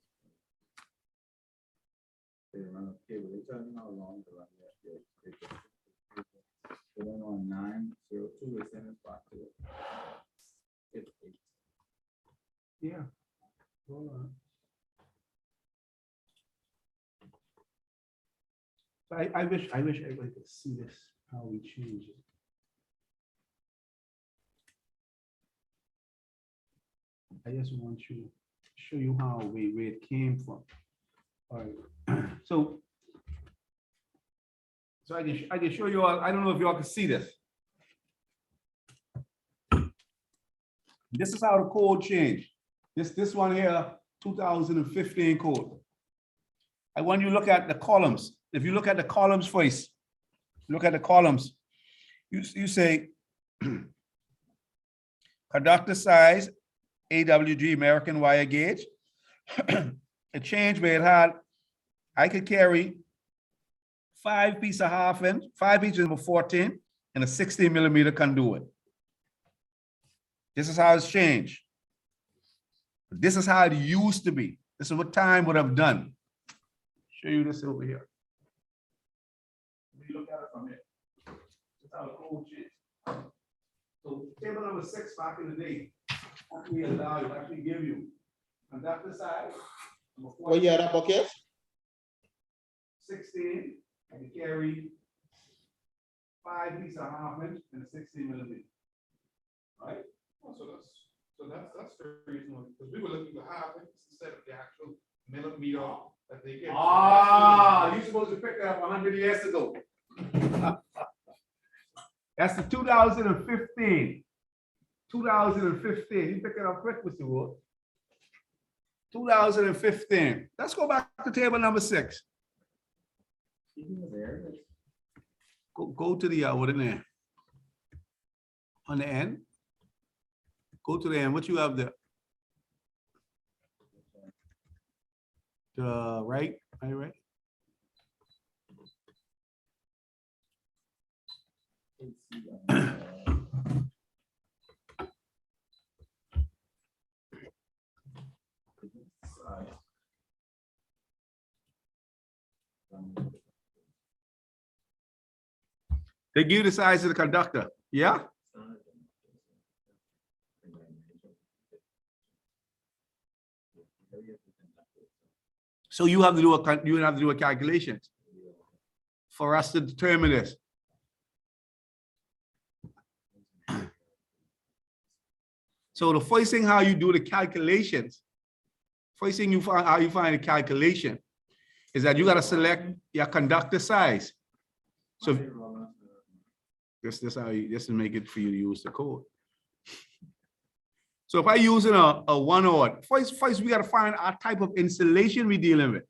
They run a cable, they tell you how long to run that cable. Then on 902, they send it back to it. It's 8. Yeah. Hold on. So I wish everybody could see this, how we change it. I just want to show you how where it came from. All right. So I can show you all, I don't know if y'all can see this. This is how the code changed. This one here, 2015 code. I want you to look at the columns. If you look at the columns first, look at the columns. You say conductor size, AWG, American wire gauge. It changed where it had, I could carry 5 pieces of half-inch, 5 pieces of 14, and a 16 millimeter conduit. This is how it's changed. This is how it used to be. This is what time would have done. Show you this over here. Let me look at it from here. This is how the code changed. So table number 6 back in the day, actually allow you, actually give you conductor size. What year that bucket? 16, I can carry 5 pieces of half-inch and a 16 millimeter. Right? Oh, so that's the reason why, because we were looking for half inch instead of the actual millimeter that they get. Ah, you supposed to pick that up 100 years ago. That's the 2015. 2015. You pick it up quick, Mr. Wood. 2015. Let's go back to table number 6. Go to the what in there? On the end. Go to the end. What you have there? The right, right. They give you the size of the conductor, yeah? So you have to do a calculation for us to determine this. So the first thing how you do the calculations, first thing how you find the calculation is that you got to select your conductor size. So this is how you, this will make it for you to use the code. So if I using a one odd, first we gotta find our type of installation we dealing with.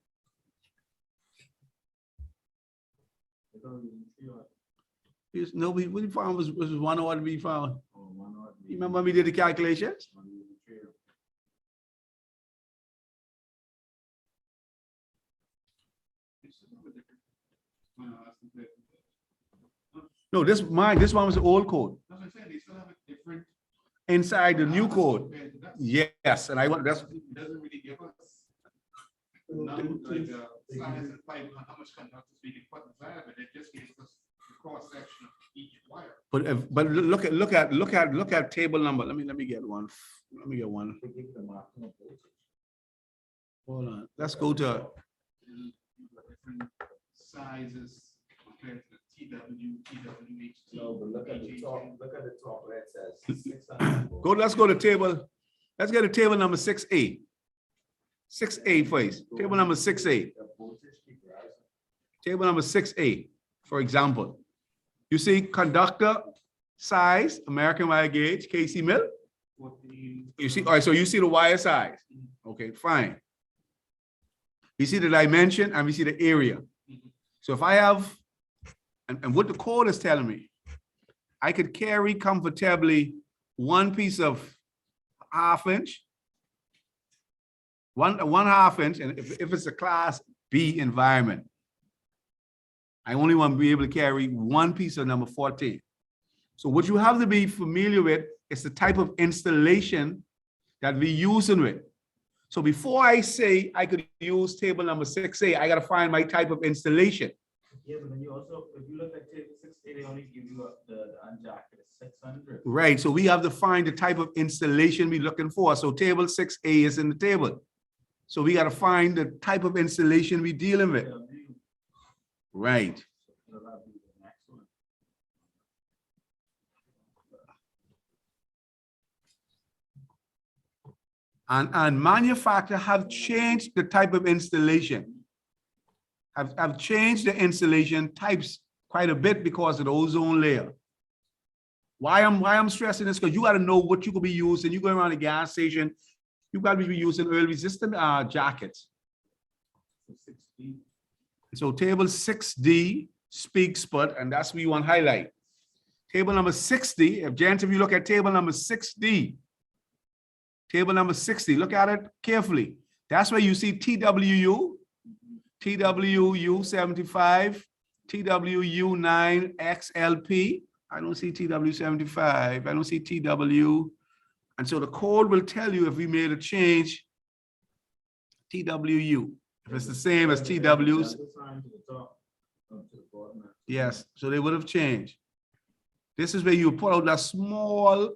No, we found was one odd we found. You remember when we did the calculations? No, this one was the old code. That's what I said, they still have a different. Inside the new code. That's- Yes, and I want that's It doesn't really give us. Like, size and pipe, how much conductors we can put inside of it, it just gives us the cross section of each wire. but look at table number. Let me get one. Let me get one. Hold on. Let's go to Different sizes compared to the TW, TWHT. No, but look at the top where it says 600 volt. go. Let's go to table. Let's get to table number 6A. 6A first. Table number 6A. Table number 6A, for example. You see conductor size, American wire gauge, KC mill. 14. You see, all right, so you see the wire size. Okay, fine. You see the dimension and we see the area. So if I have, and what the code is telling me, I could carry comfortably one piece of ½ inch, one ½ inch, and if it's a class B environment, I only want to be able to carry one piece of number 14. So what you have to be familiar with is the type of installation that we're using with. So before I say I could use table number 6A, I got to find my type of installation. Yeah, but then you also, if you look at table 6A, they only give you the unjacketed 600. Right, so we have to find the type of installation we're looking for. So table 6A is in the table. So we got to find the type of installation we're dealing with. Right. And manufacturer have changed the type of installation. Have changed the installation types quite a bit because of the ozone layer. Why I'm stressing this, because you got to know what you could be using. You go around the gas station, you got to be using oil resistant jackets. So table 6D speaks, but, and that's what we want to highlight. Table number 60, if you look at table number 6D, table number 60, look at it carefully. That's where you see TWU, TWU 75, TWU 9 XLP. I don't see TW 75. I don't see TW. And so the code will tell you if we made a change, TWU. If it's the same as TWs. Yes, so they would have changed. This is where you pull out that small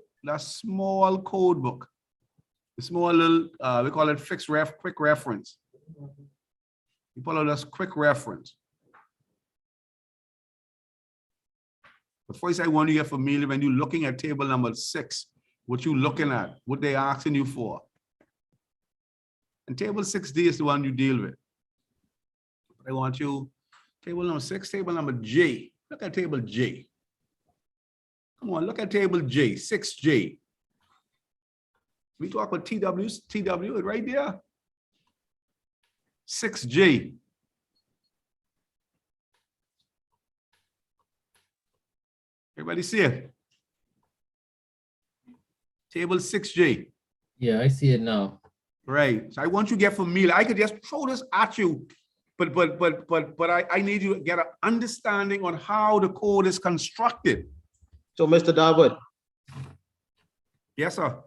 code book. The small little, we call it quick reference. You pull out this quick reference. But first, I want you to get familiar when you're looking at table number 6, what you're looking at, what they're asking you for. And table 6D is the one you deal with. I want you, table number 6, table number J. Look at table J. Come on, look at table J, 6J. We talk about TW right there. 6J. Everybody see it? Table 6J. Yeah, I see it now. Right. So I want you to get familiar. I could just throw this at you, but I need you to get an understanding on how the code is constructed. So, Mr. Darwood, Yes, sir.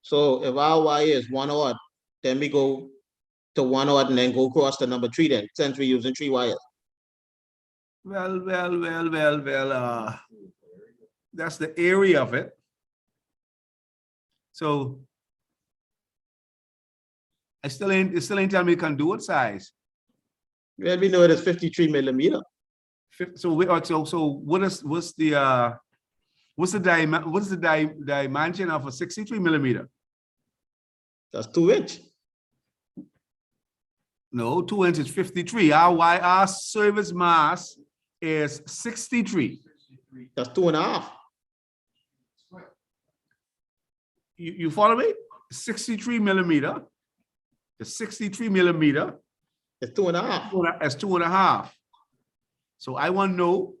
so if our wire is 1 odd, then we go to 1 odd and then go across to number 3 then, since we're using 3 wires. Well, that's the area of it. So it still ain't telling me you can do it size. Well, we know it is 53 millimeter. So what's the dimension of a 63 millimeter? That's 2 inch. No, 2 inches, 53. Our service mass is 63. That's 2.5. You follow me? 63 millimeter. The 63 millimeter It's 2.5. as 2.5. So I want to know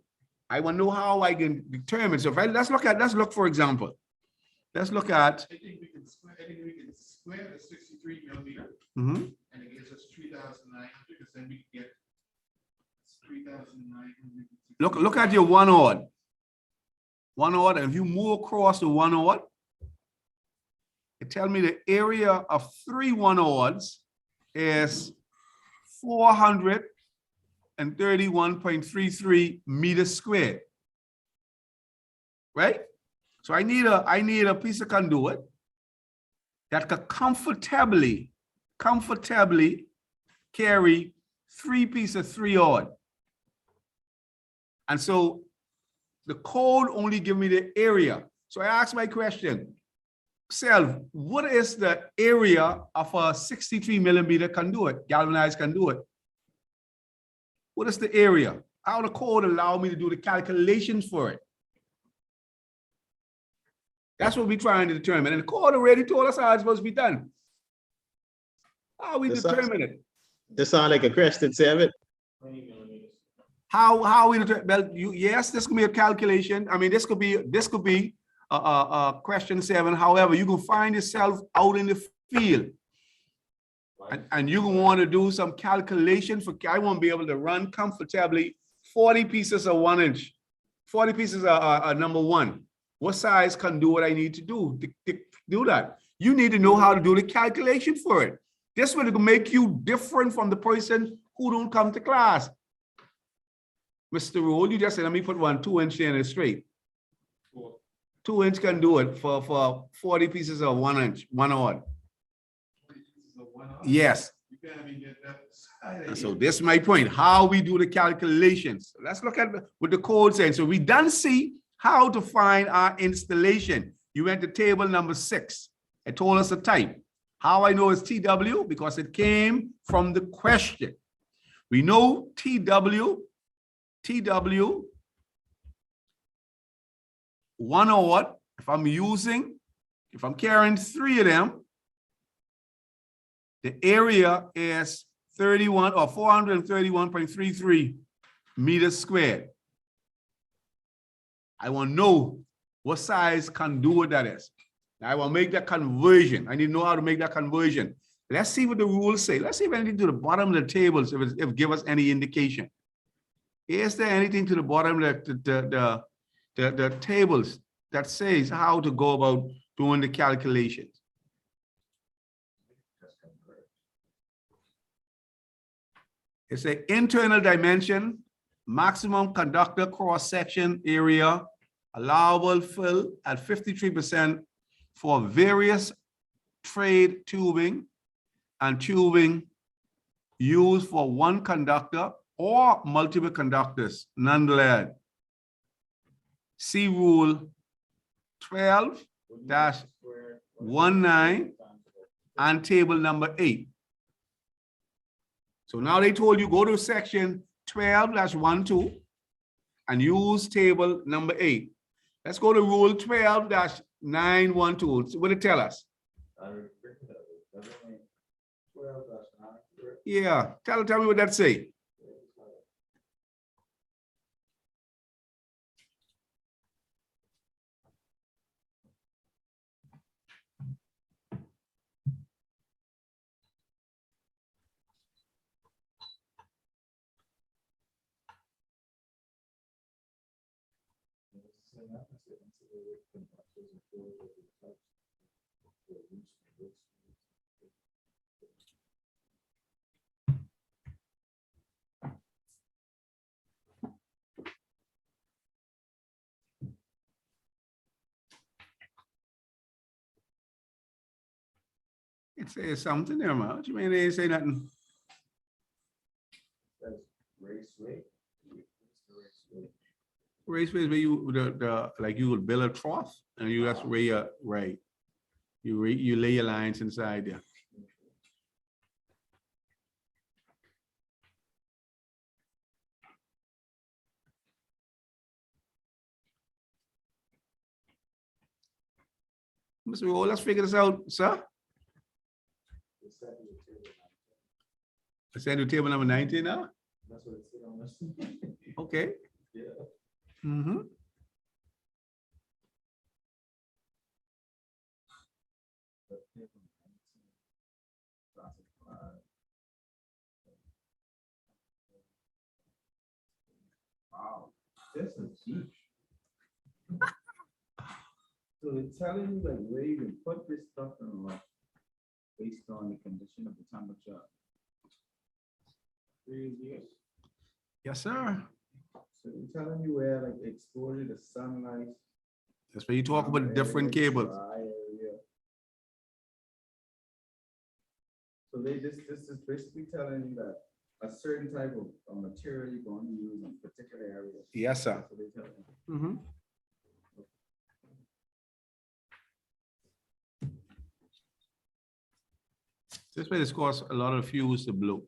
how I can determine. So if let's look for example. Let's look at. I think we can square the 63 millimeter, Mhm. and it gives us 3,900, because then we can get 3,900. Look at your one odd. One odd, and if you move across the one odd, it tells me the area of 3 one odds is 431.33 meters squared. Right? So I need a piece of conduit that could comfortably carry 3 pieces of 3 odd. And so the code only give me the area. So I asked my question, Self, what is the area of a 63 millimeter conduit, galvanized conduit? What is the area? How the code allow me to do the calculations for it? That's what we're trying to determine. And the code already told us how it's supposed to be done. How we determine it? This sound like a question, Seven. How we determine? Well, yes, this could be a calculation. I mean, this could be question 7. However, you can find yourself out in the field and you want to do some calculation for, I want to be able to run comfortably 40 pieces of 1 inch, 40 pieces of number 1. What size conduit I need to do to do that? You need to know how to do the calculation for it. This will make you different from the person who don't come to class. Mr. Rule, you just said, let me put 2 inch in it straight. 2 inch can do it for 40 pieces of 1 inch, 1 odd. Yes. You can't even get that side. And so this is my point, how we do the calculations. Let's look at what the code says. So we done see how to find our installation. You went to table number 6. It told us the type. How I know it's TW? Because it came from the question. We know TW, 1 odd, if I'm carrying 3 of them, the area is 31 or 431.33 meters squared. I want to know what size conduit that is. I will make that conversion. I need to know how to make that conversion. Let's see what the rules say. Let's see if anything to the bottom of the tables, if it give us any indication. Is there anything to the bottom of the tables that says how to go about doing the calculations? It's an internal dimension, maximum conductor cross-section area, allowable fill at 53% for various trade tubing and tubing used for 1 conductor or multiple conductors, nonetheless. See rule 12-19 and table number 8. So now they told you go to section 12-12 and use table number 8. Let's go to rule 12-912. What did it tell us? Yeah, tell me what that say. It says something there, man. What you mean they didn't say nothing? Raceway is where you like you would build a trough and you that's where you right. You lay your lines inside there. Mr. Rowe, let's figure this out, sir. Let's send you table number 19 now. That's what it's on this. Okay. Yeah. Mm-hmm. Wow, this is huge. So they're telling you like where you can put this stuff in like based on the condition of the temperature. Crazy. Yes, sir. So they're telling you where like exposure to sunlight. That's where you talk about the different cables. dry area. So this is basically telling you that a certain type of material you're going to use in particular areas. Yes, sir. That's what they tell you. Mm-hmm. This way, this causes a lot of fuels to blow,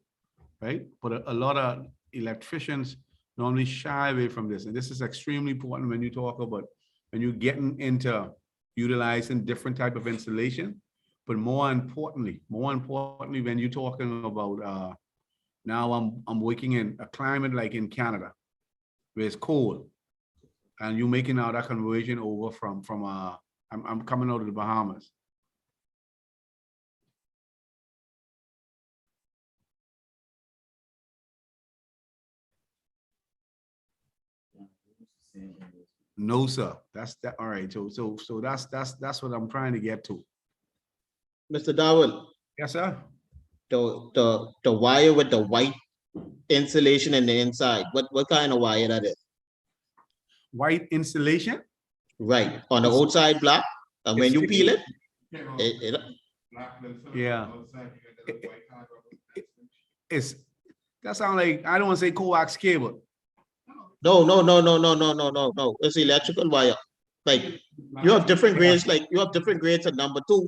right? But a lot of electricians normally shy away from this. And this is extremely important when you talk about, when you're getting into utilizing different type of insulation. But more importantly, when you're talking about, now I'm working in a climate like in Canada, where it's cold. And you're making now that conversion over from I'm coming out of the Bahamas. No, sir. That's that. All right. So that's what I'm trying to get to. Mr. Darwin, Yes, sir. the wire with the white insulation in the inside, what kind of wire that is? White insulation. Right, on the outside block, and when you peel it, it Yeah. It's that sounds like, I don't want to say coax cable. no, it's electrical wire. Like, you have different grades, like, you have different grades of number 2,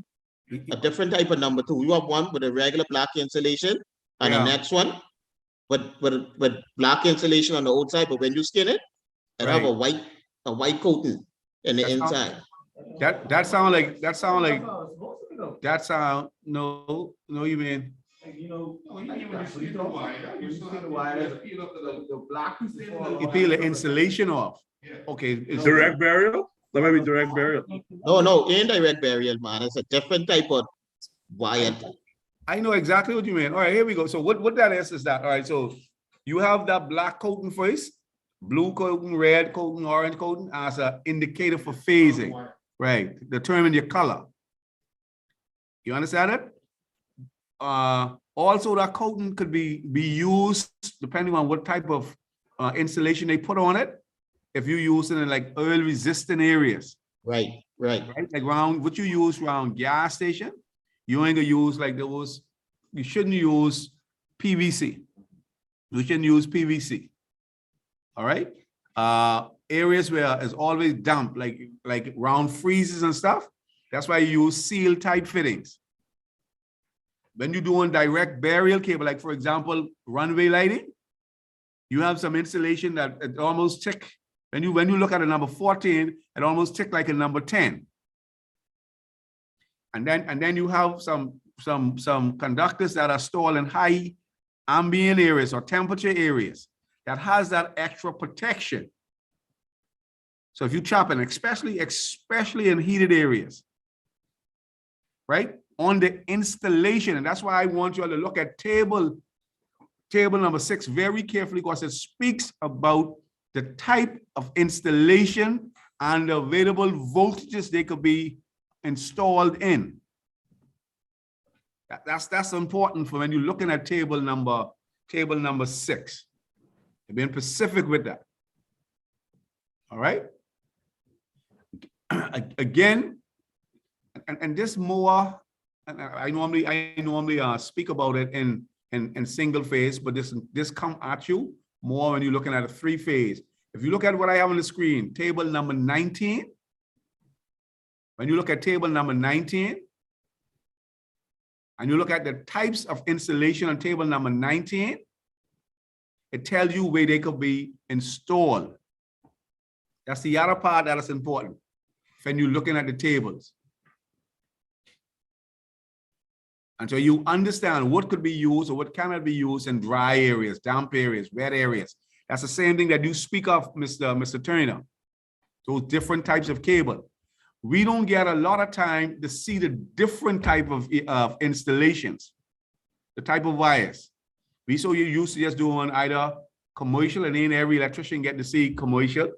a different type of number 2. You have one with a regular black insulation, and the Yeah. next one with black insulation on the outside, but when you skin it, it have a white coating in the That sound- inside. That sound no, you mean Like, you know, when you see the wire, the black is you peel the insulation off. Okay. it's- Direct burial? That might be direct burial. No, indirect burial, man. It's a different type of wire. I know exactly what you mean. All right, here we go. So what that is that, all right, so you have that black coating first, blue coating, red coating, orange coating as an indicator for phasing, right? Determine your color. You understand it? Also that coating could be used depending on what type of insulation they put on it. If you use it in like oil resistant areas. Right. Like around what you use around gas station, you ain't gonna use like those. You shouldn't use PVC. You shouldn't use PVC. All right. Areas where it's always damp, like round freezes and stuff. That's why you use seal type fittings. When you're doing direct burial cable, like for example, runway lighting, you have some insulation that it almost tick. When you look at a number 14, it almost tick like a number 10. And then you have some conductors that are stored in high ambient areas or temperature areas that has that extra protection. So if you chop it, especially in heated areas, right? On the installation, and that's why I want you all to look at table number 6 very carefully, because it speaks about the type of installation and the available voltages they could be installed in. That's important for when you're looking at table number 6. You're being specific with that. All right. Again, and this more. And I normally speak about it in single phase, but this come at you more when you're looking at a 3-phase. If you look at what I have on the screen, table number 19. When you look at table number 19, and you look at the types of insulation on table number 19, it tells you where they could be installed. That's the other part that is important when you're looking at the tables. And so you understand what could be used or what cannot be used in dry areas, damp areas, wet areas. That's the same thing that you speak of, Mr. Turner. Those different types of cable. We don't get a lot of time to see the different type of installations, the type of wires. We so you used to just doing either commercial, and ain't every electrician get to see commercial.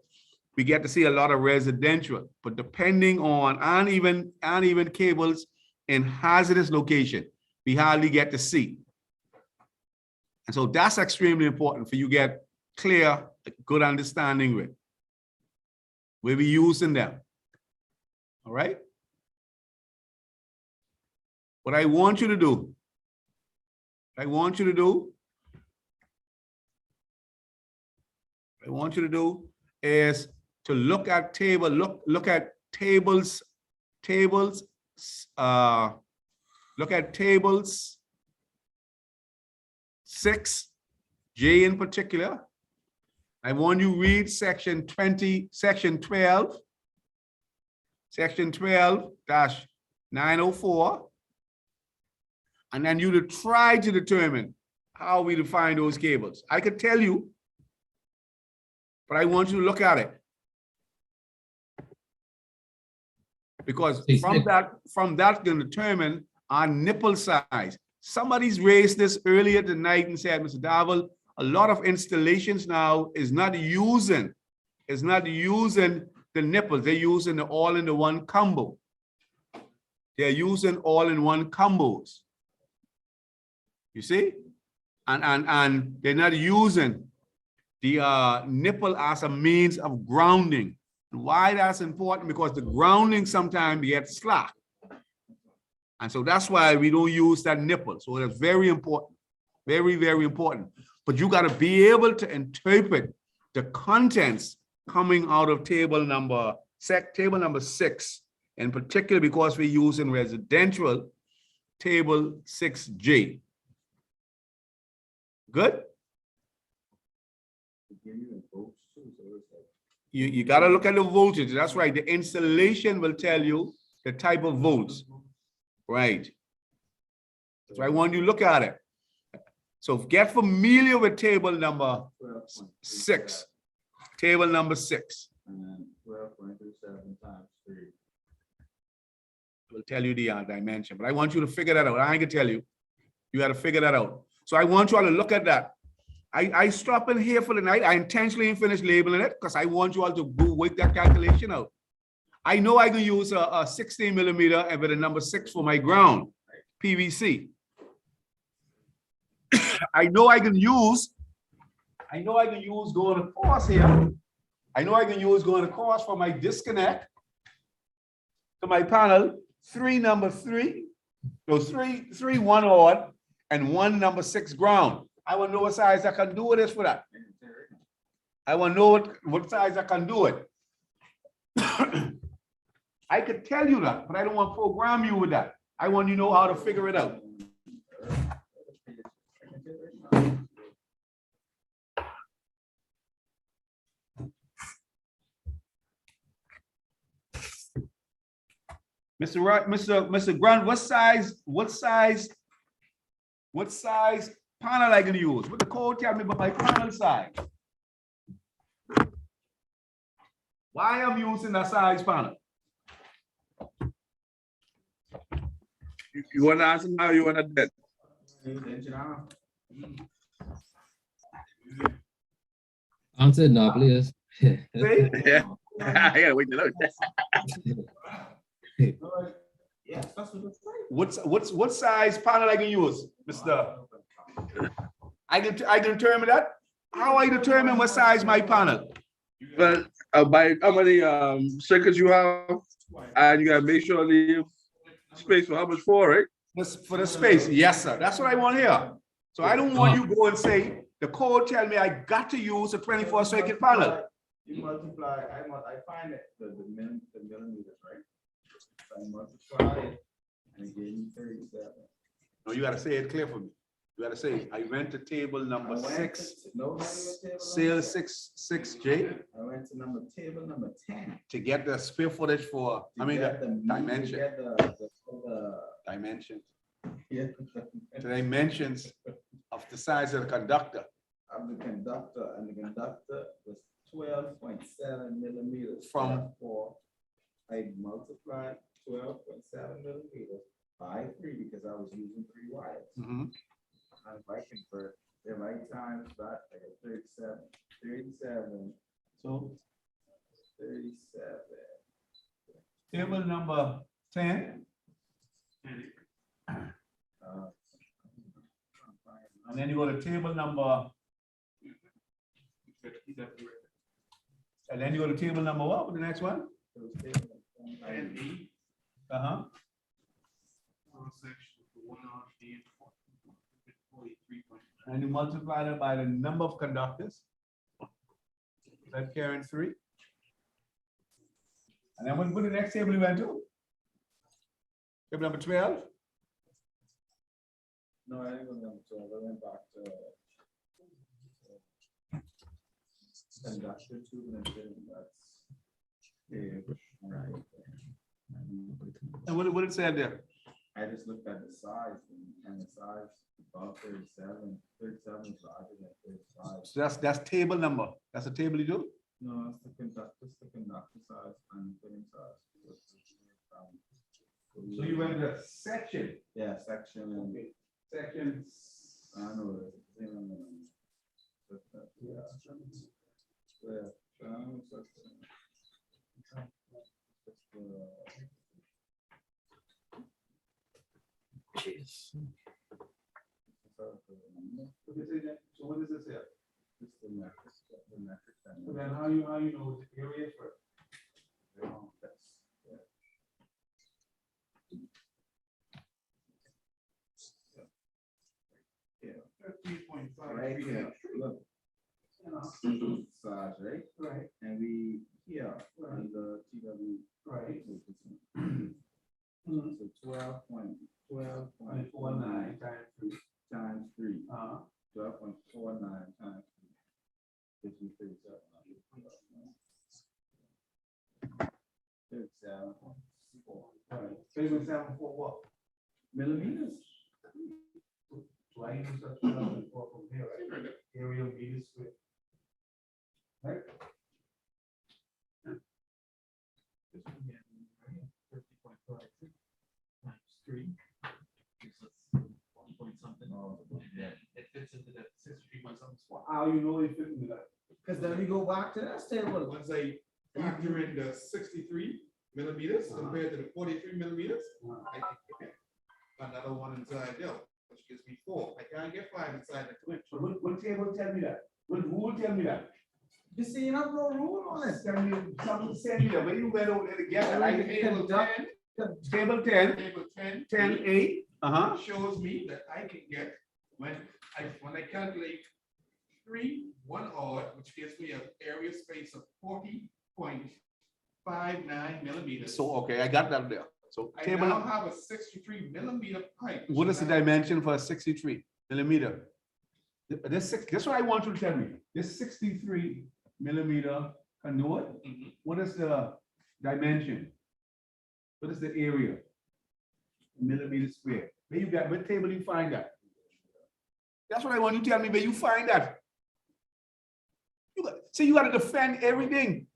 We get to see a lot of residential, but depending on uneven cables in hazardous location, we hardly get to see. And so that's extremely important for you get clear, good understanding with. We'll be using them. All right. What I want you to do, is to look at tables, look at tables 6J in particular. I want you to read section 12 Section 12-904, and then you to try to determine how we define those cables. I could tell you, but I want you to look at it. Because from that can determine our nipple size. Somebody's raised this earlier tonight and said, Mr. Darville, a lot of installations now is not using the nipples. They're using the all-in-one combo. They're using all-in-one combos. You see? And they're not using the nipple as a means of grounding. Why that's important? Because the grounding sometimes gets slack. And so that's why we don't use that nipple. So that's very important. Very, very important. But you got to be able to interpret the contents coming out of table number 6, in particular because we're using residential table 6J. Good? You got to look at the voltage. That's right. The installation will tell you the type of volts. Right. So I want you to look at it. So get familiar with table number 6. Table number 6. And then 12.27 times 3. Will tell you the dimension, but I want you to figure that out. I ain't gonna tell you. You got to figure that out. So I want you all to look at that. I stop in here for the night. I intentionally ain't finished labeling it because I want you all to go work that calculation out. I know I can use a 16 millimeter and with a number 6 for my ground, PVC. I know I can use going across here. I know I can use going across for my disconnect to my panel, 3 number 3. So 3 1 odd and 1 number 6 ground. I want to know what size I can do with this for that. I want to know what size I can do it. I could tell you that, but I don't want to program you with that. I want you to know how to figure it out. Mr. Grant, what size panel I can use? What the code tell me about my panel size? Why I'm using that size panel? You want to answer now? You want to dead? Answer now, please. See? Yeah. I gotta wait to look. Yes, that's What size panel I can use, Mr. I can determine that. How I determine what size my panel? But by how many circuits you have, and you gotta make sure to leave space for how much for, right? For the space, yes, sir. That's what I want here. So I don't want you to go and say the code tell me I got to use a 24 circuit panel. You multiply. I find it the millimeters, right? So I multiply it and it gave me 37. No, you gotta say it clear for me. You gotta say, I went to table number 6, sale 6J. I went to table number 10. To get the square footage for, I mean, the dimension. The Dimension. Yeah. the dimensions of the size of the conductor. Of the conductor, and the conductor was 12.7 millimeters. From- Therefore, I multiplied 12.7 millimeters by 3 because I was using 3 wires. Mhm. And if I convert, if I times that, I get 37. So 37. table number 10. And then you go to table number, and then you go to table number what, with the next one? And E, Uh-huh. section 143.9. And you multiply that by the number of conductors. Is that carrying 3? And then what the next table you went to? Table number 12? No, I didn't go down to 12. I went back to conductor 2 and then that's. Right. And what did it say there? I just looked at the size and the size above 37. 37 is larger than 35. So that's table number. That's the table you do? No, it's the conductor size and fitting size. So you went to section. Yeah, section and. Section. I know. Yeah. So what is this here? This is the metric. So then how you know the area for? Right here, look. Size, right? Right. And we, here, on the TW. Right. So 12.49 times 3. times 3. Uh-huh. 12.49 times 3. 37. 37.4. Right. 37 for what? Millimeters. So I use that from here, right? Area meters square. Right? This one here, right here, 50.56 times 3. Gives us 1 point something. And then it fits into that 63 point something spot. How you know it fit into that? Because then we go back to that table. Once I factor in the 63 millimeters compared to the 43 millimeters, I can get another one inside there, which gives me 4. I can't get 5 inside the 2 inch. So what table tell me that? What rule tell me that? You see, you have no rule on it. Tell me, something tell me that when you went over there together, like Table 10, table 10, table 10, 10, 8, uh-huh. shows me that I can get, when I calculate 3, 1 odd, which gives me an area space of 40.59 millimeters. So, okay, I got that there. So I table, now have a 63 millimeter pipe. what is the dimension for a 63 millimeter? This what I want you to tell me. This 63 millimeter conduit, Mhm. what is the dimension? What is the area? Millimeter square. Where you got, what table you find that? That's what I want you to tell me, where you find that. You got to defend everything.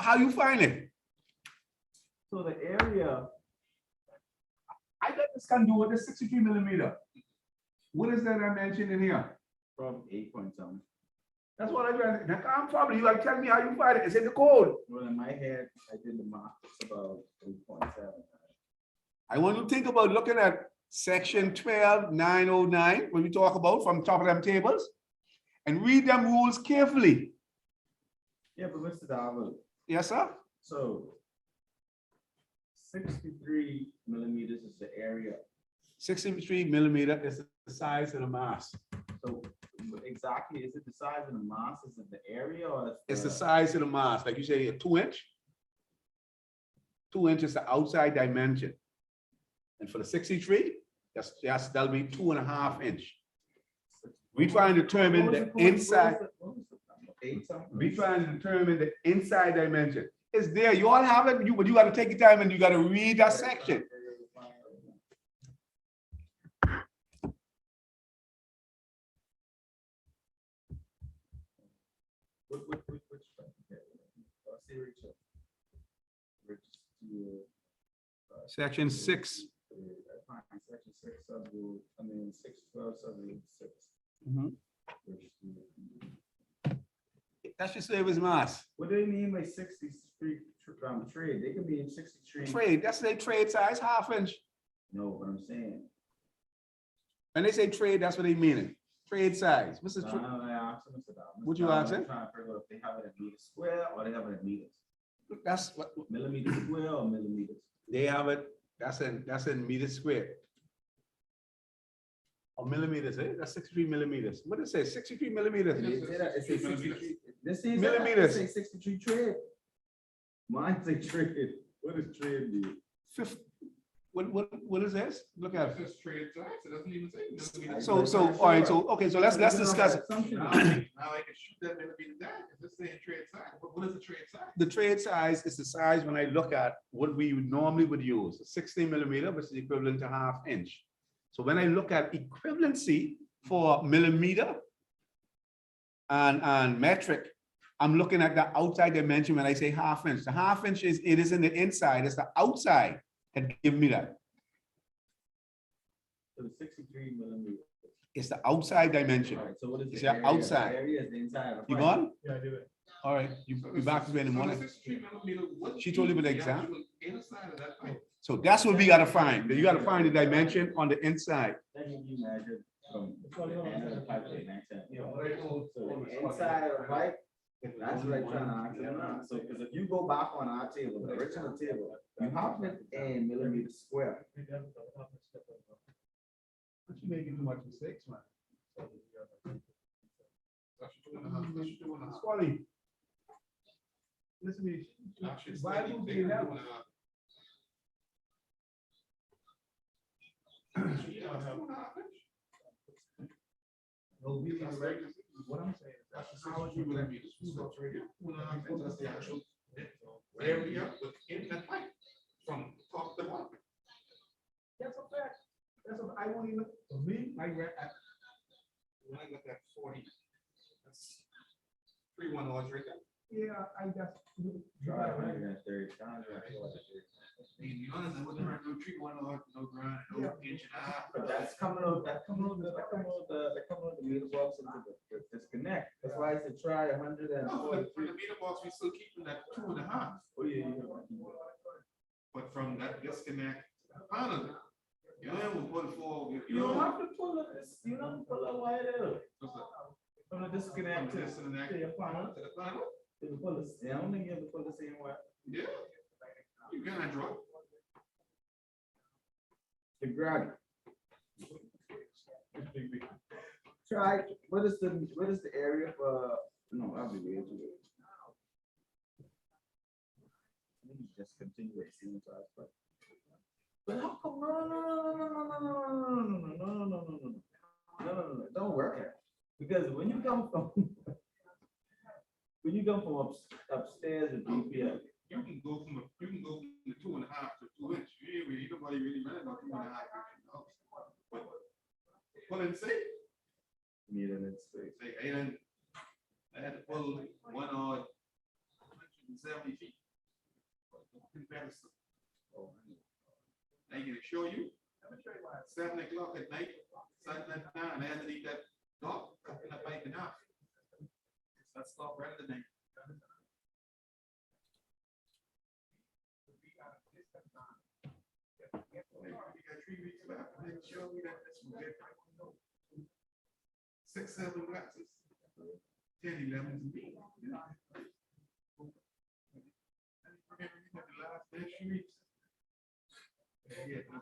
How you find it? So the area, I got this conduit, this 63 millimeter. What is the dimension in here? from 8 point something. That's what I got. Now, I'm probably, you gotta tell me how you find it. It's in the code. Well, in my head, I did the math, it's about 8.7. I want you to think about looking at section 12.909, when we talk about from top of them tables, and read them rules carefully. Yeah, but Mr. Darwell, Yes, sir? so 63 millimeters is the area. 63 millimeter is the size of the mass. So exactly, is it the size of the mass? Is it the area or? It's the size of the mass, like you say, a 2 inch. 2 inches is the outside dimension. And for the 63, that'll be 2.5 inch. We try and determine the inside. We trying to determine the inside dimension. It's there. You all have it, but you got to take your time and you got to read that section. Series two. Register, Section 6. Section 6, subgroup, 612, subgroup 6. That's your service mass. What do they mean by 60 street trade? They could be in 63. Trade, that's their trade size, 1/2 inch. No, what I'm saying. When they say trade, that's what they mean. Trade size. Mr. No, Tr- no, I asked them, Mr. Down. What you Mr. Down, asking? I'm trying to figure out if they have it in meters square or they have it in meters. That's what Millimeters square or millimeters? they have it. That's in meters squared. Or millimeters, eh? That's 63 millimeters. What does it say? 63 millimeters. It say that, it say 63. This says Millimeters. It say 63 trade. Mine say trade. What does trade mean? What is this? Look at It's it. just trade size, it doesn't even say millimeters. So, all right, so, okay, so let's discuss it. Now I can shoot that millimeter down, because it's saying trade size. What is the trade size? The trade size is the size when I look at what we normally would use, 16 millimeter, which is equivalent to 1/2 inch. So when I look at equivalency for millimeter and metric, I'm looking at the outside dimension when I say 1/2 inch. The 1/2 inch it is in the inside, it's the outside that give me that. So the 63 millimeters. It's the outside dimension. All right, so what is It's the your area? outside. The area is the inside of the You pipe. gone? Yeah, I do it. All right, you back to me in the morning. She told you about the exam? Inside of that pipe. So that's what we gotta find. You gotta find the dimension on the inside. Then you measure from the end of the pipe to the next end. So the inside of the pipe, that's what I'm trying to ask you now. So, because if you go back on our table, the original table, you have it in millimeters square. But you making too much mistakes, man. Squally. Listen to me. Why would you have? No, we are regular. What I'm saying, that's the how you millimeters. That's the actual area within that pipe, from top to bottom. That's a fact. I won't even, for me, When I got that 40, that's 3-1 odds right there. yeah, I just. Try 130 times. To be honest, I wouldn't run no 3-1 odds, no grind, no inch and a half. But that's coming out the meter box into the disconnect. That's why I said try No, for 143. the meter box, we still keeping that 2.5, Oh, yeah. but from that disconnect to the panel, you know, we put forward, You don't have to pull it, you don't pull it wide out. what's that? From the disconnect From the disconnect to your panel. to the panel, You can pull it, I don't think you have to pull the same way. yeah, you can't draw. The grab. Try, what is the area for, no, I'll be way too late. Let me just continue with the same size, but how come, no, it don't work here. Because when you come from, upstairs with DPL, You can go from the 2.5 to 2 inch. Nobody really matter about 2.5 inches. But pull and say, need an space. say, hey, then I had to pull 1 odd 170 feet. Comparison. I can show you. 7 o'clock at night, sun went down, I had to leave that dog cutting that pipe in half. That stopped right at the night. We got 3 weeks left, and they show me that this will get 6, 7 glasses, 10, 11 to me. The last 3 weeks. Yeah.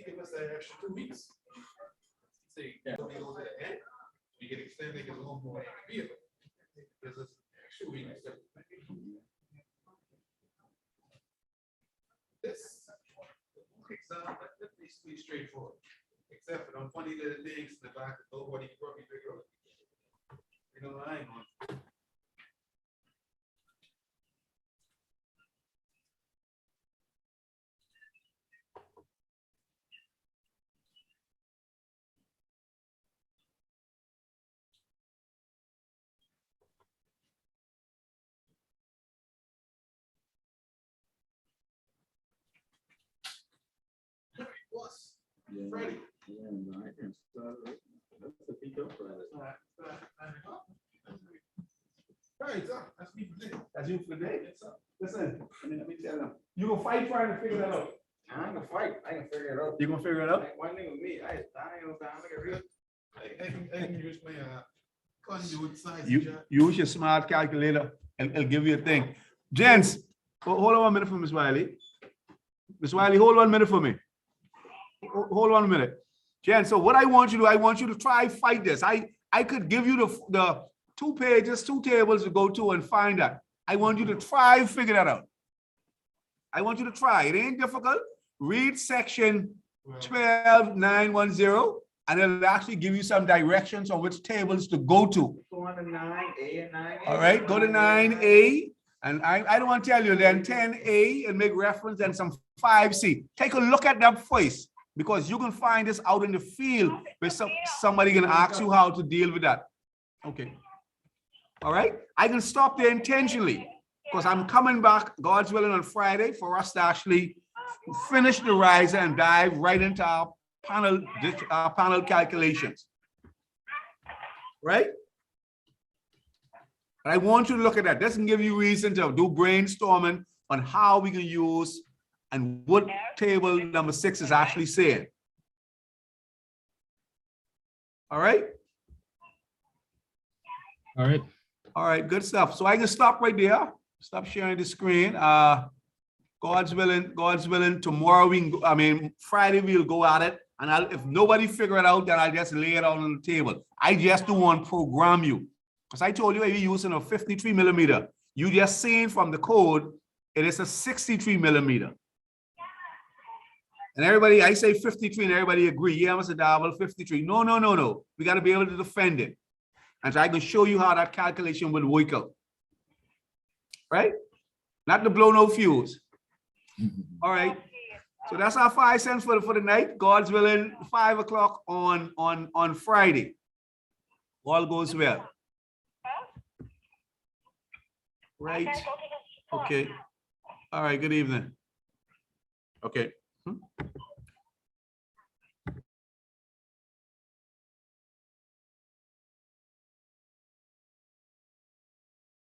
Give us that extra 2 weeks. See, when they go to the end, you can extend it a little more vehicle. Because it's extra weeks. That's basically straightforward. Except for them funny little things in the back that nobody can probably figure out. You know, I ain't on. Boss, Freddie. Right, sir. That's me for today. That's you for the day? Yes, sir. Listen, let me tell them. You gonna fight trying to figure that out? I ain't gonna fight. I can figure it out. You gonna figure it out? Like one thing with me, I ain't gonna look at real. I can use my conduit size. You use your smart calculator and it'll give you a thing. Gents, hold on 1 minute for Miss Wiley. Miss Wiley, hold 1 minute for me. Hold on a minute. Gents, so what I want you to do, I want you to try fight this. I could give you the 2 pages, 2 tables to go to and find that. I want you to try figure that out. I want you to try. It ain't difficult. Read section 12910 and it'll actually give you some directions on which tables to go to. Go on to 9A and 9A. All right, go to 9A, and I don't want to tell you, then 10A and make reference and some 5C. Take a look at that first, because you can find this out in the field where somebody can ask you how to deal with that. Okay. All right, I can stop there intentionally because I'm coming back, God's willing, on Friday for us to actually finish the riser and dive right into our panel calculations. Right? But I want you to look at that. This can give you reason to do brainstorming on how we can use and what table number 6 is actually saying. All right? All right. All right, good stuff. So I can stop right there. Stop sharing the screen. God's willing, tomorrow we can go, Friday we'll go at it. And if nobody figure it out, then I'll just lay it out on the table. I just don't want to program you. Because I told you we're using a 53 millimeter. You just seen from the code, it is a 63 millimeter. And everybody, I say 53 and everybody agree. Yeah, Mr. Darwell, 53. No. We got to be able to defend it. And so I can show you how that calculation will work out. Right? Not to blow no fuse. All right. So that's our 5 cents for the night. God's willing, 5 o'clock on Friday. All goes well. Right. Okay. All right. Good evening. Okay.